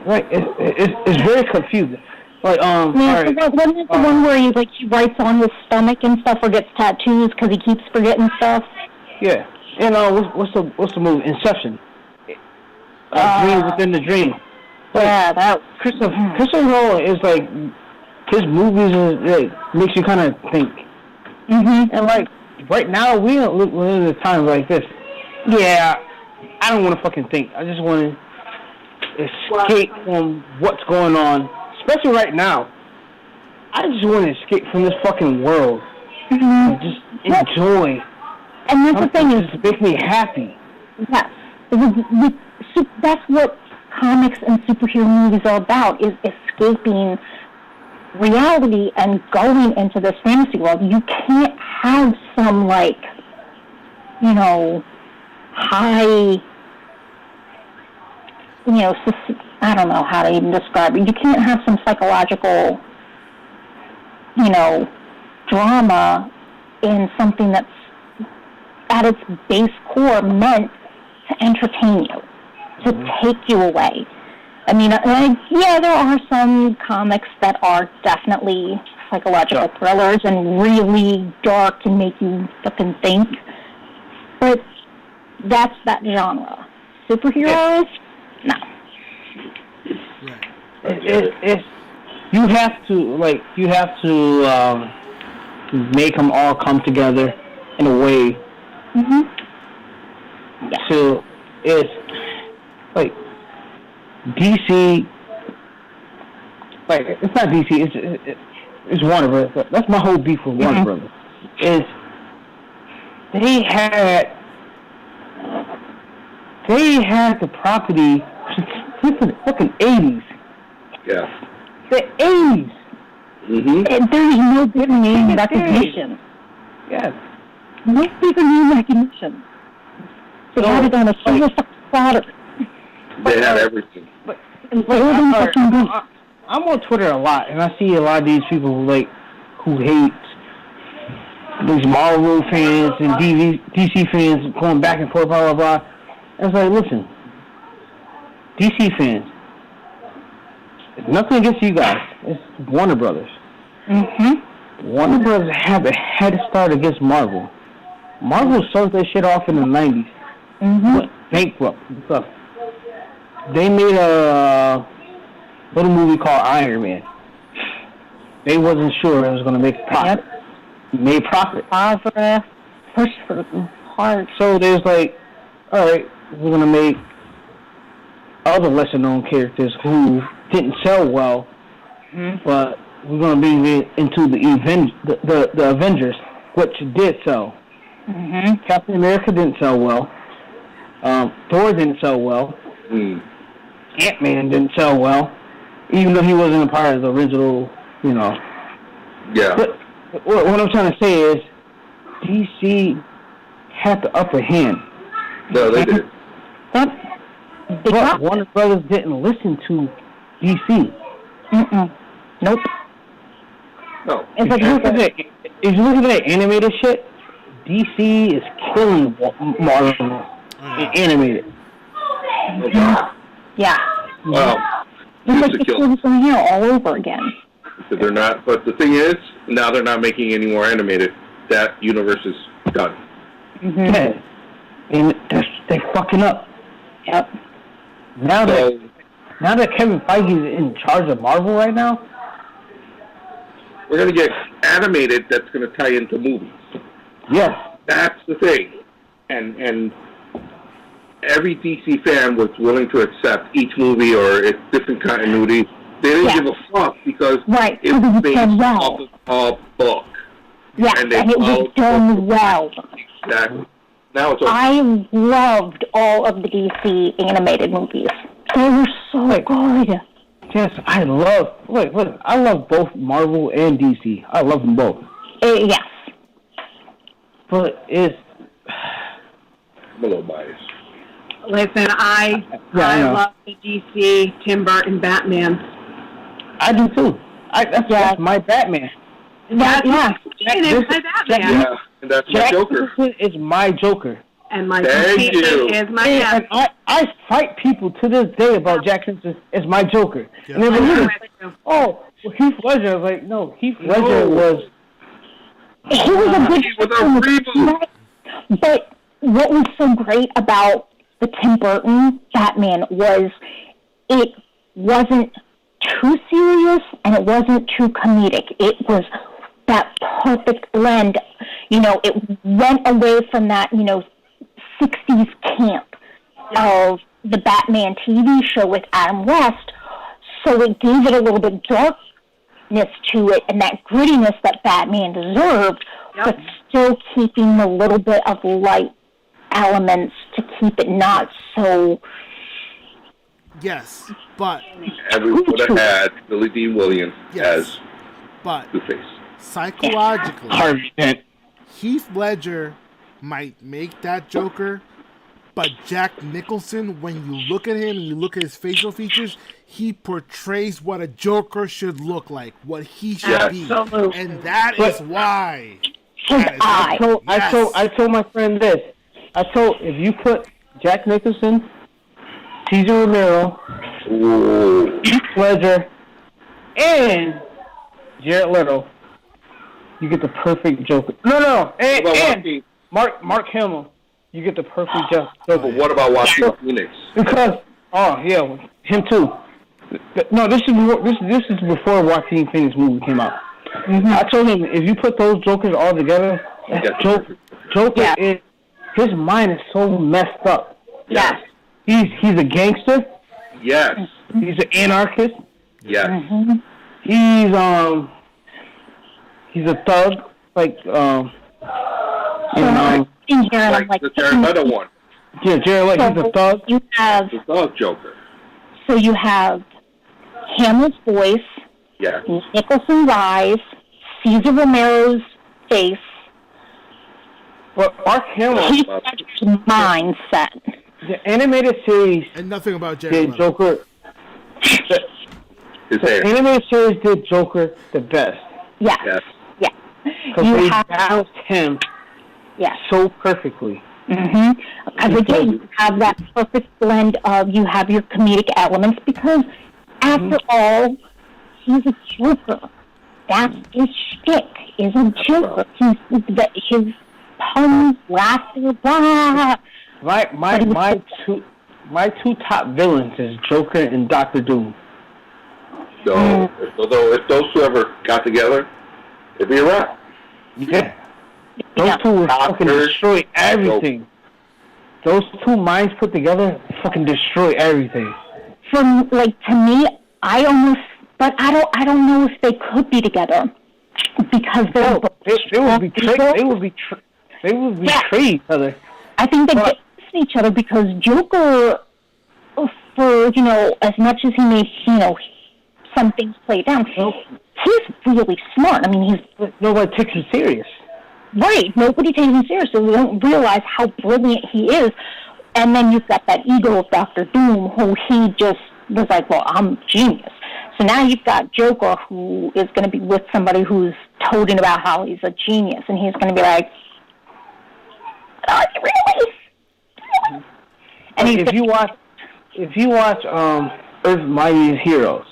Right, it's very confusing. Like, wasn't it the one where he writes on his stomach and stuff, or gets tattoos because he keeps forgetting stuff? Yeah, and what's the movie? Inception. Dream within the dream. Like, that Christopher Nolan is like, his movies makes you kind of think. And like right now we're in a time like this. Yeah, I don't want to fucking think. I just want to escape from what's going on, especially right now. I just want to escape from this fucking world and just enjoy. And that's the thing is, it makes me happy. Yes, that's what comics and superhero movies are about: is escaping reality and going into this fantasy world. You can't have some high. I don't know how to even describe it. You can't have some psychological, drama in something that's at its base core meant to entertain you, to take you away. I mean, there are some comics that are definitely psychological thrillers and really dark and make you fucking think, but that's that genre. Superheroes? No. You have to make them all come together in a way. So it's like DC, like it's not DC, it's Warner Brothers. That's my whole beef with Warner Brothers. Is they had the property since the fucking 80s. Yeah. The 80s. And there's no bigger name recognition. Yes. No bigger name recognition. They had it on a silver platter. They had everything. I'm on Twitter a lot, and I see a lot of these people who hate these Marvel fans and DC fans going back and forth, blah, blah, blah. I was like, listen, DC fans, it's nothing against you guys. It's Warner Brothers. Warner Brothers have a head start against Marvel. Marvel sold that shit off in the 90s. Went bankrupt and stuff. They made a little movie called Iron Man. They wasn't sure it was going to make a profit. Made profit. Push for hard. So there's like, all right, we're going to make other lesser known characters who didn't sell well, but we're gonna be into the Avengers, which did sell. Captain America didn't sell well. Thor didn't sell well. Ant-Man didn't sell well, even though he wasn't a part of the original, Yeah. But what I'm trying to say is, DC had the upper hand. No, they did. But Warner Brothers didn't listen to DC. Nope. No. If you look at that animated shit, DC is killing Marvel animated. Yeah. Well, It's like the kids from here all over again. so they're not. But the thing is, now they're not making any more animated. That universe is done. Yeah. And they're fucking up. Yep. Now that Kevin Feige is in charge of Marvel right now, we're gonna get animated. That's gonna tie into movies. yes. That's the thing. And every DC fan was willing to accept each movie or its different continuity. They didn't give a fuck because it was based well. off a book. Yeah, and it was done well. Exactly. Now it's over. I loved all of the DC animated movies. They were so good. Yes, I love both Marvel and DC. I love them both. Yes. But it's... I'm a little biased. Listen, I love the DC Tim Burton Batman. I do too. That's my Batman. It's my Batman. Yeah, and that's my Joker. Is my Joker. And my Thank you. is my and I fight people to this day about Jack Nicholson is my Joker. Yeah. And they're like, Heath Ledger. I was like, no, Heath Ledger was... He was a good reboot. But what was so great about the Tim Burton Batman was it wasn't too serious and it wasn't too comedic. It was that perfect blend. It went away from that, 60s camp of the Batman TV show with Adam West, so it gave it a little bit darkness to it and that grittiness that Batman deserved, but still keeping a little bit of light elements to keep it not so... Yes, but... Everyone would have had Billy Dean Williams as Two-Face. Psychologically, Heath Ledger might make that Joker, but Jack Nicholson, when you look at him and you look at his facial features, he portrays what a Joker should look like, what he should be. And that is why. I told my friend this. If you put Jack Nicholson, Cesar Romero, Heath Ledger, and Jared Leto, you get the perfect Joker. And Mark Hamill, you get the perfect Joker. But what about Joaquin Phoenix? Because him too. No, this is before Joaquin Phoenix movie came out. I told him if you put those Jokers all together, Joker is, his mind is so messed up. Yes. He's a gangster. Yes. He's an anarchist. Yes. He's a thug, like the Jared Leto one. Yeah, Jared Leto. He's a thug. You have the thug Joker. So you have Hamlet's voice, Nicholson's eyes, Cesar Romero's face. But Mark Hamill, Heath Ledger's mindset. The animated series and nothing about Jared Leto. Joker. The animated series did Joker the best. Yes. Yeah. Because they balanced him so perfectly. Because again, you have that perfect blend of, you have your comedic elements, because after all, he's a Joker. That's his shtick, is a Joker. His puns, laughter, blah. My two top villains is Joker and Dr. Doom. So, if those two ever got together, it'd be a wrap. Yeah. Those two would fucking destroy everything. Those two minds put together fucking destroy everything. from like to me, I don't know if they could be together because they would betray each other. I think they get each other because Joker, for as much as he may some things play down, he's really smart. I mean, nobody takes him serious. Right, nobody takes him serious, so we don't realize how brilliant he is. And then you've got that ego of Dr. Doom, who he just was like, well, I'm genius. So now you've got Joker, who is going to be with somebody who's toting about how he's a genius, and he's going to be like, oh, really? And if you watch Earth's Mightiest Heroes,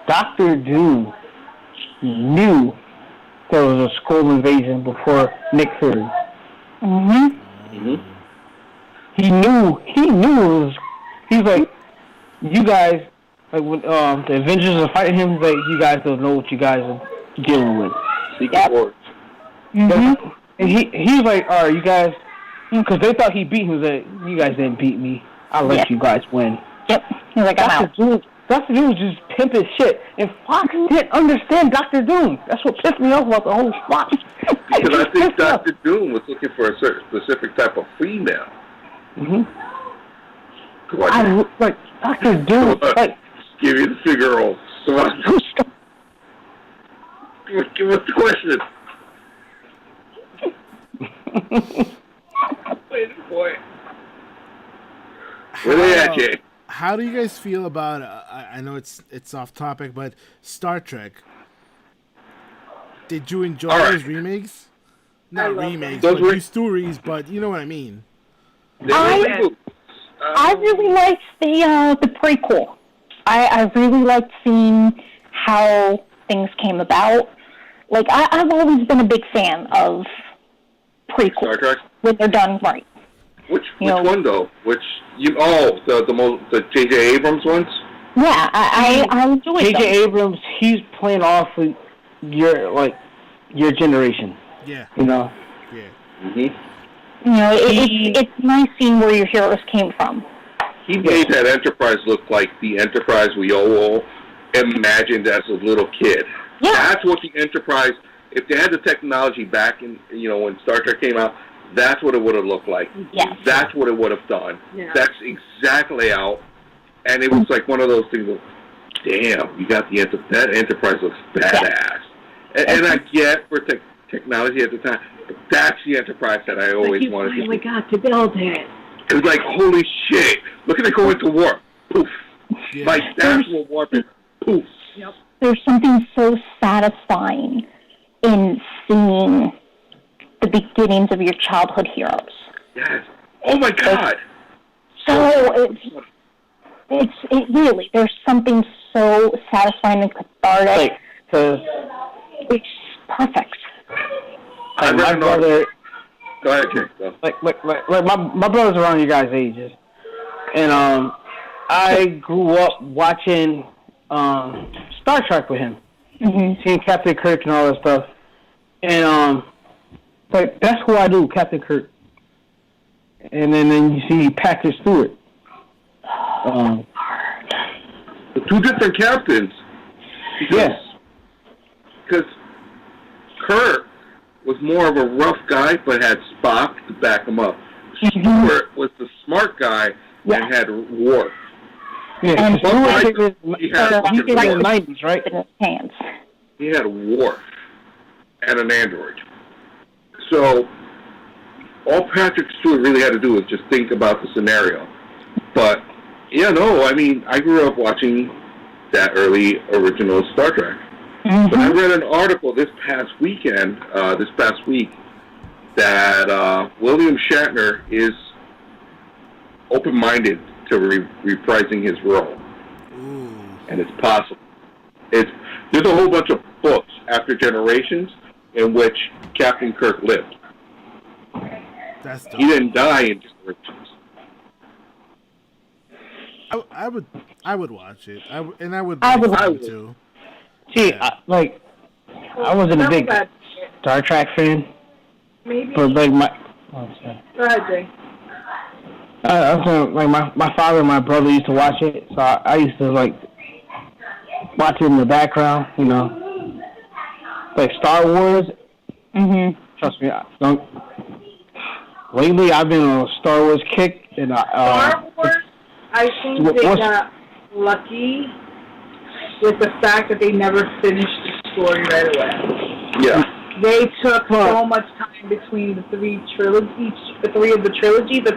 Dr. Doom knew there was a Skrull invasion before Nick Fury. He knew it was. He's like, you guys, like when the Avengers are fighting him, like, you guys don't know what you guys are dealing with. Secret Wars. And he's like, all right, you guys, because they thought he beat him. He's like, you guys didn't beat me. I'll let you guys win. Yep. He's like, I'm out. Dr. Doom was just pimping shit. And Fox didn't understand Dr. Doom. That's what pissed me off about the whole Fox. Because I think Dr. Doom was looking for a certain specific type of female. I like Dr. Doom. Like, give me the figure roll. Come on. Give us the question. Wait a boy. Where they at, Jay? How do you guys feel about? I know it's off topic, but Star Trek. Did you enjoy those remakes? Not remakes, but new stories. But you know what I mean. I really liked the prequel. I really liked seeing how things came about. Like I've always been a big fan of prequels Star Trek when they're done right. Which one though? The J.J. Abrams ones? Yeah, I enjoy them. J.J. Abrams, he's playing off of your generation. Yeah. Yeah. It's nice seeing where your heroes came from. He made that Enterprise look like the Enterprise we all imagined as a little kid. Yeah. That's what the Enterprise, if they had the technology back in, when Star Trek came out, that's what it would have looked like. Yes. That's what it would have done. Yeah. That's exactly out. And it was like one of those things of, damn, you got that Enterprise looks badass. Yeah. And I get for technology at the time, but that's the Enterprise that I always wanted to see. We got to build it. It was like, holy shit, look at it go into warp. Poof. Yeah. Like, that's what warp is. Poof. Yep. There's something so satisfying in seeing the beginnings of your childhood heroes. Yes. Oh my God. So it's really, there's something so satisfying and cathartic. It's perfect. I read an article. Go ahead, Jake. Go. Like my brother's around your guys' ages, and I grew up watching Star Trek with him, seeing Captain Kirk and all that stuff, and that's who I do, Captain Kirk, and then you see Patrick Stewart. The two different captains. Because Kirk was more of a rough guy, but had Spock to back him up. Stewart was the smart guy and had Worf. Yeah, and he had in the 90s, right? In his hands. He had Worf and an android. So all Patrick Stewart really had to do was just think about the scenario. But I grew up watching that early original Star Trek. But I read an article this past week, that William Shatner is open-minded to reprising his role. And it's possible. There's a whole bunch of books after Generations in which Captain Kirk lived. That's dope. He didn't die in Generations. I would watch it. I would watch it too. See, I wasn't a big Star Trek fan. Maybe. But Go ahead, Jay. Like my father and my brother used to watch it, so I used to like watch it in the background, you know. Like Star Wars. Trust me, lately I've been on a Star Wars kick, and Star Wars. I think they got lucky with the fact that they never finished the story right away. Yeah. They took so much time between the three of the trilogies that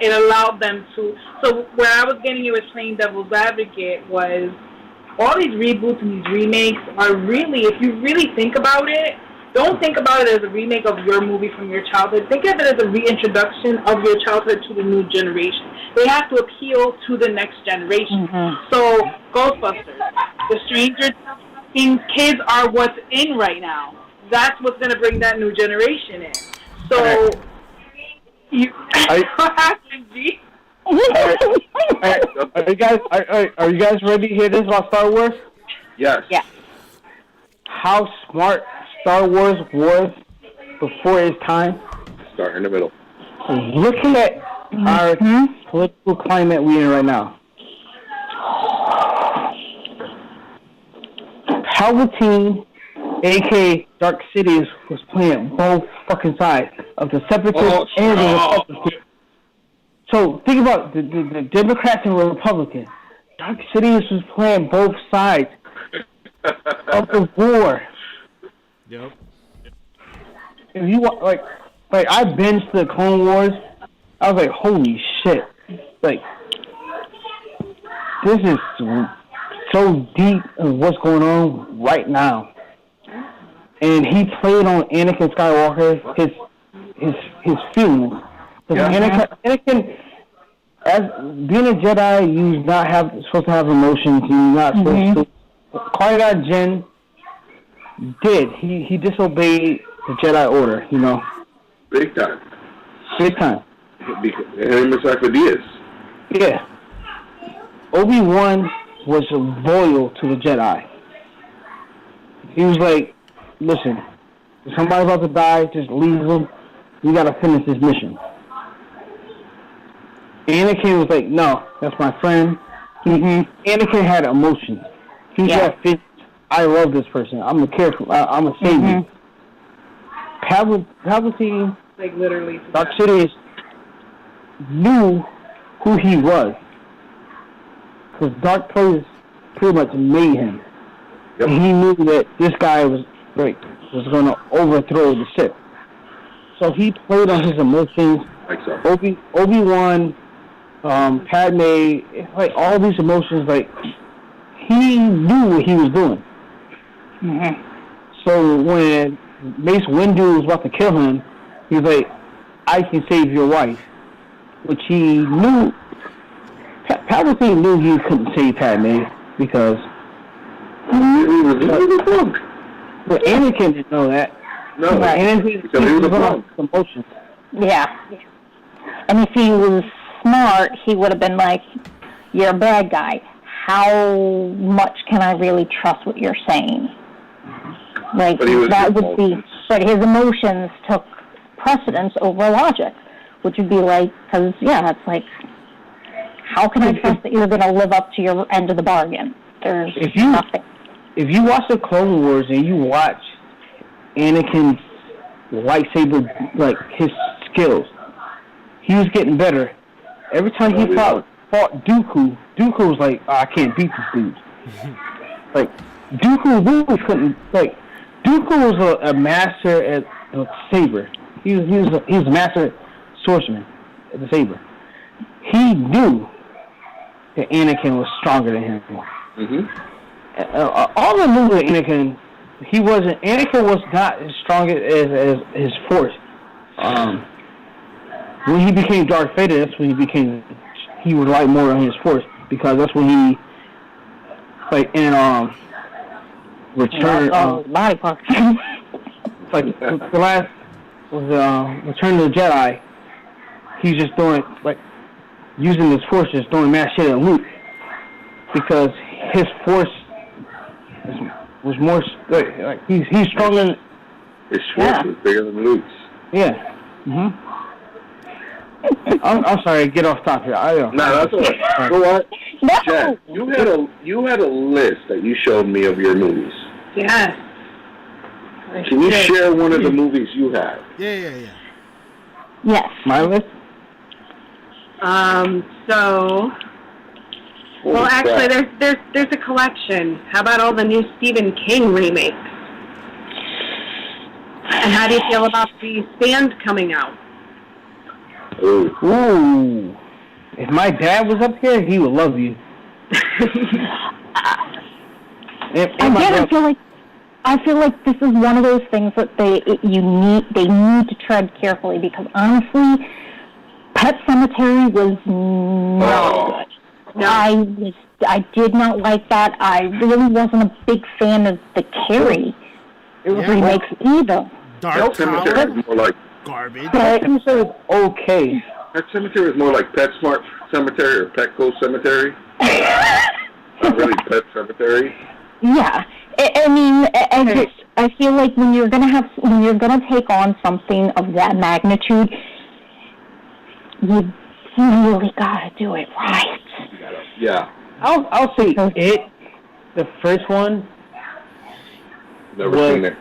it allowed them to. So where I was getting it with playing devil's advocate was all these reboots and these remakes are really, if you really think about it, don't think about it as a remake of your movie from your childhood. Think of it as a reintroduction of your childhood to the new generation. They have to appeal to the next generation. So Ghostbusters, the Stranger Things kids are what's in right now. That's what's going to bring that new generation in. So, Are you guys ready to hear this about Star Wars? Yes. Yeah. How smart Star Wars was before its time? Start in the middle. Looking at our political climate we're in right now. Palpatine, a.k.a. Dark Sidious, was playing both fucking sides of the Separatists and the Republicans. So think about the Democrats and Republicans. Dark Sidious was playing both sides of the war. Yep. If you like I binged the Clone Wars, I was like, holy shit! Like, this is so deep in what's going on right now. And he played on Anakin Skywalker, his feelings. Anakin, as being a Jedi, you're not supposed to have emotions. You're not supposed to. Qui-Gon Jinn did. He disobeyed the Jedi Order, you know. Big time. Big time. And Diaz. Yeah. Obi-Wan was loyal to the Jedi. He was like, listen, if somebody's about to die, just leave them. We gotta finish this mission. Anakin was like, no, that's my friend. Anakin had emotions. He had feelings. I love this person. I'm gonna care for. I'm gonna save you. Palpatine, like literally, Dark Sidious knew who he was, because Dark Plagueis pretty much made him. Yep. And he knew that this guy was going to overthrow the Sith. So he played on his emotions. Like so. Obi-Wan, Padme, like all these emotions, like he knew what he was doing. So when Mace Windu was about to kill him, he was like, I can save your wife. Which he knew, Palpatine knew he couldn't save Padme because but Anakin didn't know that. No, Anakin was on emotions. Yeah. And if he was smart, he would have been like, you're a bad guy. How much can I really trust what you're saying? Like, that would be, but his emotions took precedence over logic, which would be like, because, it's like, how can I trust that you're going to live up to your end of the bargain? There's nothing. If you watch the Clone Wars and you watch Anakin's lightsaber, like, his skills, he was getting better. Every time he fought Dooku was like, I can't beat this dude. Like, Dooku really couldn't, like, Dooku was a master at the saber. He was a master swordsman at the saber. He knew that Anakin was stronger than him. All the knew that Anakin was not as strong as his force. When he became Darth Vader, that's when he relied more on his force, because that's when he, like, in Return, body parts. like the last was Return of the Jedi. He's just doing, like, using his force, just doing mad shit at Luke, because his force was more like he's stronger. His force was bigger than Luke's. Yeah. I'm sorry. Get off topic. No, that's all right. You know what? No. Jen, you had a list that you showed me of your movies. Yes. Can you share one of the movies you have? Yeah. Yes. My list? Well, actually, there's a collection. How about all the new Stephen King remakes? And how do you feel about the Stand coming out? Ooh. If my dad was up here, he would love you. Again, I feel like this is one of those things that they need to tread carefully, because honestly, Pet Sematary was not good. No. I did not like that. I really wasn't a big fan of the Carrie remakes either. Dark Cemetery is more like garbage. Pet Sematary is okay. Pet Cemetery is more like PetSmart Cemetery or Petco Cemetery. Not really Pet Cemetery. Yeah. I mean, I feel like when you're gonna take on something of that magnitude, you really gotta do it right. Yeah. I'll say it. The first one. Never seen it.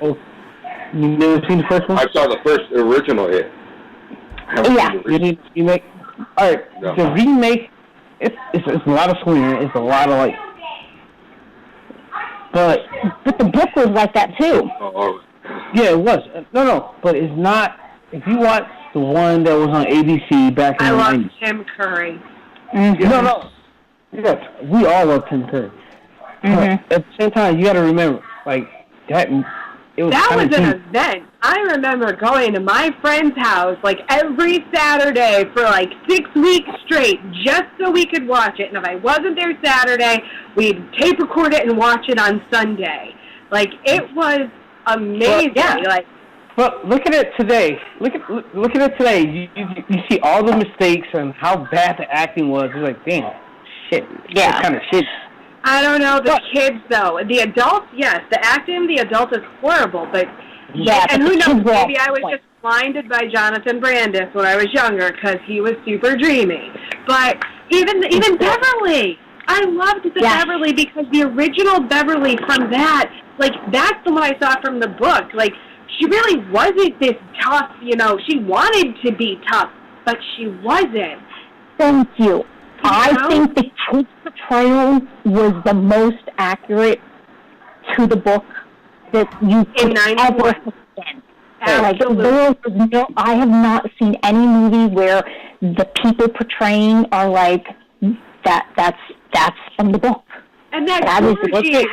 You never seen the first one? I saw the first original It. Yeah. You did remake. All right. No. The remake. It's a lot of swinging. It's a lot of like. But the book was like that too. Yeah, it was. No, but it's not. If you watch the one that was on ABC back in the 90s. I love Tim Curry. Mm-hmm. No. Yeah, we all love Tim Curry. Mm-hmm. At the same time, you got to remember, like that. It was that was deep. an event. I remember going to my friend's house like every Saturday for like 6 weeks straight, just so we could watch it. And if I wasn't there Saturday, we'd tape record it and watch it on Sunday. Like, it was amazing. But look at it today. Look at it today. You see all the mistakes and how bad the acting was. It's like, damn, shit. Yeah. That kind of shit. I don't know, the kids, though. The adults, yes. The acting, the adult is horrible, but... Yeah, and who knows, maybe I was point. just blinded by Jonathan Brandis when I was younger, because he was super dreamy. But even Beverly, I loved the Beverly, because the original Beverly from that, like, that's the one I saw from the book. Like, she really wasn't this tough, she wanted to be tough, but she wasn't. Thank you. I think the kid's portrayal was the most accurate to the book that you could ever have seen. Like, I have not seen any movie where the people portraying are like that's from the book. And that Georgie,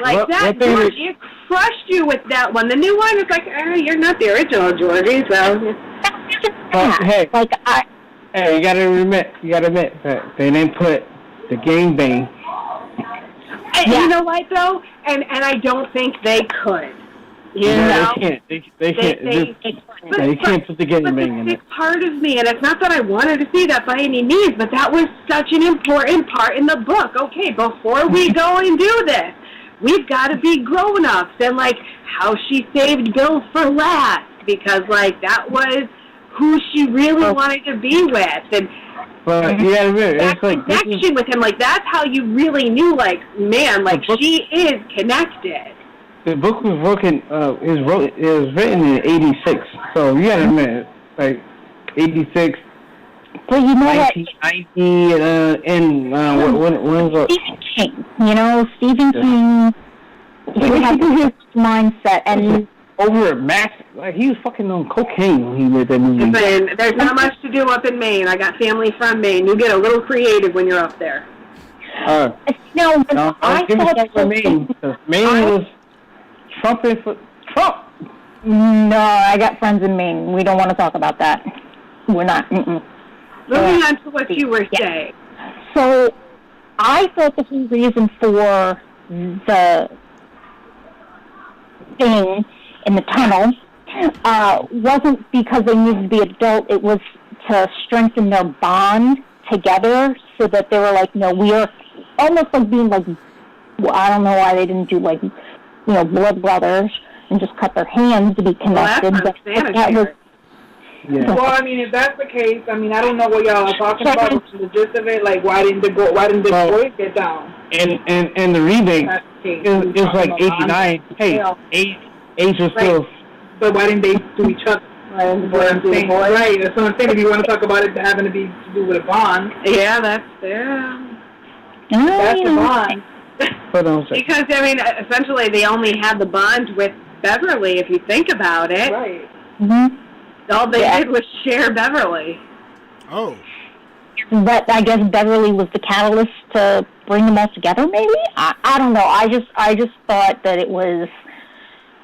Georgie crushed you with that one. The new one is like, you're not the original Georgie, so. Hey, you gotta admit that they didn't put the gangbang. You know what though? And I don't think they could. They can't. They can't put the gangbang in it. But part of me, and it's not that I wanted to see that by any means, but that was such an important part in the book. Okay, before we go and do this, we've got to be grown-ups, and like how she saved Bill for last, because like that was who she really wanted to be with, and but you gotta admit, that connection with him, like that's how you really knew, like, man, like she is connected. The book was written. It was written in '86, so you gotta admit, like '86. But you know 1990, and when was it? Stephen King. Stephen King. He had his mindset, and over Max, like he was fucking on cocaine when he made that movie. Listen, there's not much to do up in Maine. I got family from Maine. You get a little creative when you're up there. I thought Maine, because Maine was trumping for Trump. No, I got friends in Maine. We don't want to talk about that. We're not. Moving on to what you were saying. So, I thought the whole reason for the thing in the tunnel wasn't because they needed to be adult. It was to strengthen their bond together, so that they were like, no, we are almost like being like, I don't know why they didn't do like, blood brothers and just cut their hands to be connected. Well, but that was, Yeah. Well, I mean, if that's the case, I mean, I don't know what y'all are talking about. What's the gist of it? Like, why didn't the boys get down? And the remake is like 89. Hey, age was still. But why didn't they do each other? Right, that's what I'm saying. If you want to talk about it having to do with a bond. Yeah, that's the bond. Because, I mean, essentially they only had the bond with Beverly, if you think about it. Right. Mm-hmm. All they did was share Beverly. Oh. But I guess Beverly was the catalyst to bring them all together, maybe? I don't know. I just thought that it was,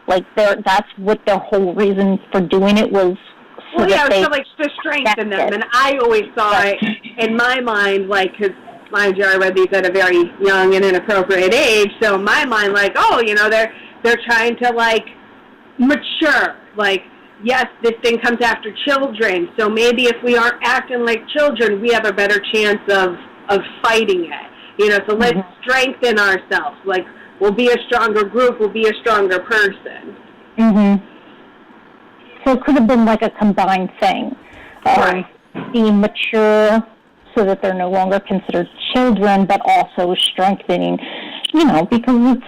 like, that's what their whole reason for doing it was. So like, to strengthen them. And I always saw it, in my mind, like, because, mind you, I read these at a very young and inappropriate age, so in my mind, like, oh, you know, they're trying to, like, mature, like, yes, this thing comes after children, so maybe if we aren't acting like children, we have a better chance of fighting it. You know, so let's strengthen ourselves. Like, we'll be a stronger group, we'll be a stronger person. Mm-hmm. So it could have been like a combined thing. Right. Being mature so that they're no longer considered children, but also strengthening, you know, because it's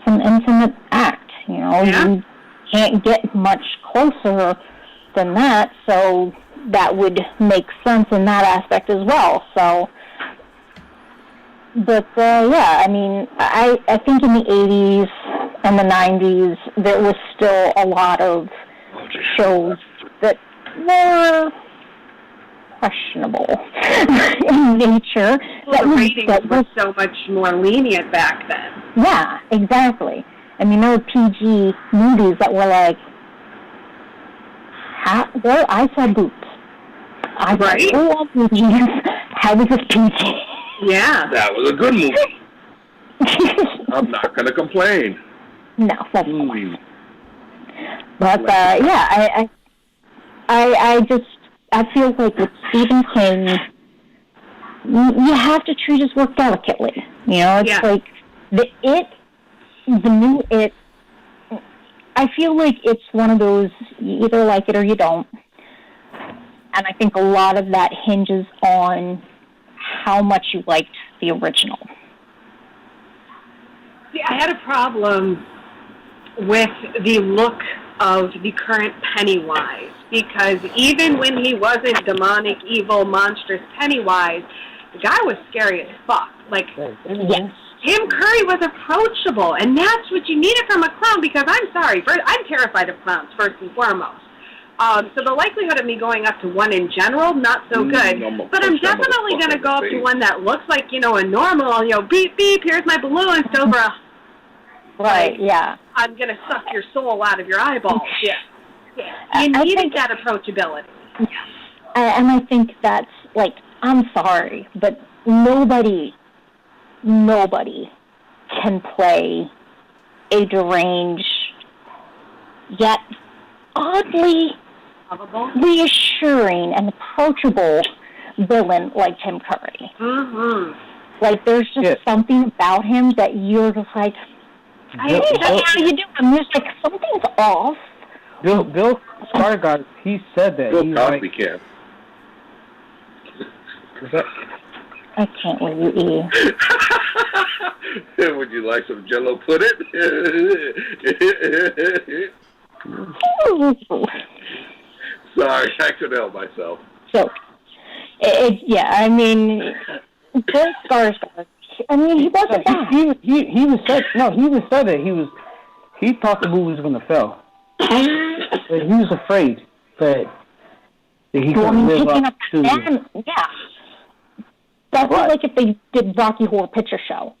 an intimate act, you know. Yeah. You can't get much closer than that, so that would make sense in that aspect as well. So, but yeah, I mean, I think in the 80s and the 90s there was still a lot of shows that were questionable in nature. Well, the ratings were so much more lenient back then. Yeah, exactly. I mean, there were PG movies that were like, I saw boobs. Right? All movies. How was this PG? Yeah. That was a good movie. I'm not going to complain. No, that's fine. But, yeah, I feel like with Stephen King, you have to treat his work delicately. You know, it's like the new It, I feel like it's one of those, you either like it or you don't. And I think a lot of that hinges on how much you liked the original. See, I had a problem with the look of the current Pennywise, because even when he wasn't demonic, evil, monstrous Pennywise, the guy was scary as fuck. Like, yes. Tim Curry was approachable, and that's what you needed from a clown, because I'm sorry, I'm terrified of clowns, first and foremost. So the likelihood of me going up to one in general, not so good. But I'm definitely going to go up to one that looks like, you know, a normal, you know, beep, beep, here's my balloon, it's over a... Right, yeah. I'm going to suck your soul out of your eyeballs. Yeah. You needed that approachability. And I think that's, like, I'm sorry, but nobody can play a deranged, yet oddly reassuring and approachable villain like Tim Curry. Mm-hmm. Like, there's just something about him that you're just like, hey, that's how you do. And there's like, something's off. Bill Skarsgård, he said that. Bill Cosby can. I can't let you eat. Would you like some Jell-O pudding? Sorry, I couldn't help myself. So, I mean, Bill Skarsgård, I mean, he wasn't bad. He was said that he thought the movie was going to fail. But he was afraid that he couldn't live up to it. Yeah. That's like if they did Rocky Horror Picture Show.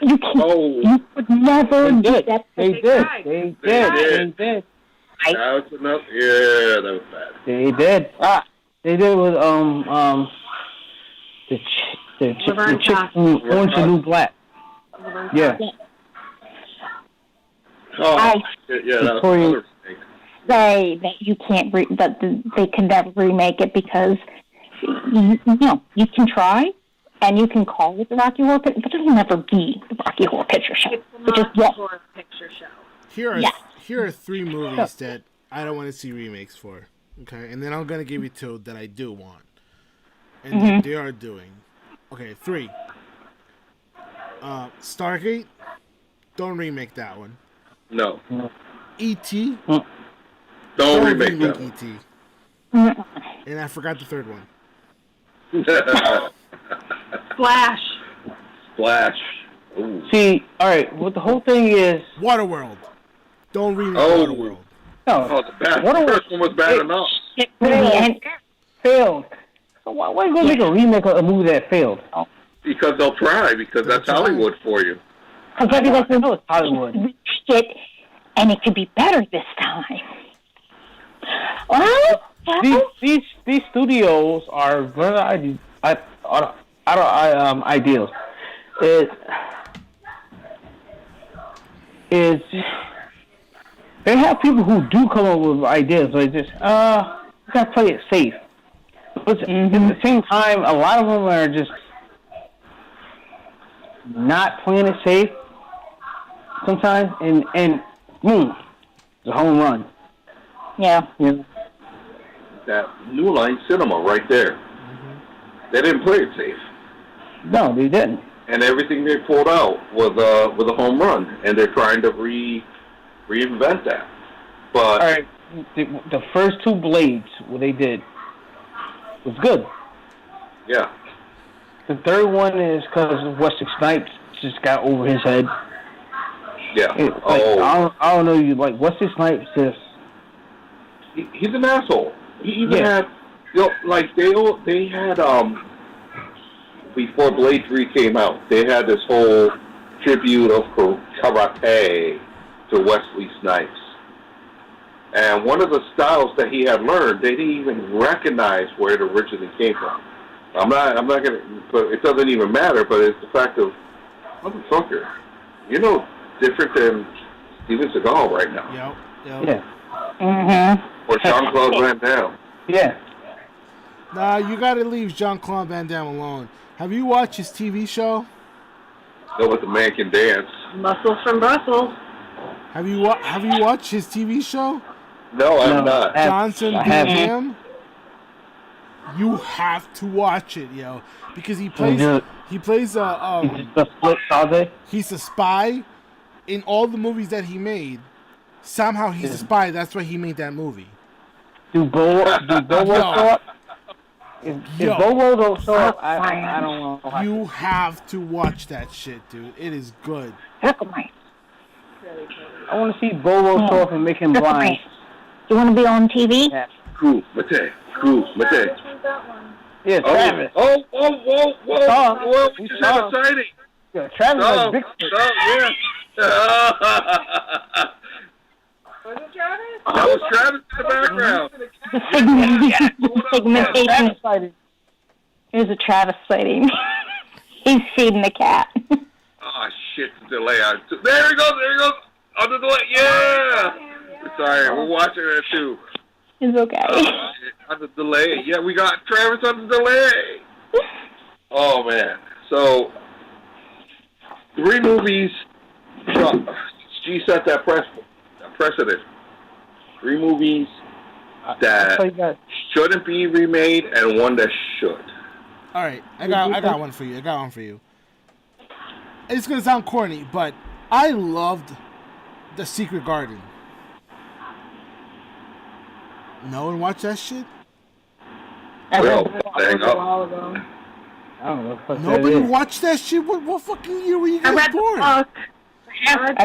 You can't. You would never do that. They did. That was enough. Yeah, that was bad. They did. They did with the chick from Orange and New Black. Yeah. Oh, yeah, that was another mistake. Say that you can't that they can never remake it because you can try and you can call it the Rocky Horror Picture, but it'll never be the Rocky Horror Picture Show. It's not the Horror Picture Show. Here are 3 movies that I don't want to see remakes for. Okay, and then I'm gonna give you 2 that I do want, and they are doing. Okay, 3. Stargate. Don't remake that one. No. E.T. Don't remake that one. E.T. And I forgot the 3rd one. Splash. Splash. Ooh. See, all right. What the whole thing is. Waterworld. Don't remake Waterworld. No. Oh, the first one was bad enough. It really failed. So why are you going to make a remake of a movie that failed? Because they'll try, because that's Hollywood for you. Because everybody know it's Hollywood. Shit, and it could be better this time. Well, these studios are very ideals. They have people who do come up with ideas, but it's just we gotta play it safe. But at the same time, a lot of them are just not playing it safe sometimes, and boom, it's a home run. Yeah. That New Line Cinema right there. They didn't play it safe. No, they didn't. And everything they pulled out was a home run, and they're trying to reinvent that. But all right, the first 2 Blades, what they did was good. Yeah. The 3rd one is because Wesley Snipes just got over his head. Yeah. I don't know. You like Wesley Snipes is. He's an asshole. He even had, they had before Blade 3 came out, they had this whole tribute of karate to Wesley Snipes. And one of the styles that he had learned, they didn't even recognize where it originally came from. I'm not gonna, but it doesn't even matter. But it's the fact of, motherfucker, different than Steven Seagal right now. Yep. Yeah. Or Jean-Claude Van Damme. Yeah. Nah, you gotta leave Jean-Claude Van Damme alone. Have you watched his TV show? Know what the man can dance. Muscles from Brussels. Have you watched his TV show? No, I'm not. Johnson Ham. You have to watch it, because he plays He's a spy in all the movies that he made. Somehow he's a spy. That's why he made that movie. Do Bobo show up? If Bobo don't show up, I don't know. You have to watch that shit, dude. It is good. Heck of my. I want to see Bobo show up and make him blind. You want to be on TV? Yeah. Cool, Mate. Yeah, Travis. Whoa. We just had a sighting. Yeah, Travis has big stick. Yeah. Was it Travis? That was Travis in the background. Segmentation. Here's a Travis sighting. He's feeding the cat. Oh, shit, the delay. There he goes. On the delay. Yeah. Sorry, we're watching it too. It's okay. On the delay. Yeah, we got Travis on the delay. Oh, man. So, 3 movies. She set that precedent. 3 movies that shouldn't be remade and one that should. All right, I got one for you. It's gonna sound corny, but I loved The Secret Garden. No one watched that shit? Well, hang up. I don't know. Nobody watched that shit? What fucking year were you guys born? I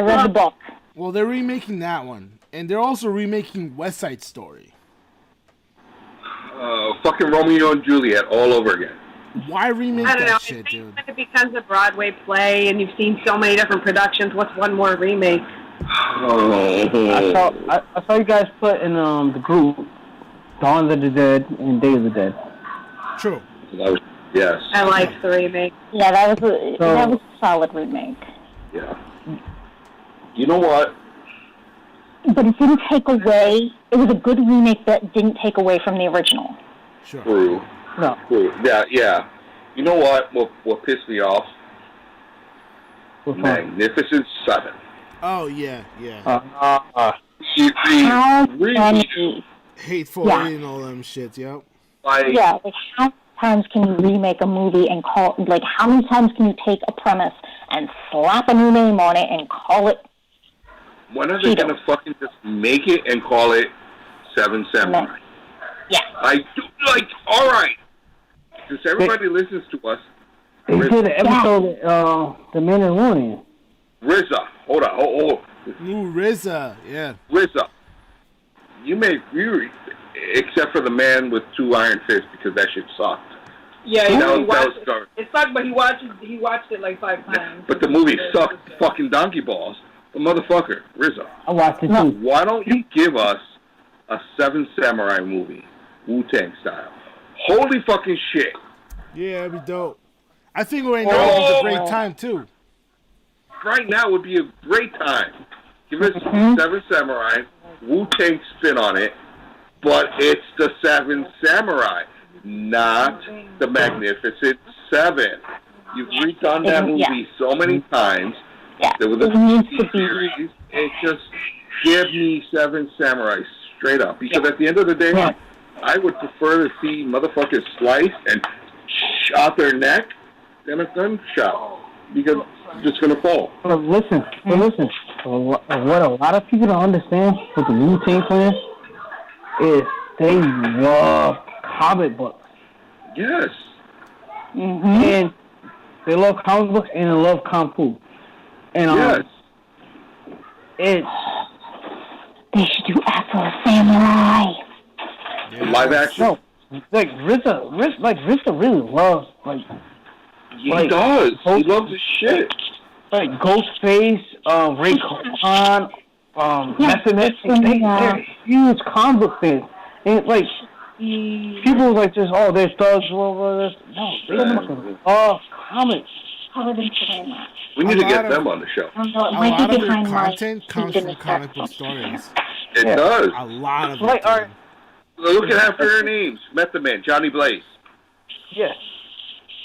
read the book. Well, they're remaking that one. And they're also remaking West Side Story. Fucking Romeo and Juliet all over again. Why remake that shit, dude? It becomes a Broadway play, and you've seen so many different productions. What's one more remake? I saw you guys put in the group Dawn of the Dead and Day of the Dead. True. Yes. I like the remake. Yeah, that was a solid remake. Yeah. You know what? But it didn't take away. It was a good remake that didn't take away from the original. Sure. True. No. True. Yeah. You know what? What pissed me off? Magnificent Seven. Oh yeah. how many Hateful Eight and all them shits, yep. Like, yeah, like how many times can you remake a movie and call, like how many times can you take a premise and slap a new name on it and call it? when are they going to fucking just make it and call it Seven Samurai? Yeah. Like, all right. Since everybody listens to us. They did an episode The Mandalorian. RZA. Hold on. Ooh, RZA. Yeah. RZA. You may agree, except for the man with two iron fists, because that shit sucked. Yeah, he watched it. Garbage. It sucked, but he watched it like 5 times. But the movie sucked fucking donkey balls. The motherfucker, RZA. I watched it too. Why don't you give us a Seven Samurai movie, Wu-Tang style? Holy fucking shit. Yeah, it'd be dope. I think right now is a great time, too. Right now would be a great time. Give us Seven Samurai, Wu-Tang spin on it, but it's the Seven Samurai, not the Magnificent Seven. You've redone that movie so many times. Yeah. There was a TV series. It just give me Seven Samurai straight up. Because at the end of the day, I would prefer to see motherfuckers sliced and shot their neck than a gunshot. Because it's just going to fall. But listen. What a lot of people don't understand with the Wu-Tang Clan is they love comic books. Yes. And they love comic books and they love Kung Fu. And yes. They should do Afro Samurai. Yeah. Live action. No, like RZA really loves He does. He loves his shit. Like Ghostface, Ray Kwan, Method Man. They're huge comic book fans. And like people like just they're thugs. No, they love comics. We need to get them on the show. A lot of their content comes from comic book stories. It does. A lot of like, it. Look at after their names. Method Man, Johnny Blaze. Yes.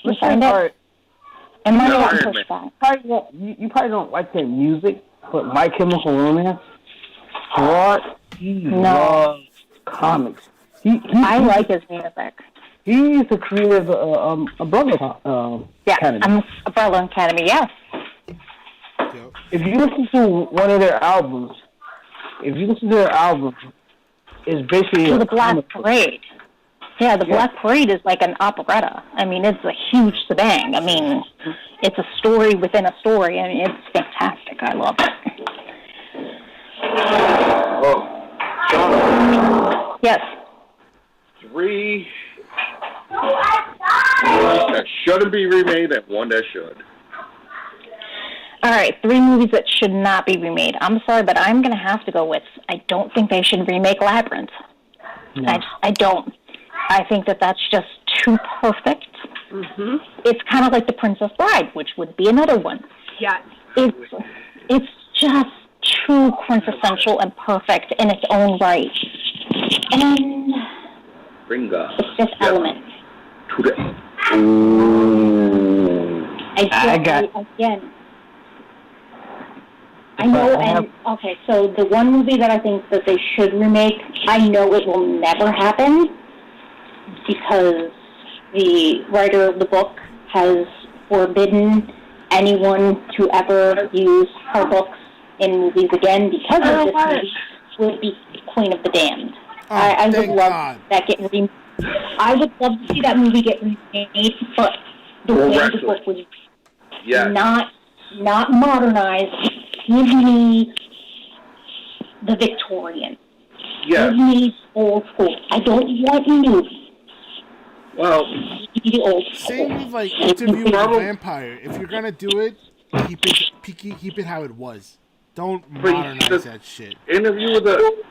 Listen, and my you probably don't like their music, but My Chemical Romance, he loves comics. I like his music. He is the creator of Umbrella Academy. I'm Umbrella Academy, yes. Yep. If you listen to one of their albums, it's basically The Black Parade. Yeah, the Black Parade is like an operetta. I mean, it's a huge shebang. I mean, it's a story within a story. I mean, it's fantastic. I love it. Sean. Yes. 3 that shouldn't be remade and 1 that should. All right, 3 movies that should not be remade. I'm sorry, but I'm going to have to go with, I don't think they should remake Labyrinth. No. I don't. I think that's just too perfect. It's kind of like The Princess Bride, which would be another one. Yeah. It's just too quintessential and perfect in its own right. And it's this element. I know, and okay, so the one movie that I think that they should remake, I know it will never happen because the writer of the book has forbidden anyone to ever use her books in movies again because of this movie would be Queen of the Damned. I would love that get remade. I would love to see that movie get remade, but the way the book was not modernized. Give me the Victorian. Yes. Give me old school. I don't want new. Well, same with like Interview with a Vampire. If you're gonna do it, keep it how it was. Don't modernize that shit.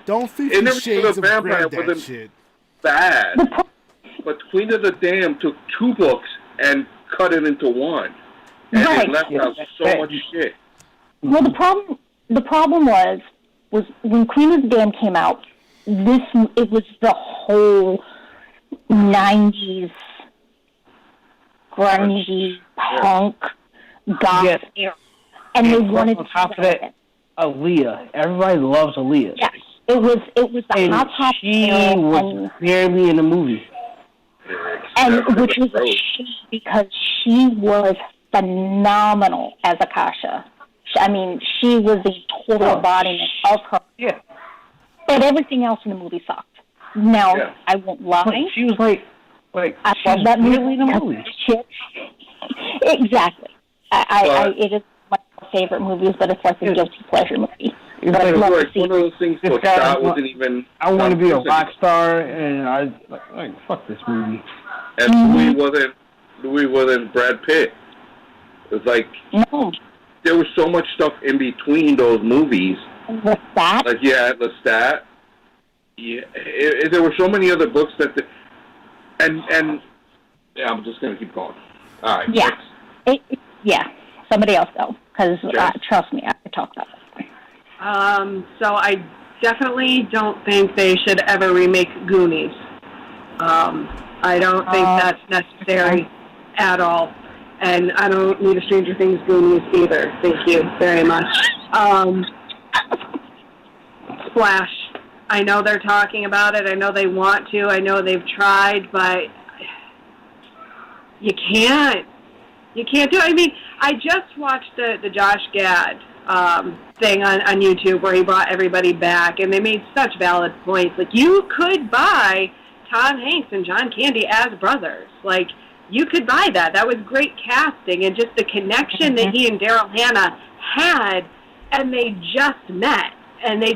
Don't 50 Shades of Grey that shit. Bad. But Queen of the Damned took 2 books and cut it into 1, and it left out so much shit. Well, the problem was when Queen of the Damned came out, it was the whole 90s grungy punk goth era, and they wanted to top of that, Aaliyah. Everybody loves Aaliyah. Yes. It was the hot top. She was barely in the movie. And which was a shame because she was phenomenal as Akasha. I mean, she was the total embodiment of her. Yeah. But everything else in the movie sucked. Now, I won't lie. She was like I love that movie. Exactly. It is one of my favorite movies, but it's like a guilty pleasure movie. It's like one of those things where Scott wasn't even... I want to be a rock star, and I fuck this movie. And Louis wasn't Brad Pitt. It was like... No. There was so much stuff in between those movies. Lestat? Like, Lestat. Yeah, there were so many other books that... And I'm just going to keep going. All right. Yeah. Somebody else, though, because trust me, I could talk about it. So I definitely don't think they should ever remake Goonies. I don't think that's necessary at all. And I don't need a Stranger Things Goonies either. Thank you very much. Flash. I know they're talking about it. I know they want to. I know they've tried, but you can't. You can't do it. I mean, I just watched the Josh Gad thing on YouTube where he brought everybody back, and they made such valid points. Like, you could buy Tom Hanks and John Candy as brothers. Like, you could buy that. That was great casting, and just the connection that he and Daryl Hannah had, and they just met, and they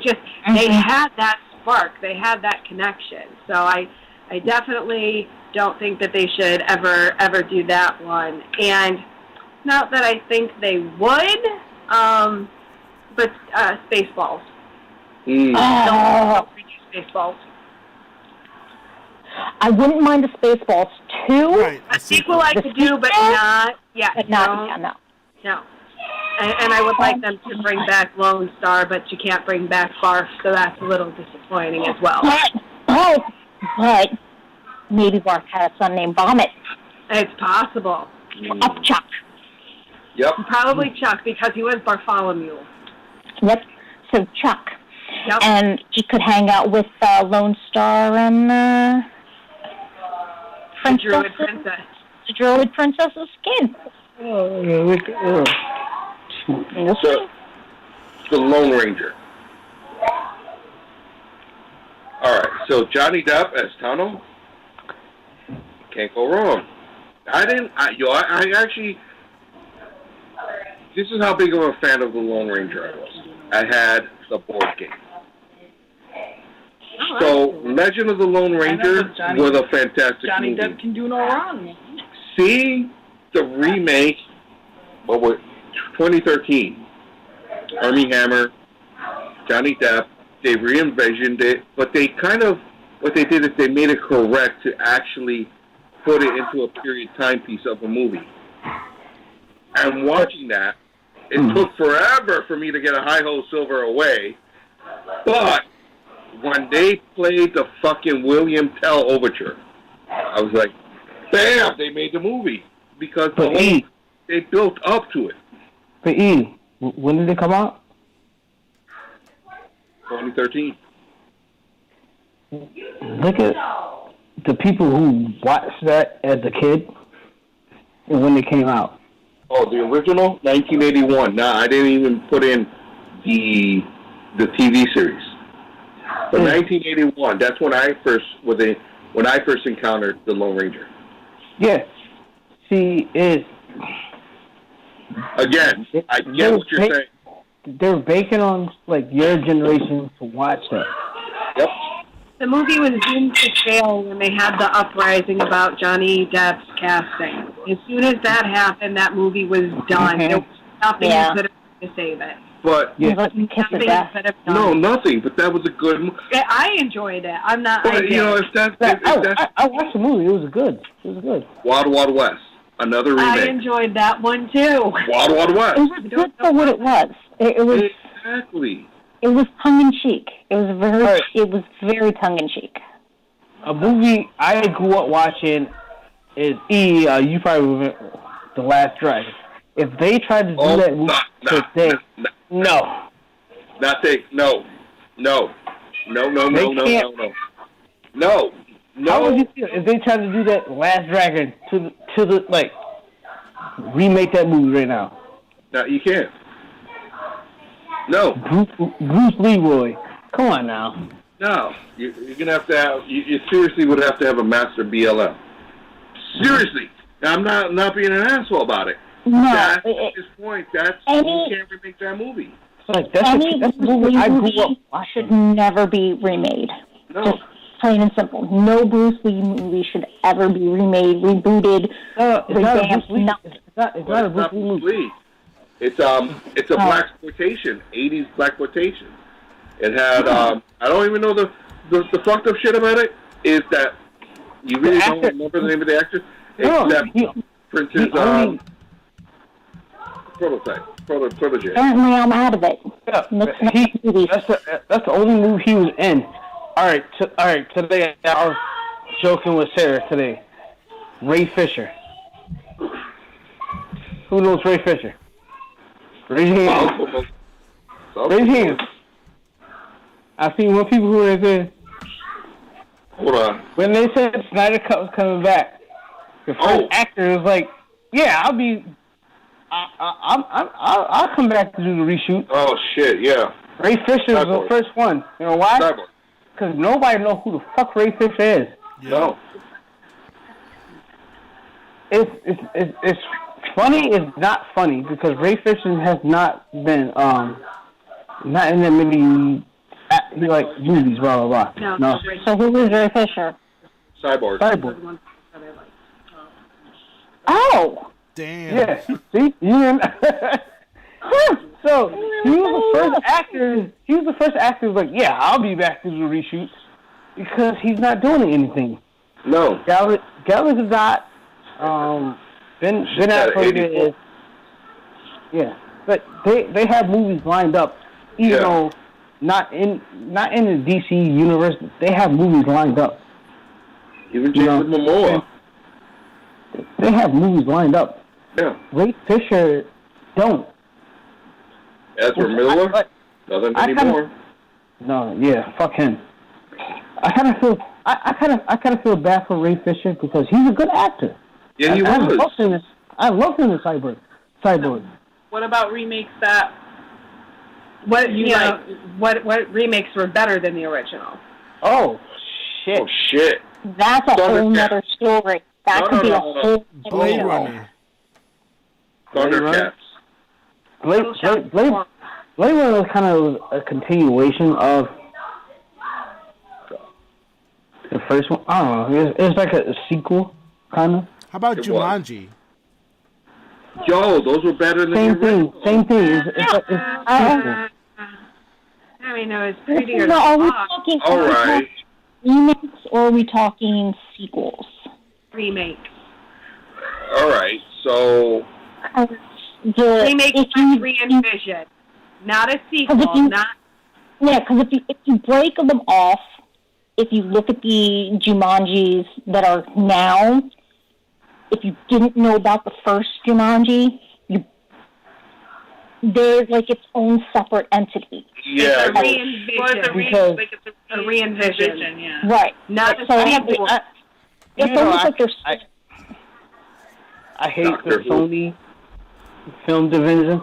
had that spark. They had that connection. So I definitely don't think that they should ever do that one. And not that I think they would, but Spaceballs. Don't redo Spaceballs. I wouldn't mind the Spaceballs 2. Right. A sequel I could do, but not. Yeah, no. And I would like them to bring back Lone Star, but you can't bring back Barf, so that's a little disappointing as well. But maybe Barf had a son named Vomit. It's possible. Up Chuck. Yep. Probably Chuck, because he was Bartholomew. Yep. So Chuck. Yep. And he could hang out with Lone Star and The Druid Princess. The Druid Princess's kid. So, the Lone Ranger. All right, so Johnny Depp as Tano. Can't go wrong. I actually. This is how big of a fan of the Lone Ranger I was. I had the board game. So, Legend of the Lone Ranger was a fantastic Johnny movie. Depp can do no wrong. Seeing the remake, 2013, Armie Hammer, Johnny Depp, they re-envisioned it, but they what they did is they made it correct to actually put it into a period timepiece of a movie. And watching that, it took forever for me to get a Hi-Ho Silver away, but when they played the fucking William Tell Overture, I was like, bam, they made the movie. Because they built up to it. But when did it come out? 2013. Look at the people who watched that as a kid and when it came out. Oh, the original? 1981. Nah, I didn't even put in the TV series. But 1981, that's when I first encountered the Lone Ranger. Yeah. See, again, I get what you're saying. They're banking on your generation to watch that. Yep. The movie was doomed to fail when they had the uprising about Johnny Depp's casting. As soon as that happened, that movie was done. There was nothing you could have done to save it. But nothing you could have done. No, nothing. But that was a good movie. I enjoyed it. I'm not. But I watched the movie. It was good. Wild Wild West, another remake. I enjoyed that one too. Wild Wild West. It was good for what it was. It was exactly. It was tongue in cheek. It was very tongue in cheek. A movie I grew up watching is you probably remember The Last Dragon. If they tried to do that movie today, no. No. How would you feel if they tried to do that Last Dragon to the like remake that movie right now? No, you can't. No. Bruce Leroy. Come on now. No. You're gonna have to have. You seriously would have to have a master BLM. Seriously. I'm not being an asshole about it. No. That's his point. You can't remake that movie. Like that's a movie I grew up watching. Should never be remade. No. Just plain and simple. No Bruce Lee movie should ever be remade, rebooted, revamped. It's not a Bruce Lee movie. It's a blaxploitation, 80s blaxploitation. It had I don't even know the fucked up shit about it is that you really don't remember the name of the actor except for instance protege. Apparently, I'm out of it. Yeah, that's the only movie he was in. All right. Today I was joking with Sarah. Today, Ray Fisher. Who knows Ray Fisher? Raise your hands. Raise your hands. I've seen more people who they said. Hold on. When they said Snyder Cut was coming back, the first actor was like, "Yeah, I'll come back to do the reshoot." Oh shit! Yeah. Ray Fisher was the first one. You know why? Because nobody knows who the fuck Ray Fisher is. Yeah. No. It's funny. It's not funny because Ray Fisher has not been not in that many movies. Blah blah blah. No. So who is Ray Fisher? Cyborg. Oh. Damn. Yeah. See? So he was the first actor. He was the first actor who was like, "Yeah, I'll be back to do the reshoots," because he's not doing anything. No. Gallagher's not. Ben Affleck is. Yeah, but they have movies lined up, even though not in the DC universe. They have movies lined up. Even Jason Momoa. They have movies lined up. Yeah. Ray Fisher don't. Ezra Miller? Nothing anymore. No, yeah, fuck him. I kind of feel bad for Ray Fisher because he's a good actor. Yeah, he was. I love him in Cyborg. What about remakes that? What remakes were better than the original? Oh shit! Oh shit! That's a whole nother story. That could be a whole Blade Runner. Thundercats. Blade Runner was kind of a continuation of the first one. I don't know. It's like a sequel, kind of. How about Jumanji? Yo, those were better than the original. Same thing. I mean, no, it's pretty. Are we talking remakes or are we talking sequels? Remake. All right, so remake is re-envision, not a sequel. Because if you break them off, if you look at the Jumanjis that are now, if you didn't know about the first Jumanji, they're like its own separate entity. Yeah, it's a re-envision. Yeah. Right. Not a sequel. I hate the Sony film division.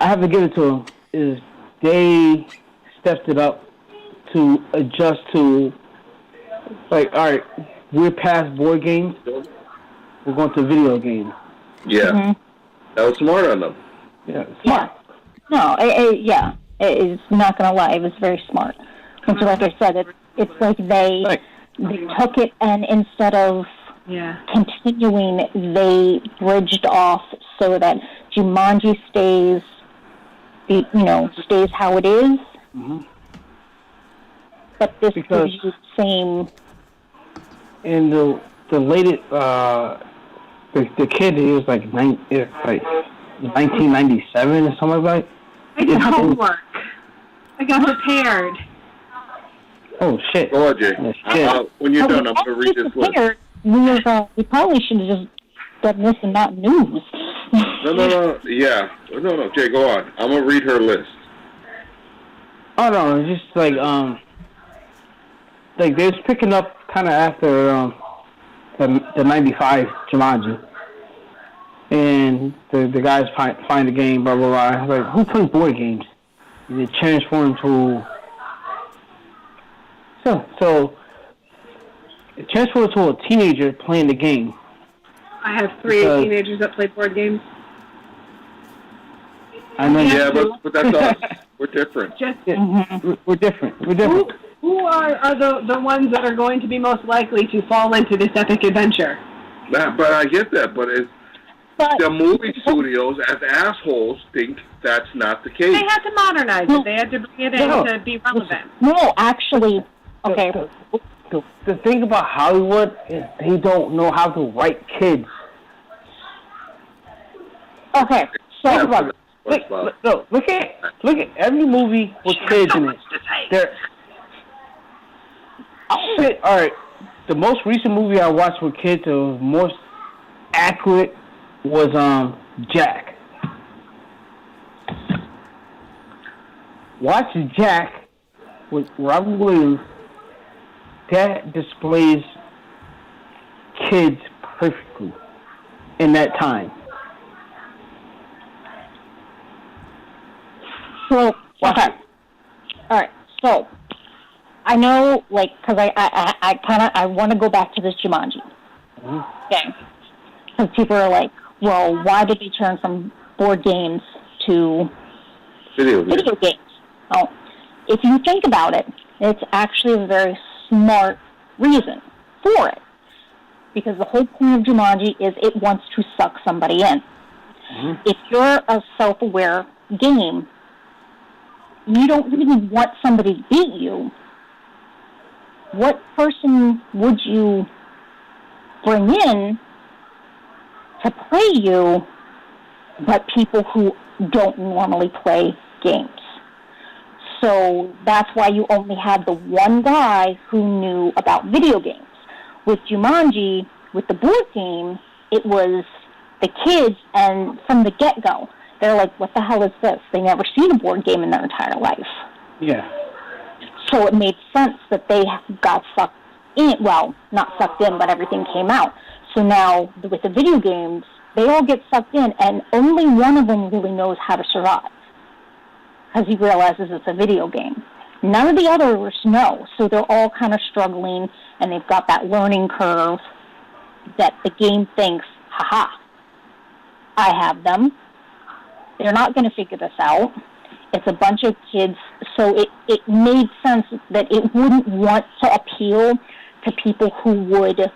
I have to give it to them. Is they stepped it up to adjust to, like, all right, we're past board games. We're going to video games. Yeah. Mm-hmm. That was smart on them. Yeah. Yeah. No, it's not going to lie. It was very smart. And so, like I said, it's like they took it and instead of continuing, they bridged off so that Jumanji stays how it is. Mm-hmm. But this gives you the same. And the latest, the kid, he was like 1997 or something like that. I did homework. I got prepared. Oh shit! Go on, Jay. When you're done, I'm going to read this list. We probably should have just done this and not news. No. Yeah. No, Jay, go on. I'm going to read her list. Oh no, it's just like they was picking up kind of after the '95 Jumanji, and the guys find the game, blah blah blah. Like, who plays board games? And they transform to so it transformed to a teenager playing the game. I have 3 teenagers that play board games. I know. Yeah, but that's us. We're different. We're different. We're different. Who are the ones that are going to be most likely to fall into this epic adventure? But I get that, but the movie studios, as assholes, think that's not the case. They had to modernize it. They had to bring it in to be relevant. No, actually, okay. The thing about Hollywood is they don't know how to write kids. Okay, so look at every movie with kids in it. All right, the most recent movie I watched with kids that was most accurate was Jack. Watch Jack with Robin Williams. That displays kids perfectly in that time. So, okay. All right. So, I know, like, because I want to go back to this Jumanji game. Because people are like, well, why did they turn from board games to video games? Oh, if you think about it, it's actually a very smart reason for it. Because the whole point of Jumanji is it wants to suck somebody in. Mm-hmm. If you're a self-aware game, you don't really want somebody to beat you. What person would you bring in to play you but people who don't normally play games? So that's why you only had the one guy who knew about video games. With Jumanji, with the board game, it was the kids, and from the get-go, they're like, what the hell is this? They never seen a board game in their entire life. Yeah. So it made sense that they got sucked in. Well, not sucked in, but everything came out. So now, with the video games, they all get sucked in, and only one of them really knows how to survive. Because he realizes it's a video game. None of the others know, so they're all kind of struggling, and they've got that learning curve that the game thinks, haha, I have them. They're not going to figure this out. It's a bunch of kids, so it made sense that it wouldn't want to appeal to people who would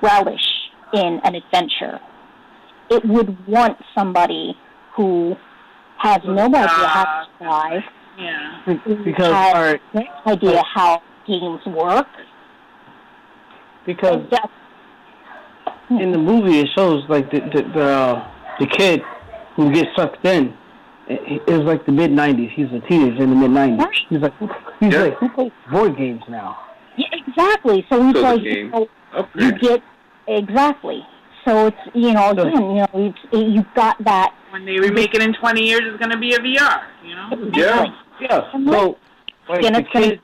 relish in an adventure. It would want somebody who has no idea how to survive. Yeah. Because has no idea how games work. Because in the movie it shows like the kid who gets sucked in. It was like the mid-90s. He's a teenager in the mid-90s. Right. He's like, who plays board games now? Yeah, exactly. So he's like, you get exactly. So it's again, you've got that. When they remake it in 20 years, it's going to be a VR. Yeah. So it's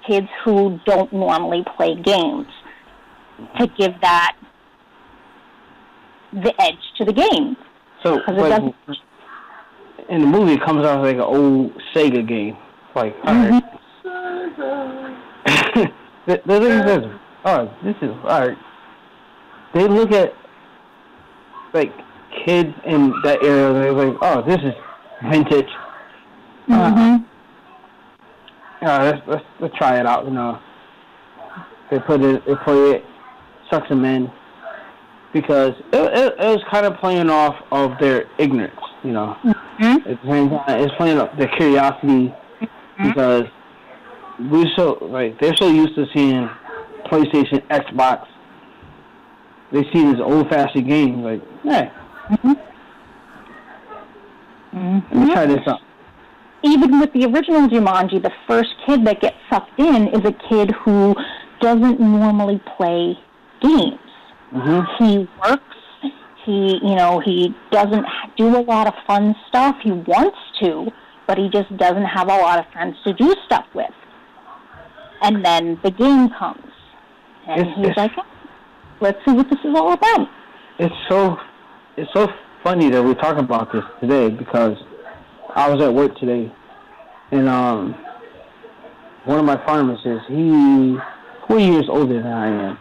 kids who don't normally play games to give that the edge to the game. So in the movie, it comes out like an old Sega game. Like, all right. The thing is, this is all right. They look at like kids in that era. They're like, oh, this is vintage. Let's try it out. They play it, sucks them in, because it was kind of playing off of their ignorance. It's playing up their curiosity, because they're so used to seeing PlayStation, Xbox. They see this old-fashioned game, like, hey, let me try this out. Even with the original Jumanji, the first kid that gets sucked in is a kid who doesn't normally play games. He works. He doesn't do a lot of fun stuff. He wants to, but he just doesn't have a lot of friends to do stuff with. And then the game comes, and he's like, oh, let's see what this is all about. It's so funny that we're talking about this today, because I was at work today, and one of my pharmacists, he's 4 years older than I am,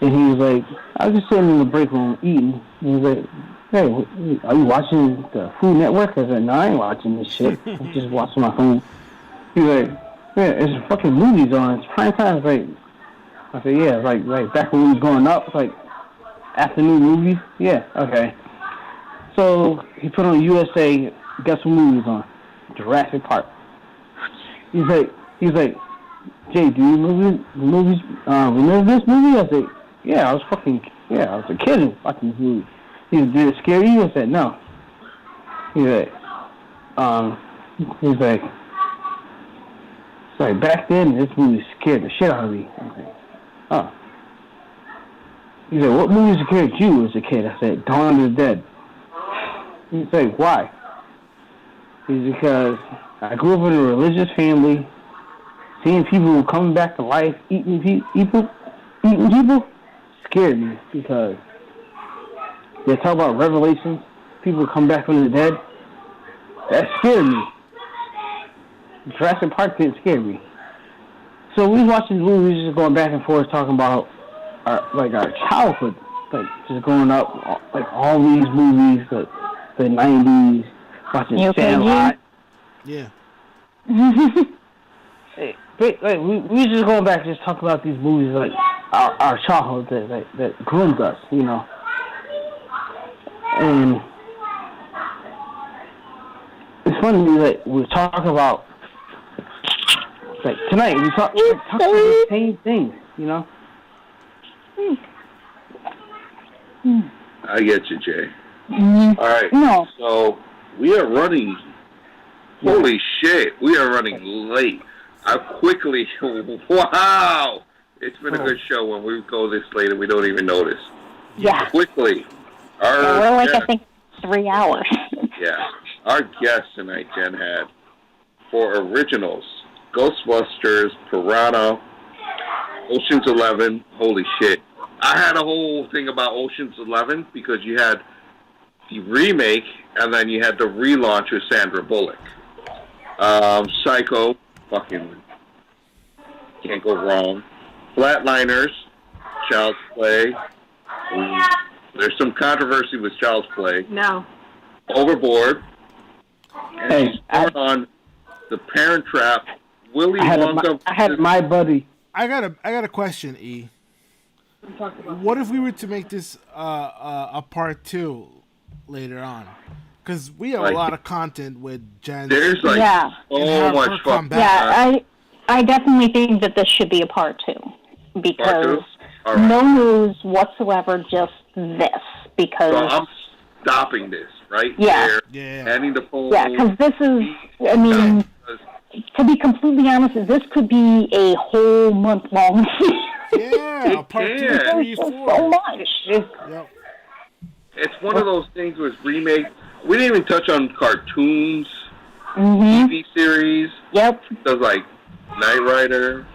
and he was like, I was just sitting in the break room eating, and he was like, hey, are you watching the Food Network? I said, no, I ain't watching this shit. I'm just watching my phone. He was like, yeah, it's fucking movies on. It's prime time. It's like, I said, yeah, like back when we was growing up, like afternoon movies. Yeah, okay. So he put on USA. Guess what movie was on? Jurassic Park. He's like, Jay, do you remember this movie? I said, yeah, I was a kid watching this movie. He said, did it scare you? I said, no. He's like, back then, this movie scared the shit out of me. I was like, oh. He said, what movie scared you as a kid? I said, Dawn of the Dead. He's like, why? He's because I grew up in a religious family. Seeing people coming back to life, eating people, scared me, because they talk about revelations, people come back from the dead. That scared me. Jurassic Park didn't scare me. So we watching movies, just going back and forth, talking about our childhood, like just growing up, like all these movies, the 90s, watching Sandlot. Yeah. Hey, like we just going back, just talk about these movies, like our childhood that groomed us, you know. And it's funny that we're talking about, like tonight we talk about the same things, you know. I get you, Jay. Mm-hmm. All right. No. So we are running. Holy shit, we are running late. Wow! It's been a good show when we go this late and we don't even notice. Yeah. Quickly. We're like, I think, 3 hours. Yeah. Our guest tonight, Jen, had for originals, Ghostbusters, Piranha, Ocean's 11. Holy shit. I had a whole thing about Ocean's 11 because you had the remake and then you had the relaunch with Sandra Bullock. Psycho, fucking can't go wrong. Flatliners, Child's Play. There's some controversy with Child's Play. No. Overboard. And on The Parent Trap. Willy Wonka. I had my buddy. I got a question, E. What if we were to make this a part 2 later on? Because we have a lot of content with Jen. There's so much fun. Yeah, I definitely think that this should be a part 2. Because no news whatsoever, just this. Because so I'm stopping this right there. Yeah. Handing the phone. Yeah, because this is, I mean, to be completely honest, this could be a whole month-long series. Yeah, part 2, 3, 4. So much. It's one of those things where it's remake. We didn't even touch on cartoons, TV series. Yep. Does like Knight Rider,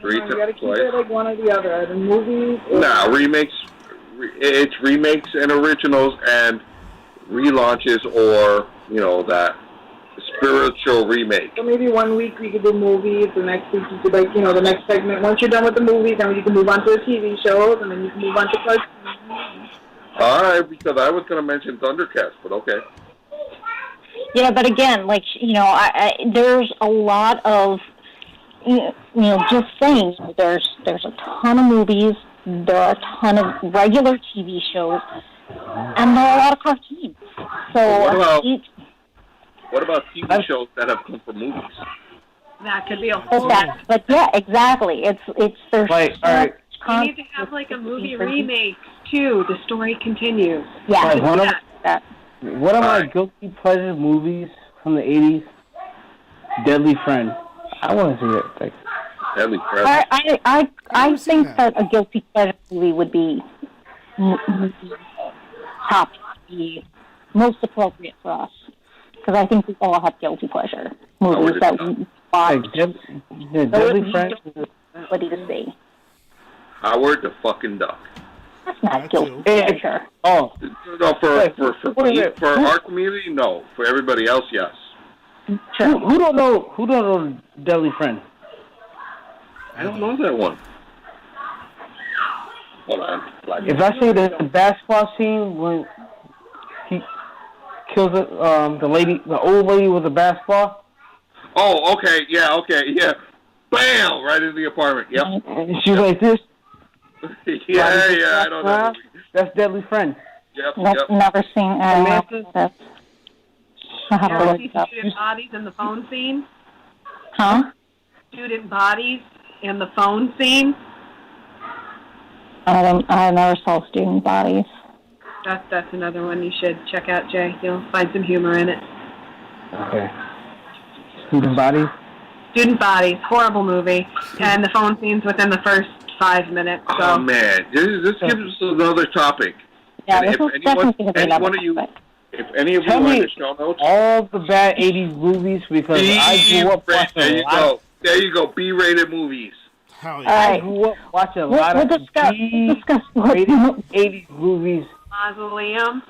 You gotta keep it like one or the other. Either movies or... Nah, remakes. It's remakes and originals and relaunches, or that spiritual remake. So maybe 1 week we could do movies, the next week you could the next segment. Once you're done with the movies, then you can move on to the TV shows, and then you can move on to cartoons. All right, because I was going to mention Thundercats, but okay. Yeah, but again, there's a lot of, just saying, there's a ton of movies, there are a ton of regular TV shows, and there are a lot of cartoons. So what about TV shows that have come from movies? That could be a whole... But yeah, exactly. There's like, all right. You need to have like a movie remake too. The story continues. Yeah. One of my guilty pleasure movies from the 80s, Deadly Friend. I want to see it. Like, Deadly Friend. I think that a guilty pleasure movie would be top, be most appropriate for us. because I think we all have guilty pleasure movies that we watch. Deadly Friend. Ability to see. Howard the fucking Duck. That's not guilty pleasure. Oh. No, for our community, no. For everybody else, yes. Sure. Who don't know Deadly Friend? I don't know that one. Hold on. If I say the basketball scene when he kills the old lady with the basketball. Oh, okay, yeah. Bam! Right in the apartment. Yep. And she's like this. yeah, I don't know. That's Deadly Friend. Yep. Never seen that. Student bodies in the phone scene. Huh? Student bodies in the phone scene. I never saw Student Bodies. That's another one you should check out, Jay. You'll find some humor in it. Okay. Student Bodies? Student Bodies, horrible movie. And the phone scenes within the first 5 minutes. So. Oh, man. This gives us another topic. Yeah, and if any of you are in the show notes... all the bad 80s movies, because I grew up watching a lot. There you go. B-rated movies. Hell yeah. I grew up watching a lot of B-rated 80s movies. Mausoleum.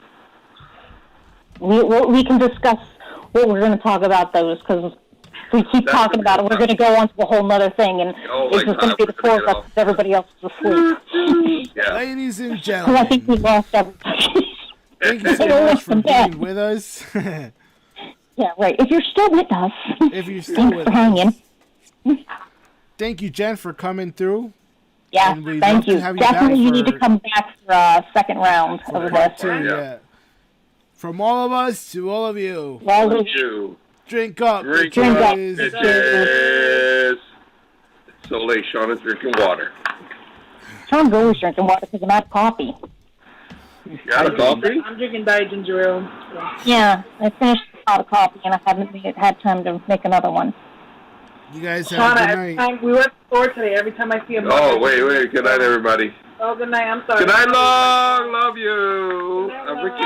We can discuss what we're going to talk about those, because if we keep talking about it, we're going to go on to a whole nother thing, and it's just going to be the four of us because everybody else is asleep. Yeah. Ladies and Because I think we gentlemen, lost everybody. thank you so much for being with us. Yeah, right. If you're still with us, thanks for hanging. Thank you, Jen, for coming through. Yeah, And we'd thank love to you. have you Definitely, back you need for- to come back for a second round of this. Yeah. From all of us to all of you, Well, Thank you. drink up. Drink Drink up, up. bitches. It's so late. Sean is drinking water. Sean's always drinking water because I'm out of coffee. You got a coffee? I'm drinking Diet Ginger Ale. Yeah, I finished a pot of coffee and I haven't had time to make another one. You guys have Shauna, a good every night. time we were at the store today, every time I see a Oh, wait. Good night, everybody. Oh, good night. I'm sorry. Good night, long. Love you. Good night, I'm Ricky.